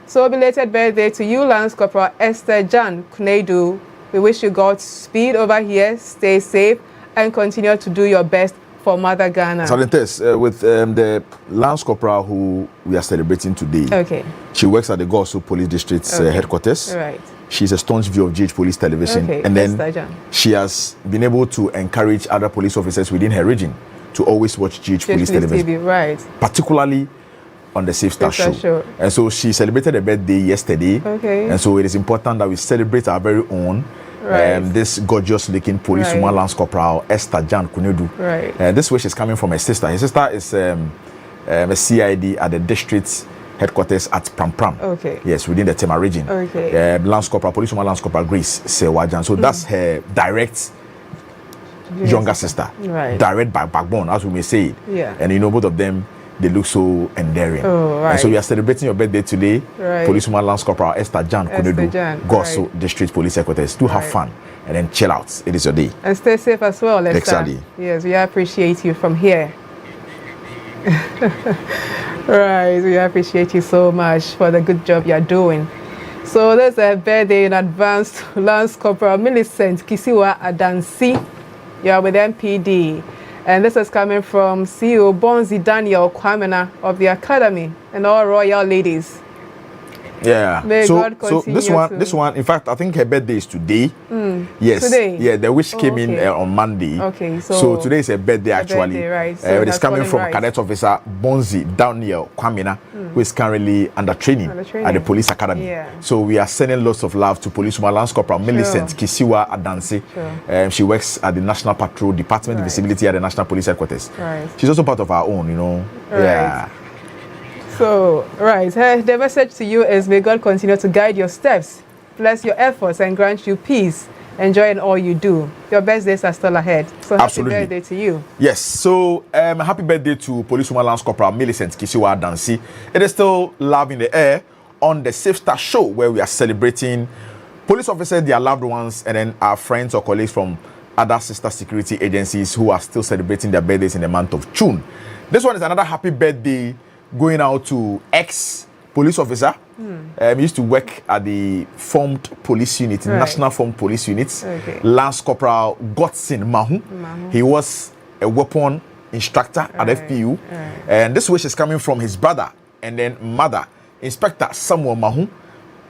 So belated birthday to you, Lance Corporal Esther Jan Kuneidu. We wish you Godspeed over here. Stay safe and continue to do your best for Mother Ghana. Salentes, with the Lance Corporal who we are celebrating today. Okay. She works at the Goso Police District's headquarters. Right. She's a staunch view of GH Police Television. Okay. And then she has been able to encourage other police officers within her region to always watch GH Police Television. TV, right. Particularly on the Safe Star show. And so she celebrated her birthday yesterday. Okay. And so it is important that we celebrate our very own, this gorgeous looking policewoman, Lance Corporal Esther Jan Kuneidu. Right. This wish is coming from her sister. Her sister is a CID at the district headquarters at Pram Pram. Okay. Yes, within the Tema region. Okay. Lance Corporal, policewoman Lance Corporal Grace Sewa Jan. So that's her direct younger sister. Right. Direct backbone, as we may say it. Yeah. And you know, both of them, they look so endearing. Oh, right. And so we are celebrating your birthday today. Right. Policewoman Lance Corporal Esther Jan Kuneidu, Goso right. District Police Headquarters. Do have fun and then chill out. It is your day. And stay safe as well, Esther. Exactly. Yes, we appreciate you from here. Right, we appreciate you so much for the good job you're doing. So there's a birthday in advance to Lance Corporal Millicent Kisiwa Adansi. You are with MPD. And this is coming from CEO Bonzi Daniel Kwamena of the Academy and all royal ladies. Yeah. May God so this one, in fact, I think her birthday is today. Yes. Today? Yeah, the wish came in on Monday. Okay, so today is her birthday actually. Birthday, right. So it is coming from Cadet Officer Bonzi Daniel Kwamena, who is currently under training at the Police Academy. Yeah. So we are sending lots of love to Policewoman Lance Corporal Millicent Kisiwa Adansi. She works at the National Patrol Department, Visibility at the National Police Headquarters. Right. She's also part of our own, you know. Right. Yeah. So, the message to you is, may God continue to guide your steps, bless your efforts, and grant you peace. Enjoy in all you do. Your best days are still ahead. So happy birthday to you. Yes. So happy birthday to Policewoman Lance Corporal Millicent Kisiwa Adansi. It is still love in the air on the Safe Star show, where we are celebrating police officers, their loved ones, and then our friends or colleagues from other sister security agencies who are still celebrating their birthdays in the month of June. This one is another happy birthday going out to ex-police officer. He used to work at the formed police unit, National Formed Police Units. Lance Corporal Godson Mahu. He was a weapon instructor at FPU. And this wish is coming from his brother and then mother, Inspector Samuel Mahu,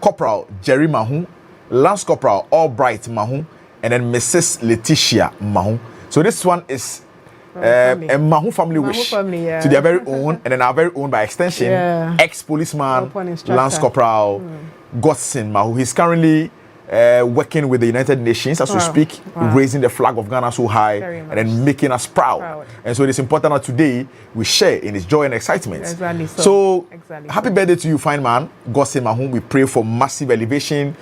Corporal Jerry Mahu, Lance Corporal Albright Mahu, and then Mrs. Letitia Mahu. So this one is a Mahu family wish to their very own, and then our very own by extension, ex-policeman Lance Corporal Godson Mahu. He's currently working with the United Nations as we speak, raising the flag of Ghana so high and then making us proud. And so it is important that today we share in his joy and excitement. Exactly So happy birthday to you, fine man. God save my home. We pray for massive elevation.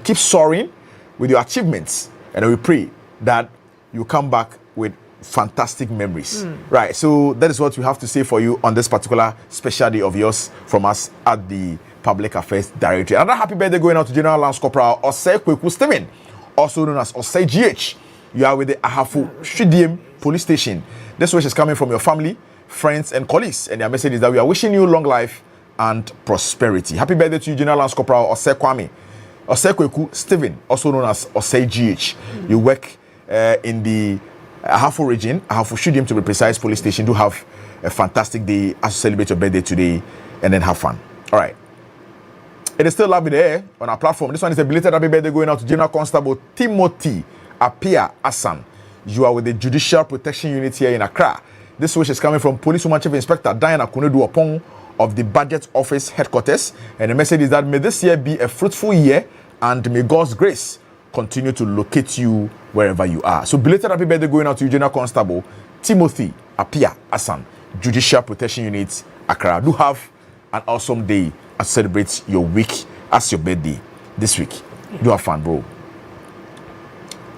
Keep soaring with your achievements. And we pray that you come back with fantastic memories. Right, so that is what we have to say for you on this particular special day of yours from us at the Public Affairs Directorate. Another happy birthday going out to General Lance Corporal Osei Kweku Stephen, also known as Osei GH. You are with the Ahafo Shudiem Police Station. This wish is coming from your family, friends, and colleagues. And their message is that we are wishing you long life and prosperity. Happy birthday to you, General Lance Corporal Osei Kwame. Osei Kweku Stephen, also known as Osei GH. You work in the Ahafo region, Ahafo Shudiem to be precise, police station. Do have a fantastic day as you celebrate your birthday today and then have fun. All right. It is still lovely there on our platform. This one is a belated happy birthday going out to General Constable Timothy Apia Asan. You are with the Judicial Protection Unit here in Accra. This wish is coming from Policewoman Chief Inspector Diana Kunedu Opong of the Budget Office Headquarters. And the message is that may this year be a fruitful year and may God's grace continue to locate you wherever you are. So belated happy birthday going out to you, General Constable Timothy Apia Asan, Judicial Protection Unit, Accra. Do have an awesome day as celebrate your week as your birthday this week. Do have fun, bro.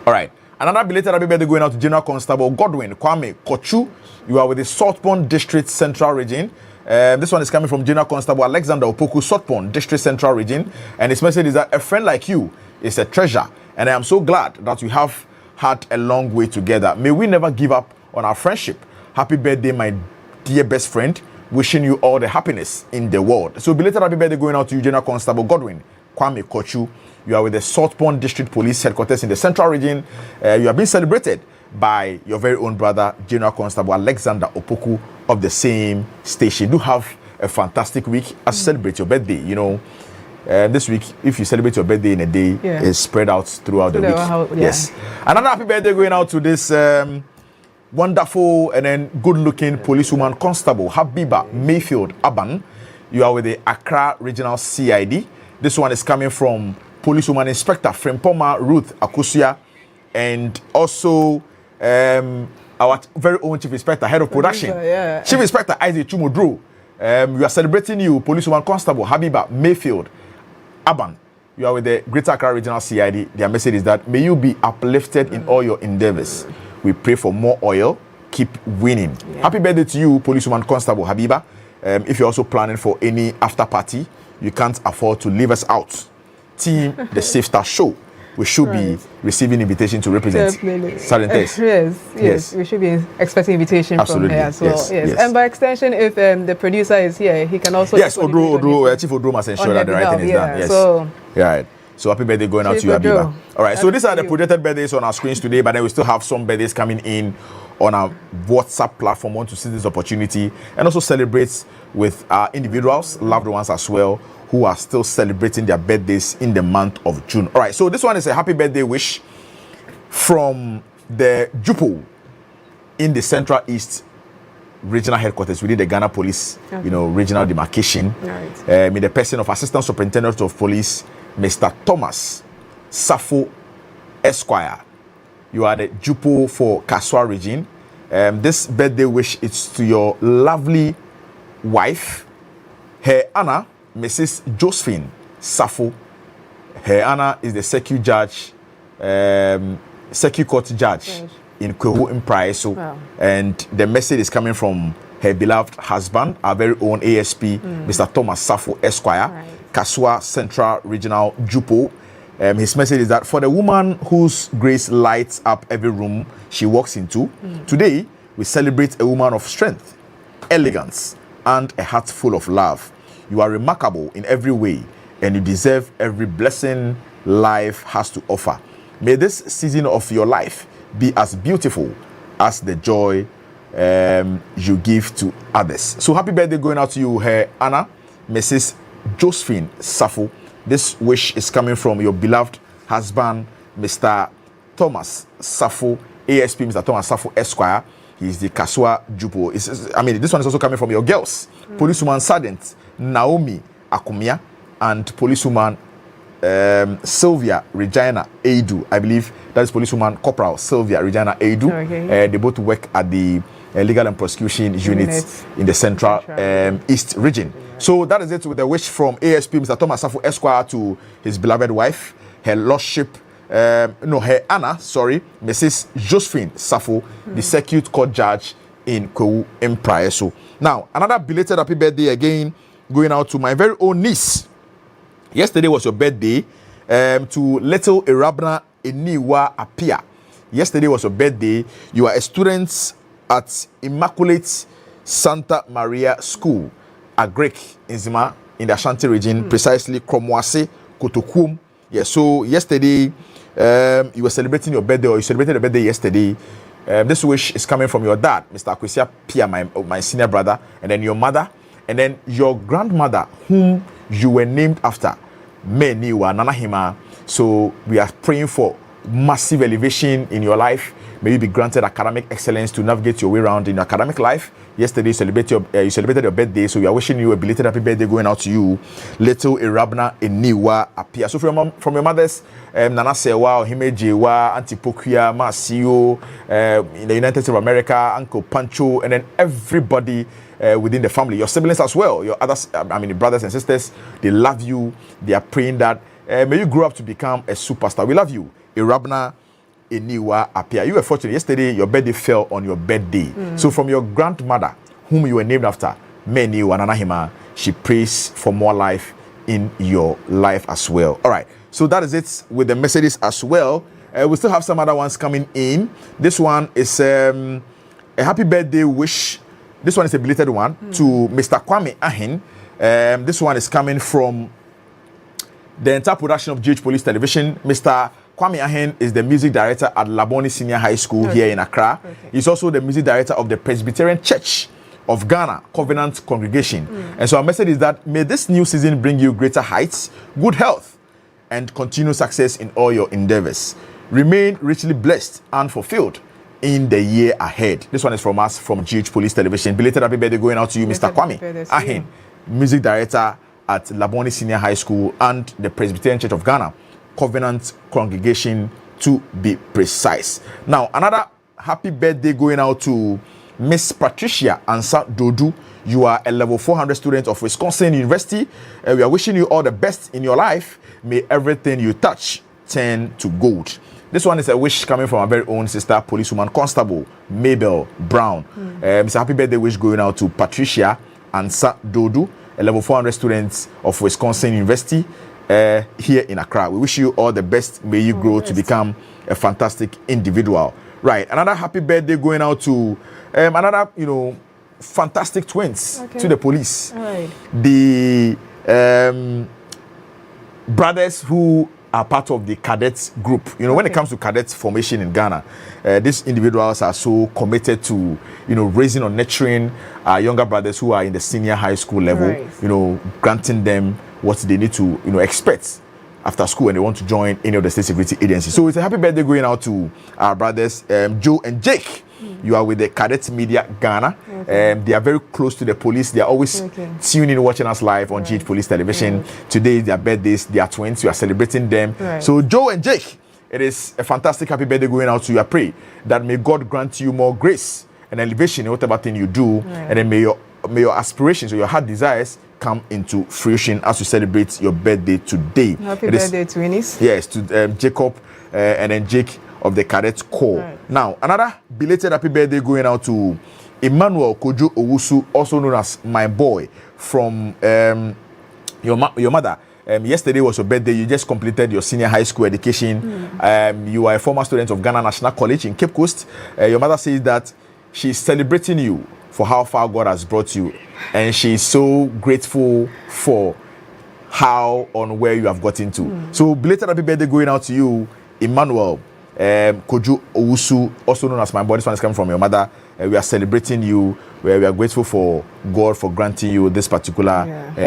All right. Another belated happy birthday going out to General Constable Godwin Kwame Kochu. You are with the Southbourne District Central Region. This one is coming from General Constable Alexander Opoku, Southbourne District Central Region. And his message is that a friend like you is a treasure. And I am so glad that we have had a long way together. May we never give up on our friendship. Happy birthday, my dear best friend. Wishing you all the happiness in the world. So belated happy birthday going out to you, General Constable Godwin Kwame Kochu. You are with the Southbourne District Police Headquarters in the Central Region. You have been celebrated by your very own brother, General Constable Alexander Opoku of the same station. Do have a fantastic week as you celebrate your birthday. You know, this week, if you celebrate your birthday in a day, it's spread out throughout the week. Yes. Another happy birthday going out to this wonderful and then good-looking policewoman constable Habiba Mayfield Aban. You are with the Accra Regional CID. This one is coming from policewoman Inspector Frempoma Ruth Akusia, and also our very own Chief Inspector, Head of Production, Chief Inspector Isaac Chumodro. We are celebrating you, policewoman constable Habiba Mayfield Aban. You are with the Greater Accra Regional CID. Their message is that may you be uplifted in all your endeavors. We pray for more oil. Keep winning. Happy birthday to you, policewoman constable Habiba. If you're also planning for any after party, you can't afford to leave us out. Team The Safe Star Show. We should be receiving invitation to represent Sergeant Tess. Yes, we should be expecting invitation from her as well. Yes. And by extension, if the producer is here, he can also... Yes, Chief Odro must ensure that the right thing is done. Yes. So, right. So happy birthday going out to you, Habiba. All right, so these are the projected birthdays on our screens today, but then we still have some birthdays coming in on our WhatsApp platform. I want to see this opportunity and also celebrate with our individuals, loved ones as well, who are still celebrating their birthdays in the month of June. All right, so this one is a happy birthday wish from the Jupo in the Central East Regional Headquarters within the Ghana Police, regional demarcation. In the person of Assistant Superintendent of Police, Mr. Thomas Safo Esquire. You are the Jupo for Kaswa region. This birthday wish is to your lovely wife, Her Anna, Mrs. Josephine Safo. Her Anna is the Circuit Judge, Circuit Court Judge in Kwehu Impraiso. And the message is coming from her beloved husband, our very own ASP, Mr. Thomas Safo Esquire, Kaswa Central Regional Jupo. His message is that for the woman whose grace lights up every room she walks into, today we celebrate a woman of strength, elegance, and a heart full of love. You are remarkable in every way, and you deserve every blessing life has to offer. May this season of your life be as beautiful as the joy you give to others. So happy birthday going out to you, Her Anna, Mrs. Josephine Safo. This wish is coming from your beloved husband, Mr. Thomas Safo, ASP, Mr. Thomas Safo Esquire. He's the Kaswa Jupo. This one is also coming from your girls, Policewoman Sergeant Naomi Akumia and Policewoman Sylvia Regina Edu. I believe that is policewoman Corporal Sylvia Regina Edu. Okay. They both work at the Legal and Prosecution Unit in the Central East region. So that is it with a wish from ASP Mr. Thomas Safo Esquire to his beloved wife, her lordship, her Anna, Mrs. Josephine Safo, the Circuit Court Judge in Kwewu Mpraeso. Now, another belated happy birthday again going out to my very own niece. Yesterday was your birthday. To little Irabna Eniwa Apia. Yesterday was your birthday. You are a student at Immaculate Santa Maria School, Agrek in Zima, in the Ashanti region, precisely Kromwase, Kotokum. Yeah, so yesterday you were celebrating your birthday, or you celebrated your birthday yesterday. This wish is coming from your dad, Mr. Akwisia Pia, my senior brother, and then your mother, and then your grandmother, whom you were named after, Meniwa Nanahima. So we are praying for massive elevation in your life. May you be granted academic excellence to navigate your way around in your academic life. Yesterday you celebrated your birthday, so we are wishing you a belated happy birthday going out to you, little Irabna Eniwa Apia. So from your mothers, Nana Sewa, Himejewa, Auntie Pokuya, Masio, in the United States of America, Uncle Pancho, and then everybody within the family, your siblings as well, your others, brothers and sisters, they love you. They are praying that may you grow up to become a superstar. We love you, Irabna Eniwa Apia. You were fortunate. Yesterday, your birthday fell on your birthday. So from your grandmother, whom you were named after, Meniwa Nanahima, she prays for more life in your life as well. All right. So that is it with the messages as well. We still have some other ones coming in. This one is a happy birthday wish. This one is a belated one to Mr. Kwame Ahin. This one is coming from the entire production of GH Police Television. Mr. Kwame Ahin is the music director at Labone Senior High School here in Accra. He's also the music director of the Presbyterian Church of Ghana Covenant Congregation. And so our message is that may this new season bring you greater heights, good health, and continued success in all your endeavors. Remain richly blessed and fulfilled in the year ahead. This one is from us, from GH Police Television. Belated happy birthday going out to you, Mr. Kwame Ahin, music director at Labone Senior High School and the Presbyterian Church of Ghana Covenant Congregation, to be precise. Now, another happy birthday going out to Miss Patricia Ansa Dodu. You are a level 400 student of Wisconsin University. We are wishing you all the best in your life. May everything you touch turn to gold. This one is a wish coming from our very own sister, policewoman Constable Mabel Brown. It's a happy birthday wish going out to Patricia Ansa Dodu, a level 400 student of Wisconsin University here in Accra. We wish you all the best. May you grow to become a fantastic individual. Right. Another happy birthday going out to another, fantastic twins to the police. Right. The brothers who are part of the cadets group. When it comes to cadets formation in Ghana, these individuals are so committed to, raising or nurturing our younger brothers who are in the senior high school level, granting them what they need to, expect after school when they want to join any of the state security agencies. So it's a happy birthday going out to our brothers, Joe and Jake. You are with the Cadet Media Ghana. They are very close to the police. They are always tuning in, watching us live on GH Police Television. Today is their birthdays. They are twins. You are celebrating them. So Joe and Jake, it is a fantastic happy birthday going out to you. I pray that may God grant you more grace and elevation in whatever thing you do, and then may your aspirations or your heart desires come into fruition as you celebrate your birthday today. Happy birthday, twinnies. Yes, to Jacob and then Jake of the Cadet Corps. Now, another belated happy birthday going out to Emmanuel Kojo Owusu, also known as my boy, from your mother. Yesterday was your birthday. You just completed your senior high school education. You are a former student of Ghana National College in Cape Coast. Your mother says that she's celebrating you for how far God has brought you, and she's so grateful for how on where you have gotten to. So belated happy birthday going out to you, Emmanuel Kojo Owusu, also known as my boy. This one is coming from your mother. We are celebrating you. We are grateful for God for granting you this particular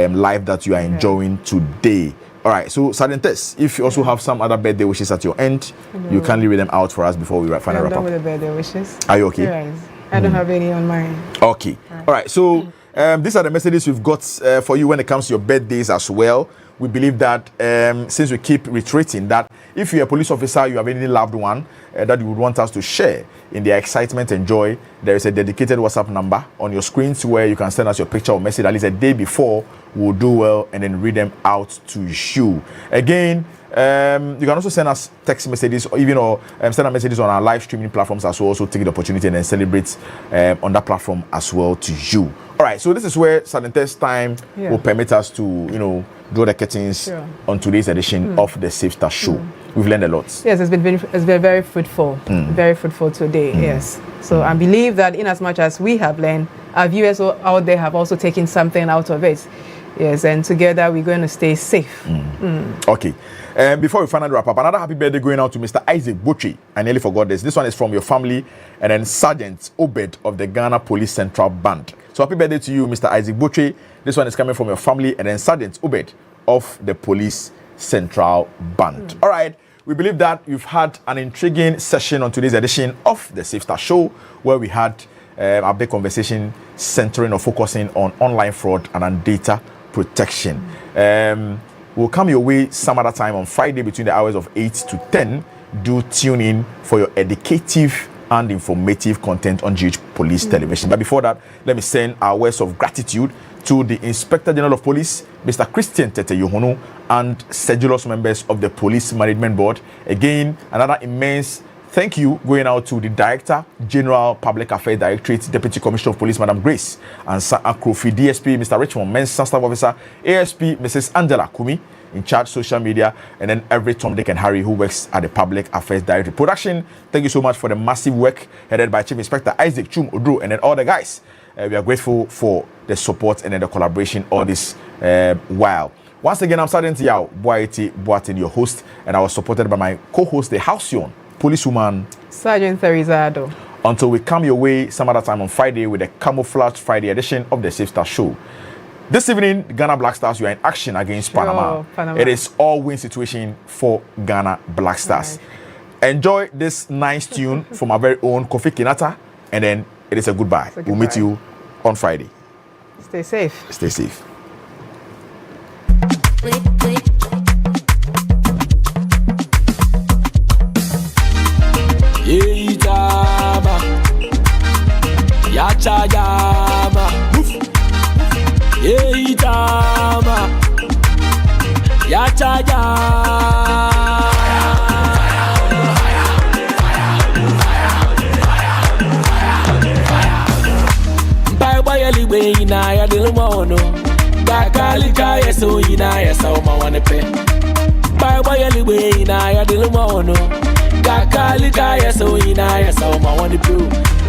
life that you are enjoying today. All right, so Sergeant Tess, if you also have some other birthday wishes at your end, you kindly read them out for us before we finally wrap up. I'm done with the birthday wishes. Are you okay? Yes. I don't have any on mine. Okay. All right. So these are the messages we've got for you when it comes to your birthdays as well. we believe that since we keep reiterating that if you're a police officer, you have any loved one that you would want us to share in their excitement and joy, there is a dedicated WhatsApp number on your screens where you can send us your picture or message at least a day before. We'll do well and then read them out to you. Again, you can also send us text messages or even send us messages on our live streaming platforms as well. Also take the opportunity and then celebrate on that platform as well to you. All right, so this is where sudden test time will permit us to, draw the curtains on today's edition of the Safe Start Show. We've learned a lot. Yes, it's been very fruitful, very fruitful today. Yes, so I believe that in as much as we have learned, our viewers out there have also taken something out of it. Yes, and together we're going to stay safe. Okay. Before we finally wrap up, another happy birthday going out to Mr. Isaac Botry. I nearly forgot this. This one is from your family and then Sergeant Obed of the Ghana Police Central Band. So happy birthday to you, Mr. Isaac Botry. This one is coming from your family and then Sergeant Obed of the Police Central Band. All right. We believe that you've had an intriguing session on today's edition of the Safe Start Show, where we had a big conversation centering or focusing on online fraud and on data protection. We'll come your way some other time on Friday between the hours of 8 to 10. Do tune in for your educative and informative content on GH Police Television. But before that, let me send our words of gratitude to the Inspector General of Police, Mr. Christian Tete Yohonu, and sedulous members of the Police Management Board. Again, another immense thank you going out to the Director General Public Affairs Directorate, Deputy Commissioner of Police, Madam Grace, and Akrofi DSP, Mr. Richmond Mensah, Staff Officer, ASP, Mrs. Angela Kumi, in charge social media, and then every Tom, Dick, and Harry who works at the Public Affairs Directorate. Production, thank you so much for the massive work headed by Chief Inspector Isaac Chum Odro, and then all the guys. We are grateful for the support and then the collaboration all this while. Once again, I'm Sergeant Yao Boatin, your host, and I was supported by my co-host, the Halcyon policewoman Sergeant Theresa Ado. Until we come your way some other time on Friday with the Camouflage Friday edition of the Safe Start Show. This evening, Ghana Black Stars, you are in action against Panama. It is all-win situation for Ghana Black Stars. Right. Enjoy this nice tune from our very own Kofi Kinata, and then it is a goodbye. We'll meet you on Friday. Stay safe. Stay safe. Yama, Yacha Yama, Yama, Yacha Yama. Bye bye, Aliwe, Inaya Dilmono, Kakalika, Yeso, Inaya, Sauma, one pay. Bye bye, Aliwe, Inaya Dilmono. Kakalika yeso ina yeso ma wani pro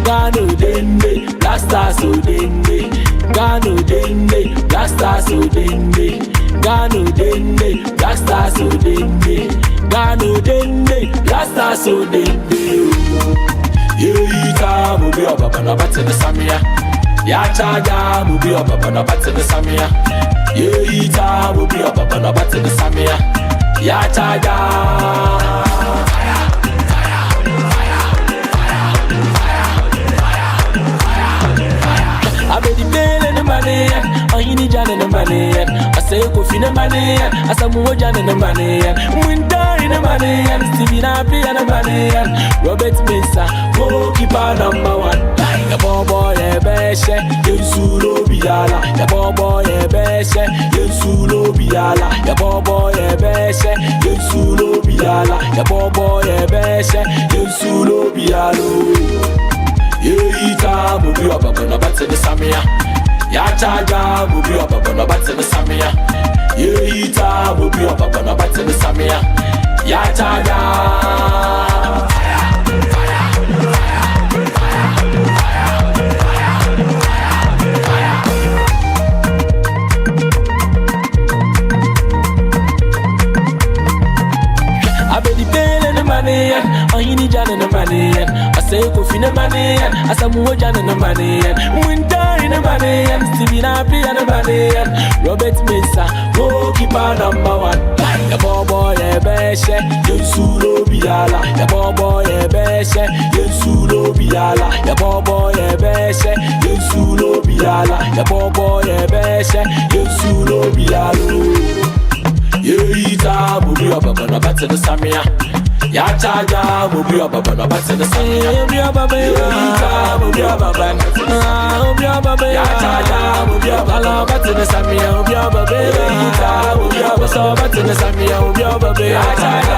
Gano dende Black Stars so dende Gano dende Black Stars so dende Gano dende Black Stars so dende Gano dende Black Stars so dende Yeita mubi obaba na bate the samia Yachaga mubi obaba na bate the samia Yeita mubi obaba na bate the samia Yachaga I bet the bill in the money, I need Jan in the money. I say, go fin the money, I say, more Jan in the money. Winter in the money, and Stevie Nappy and the money. Robert Mensah, goalkeeper number one. The boy, a beshe, Yensulo Biala. The boy, a beshe, Yensulo Biala. The boy, a beshe, Yensulo Biala. The boy, a beshe, Yensulo Biala. Yeita mubi obaba na bate the samia Yachaga mubi obaba na bate the samia Yeita mubi obaba na bate the samia Yachaga I bet the bill in the money, I need Jan in the money. I say, go fin the money, I say, more Jan in the money. Winter in the money, Stevie Nappy and the money. Robert Mensah, goalkeeper number one. The boy, a beshe, Yensulo Biala. The boy, a beshe, Yensulo Biala. The boy, a beshe, Yensulo Biala. The boy, a beshe, Yensulo Biala. no better the Samia. Ya charger, will be a baba, no better the Samia. Be a baba, will be a baba, will be a baba. Ya charger, will be a baba, better the Samia, will be a baba, will be a baba, better the Samia, will be a baba.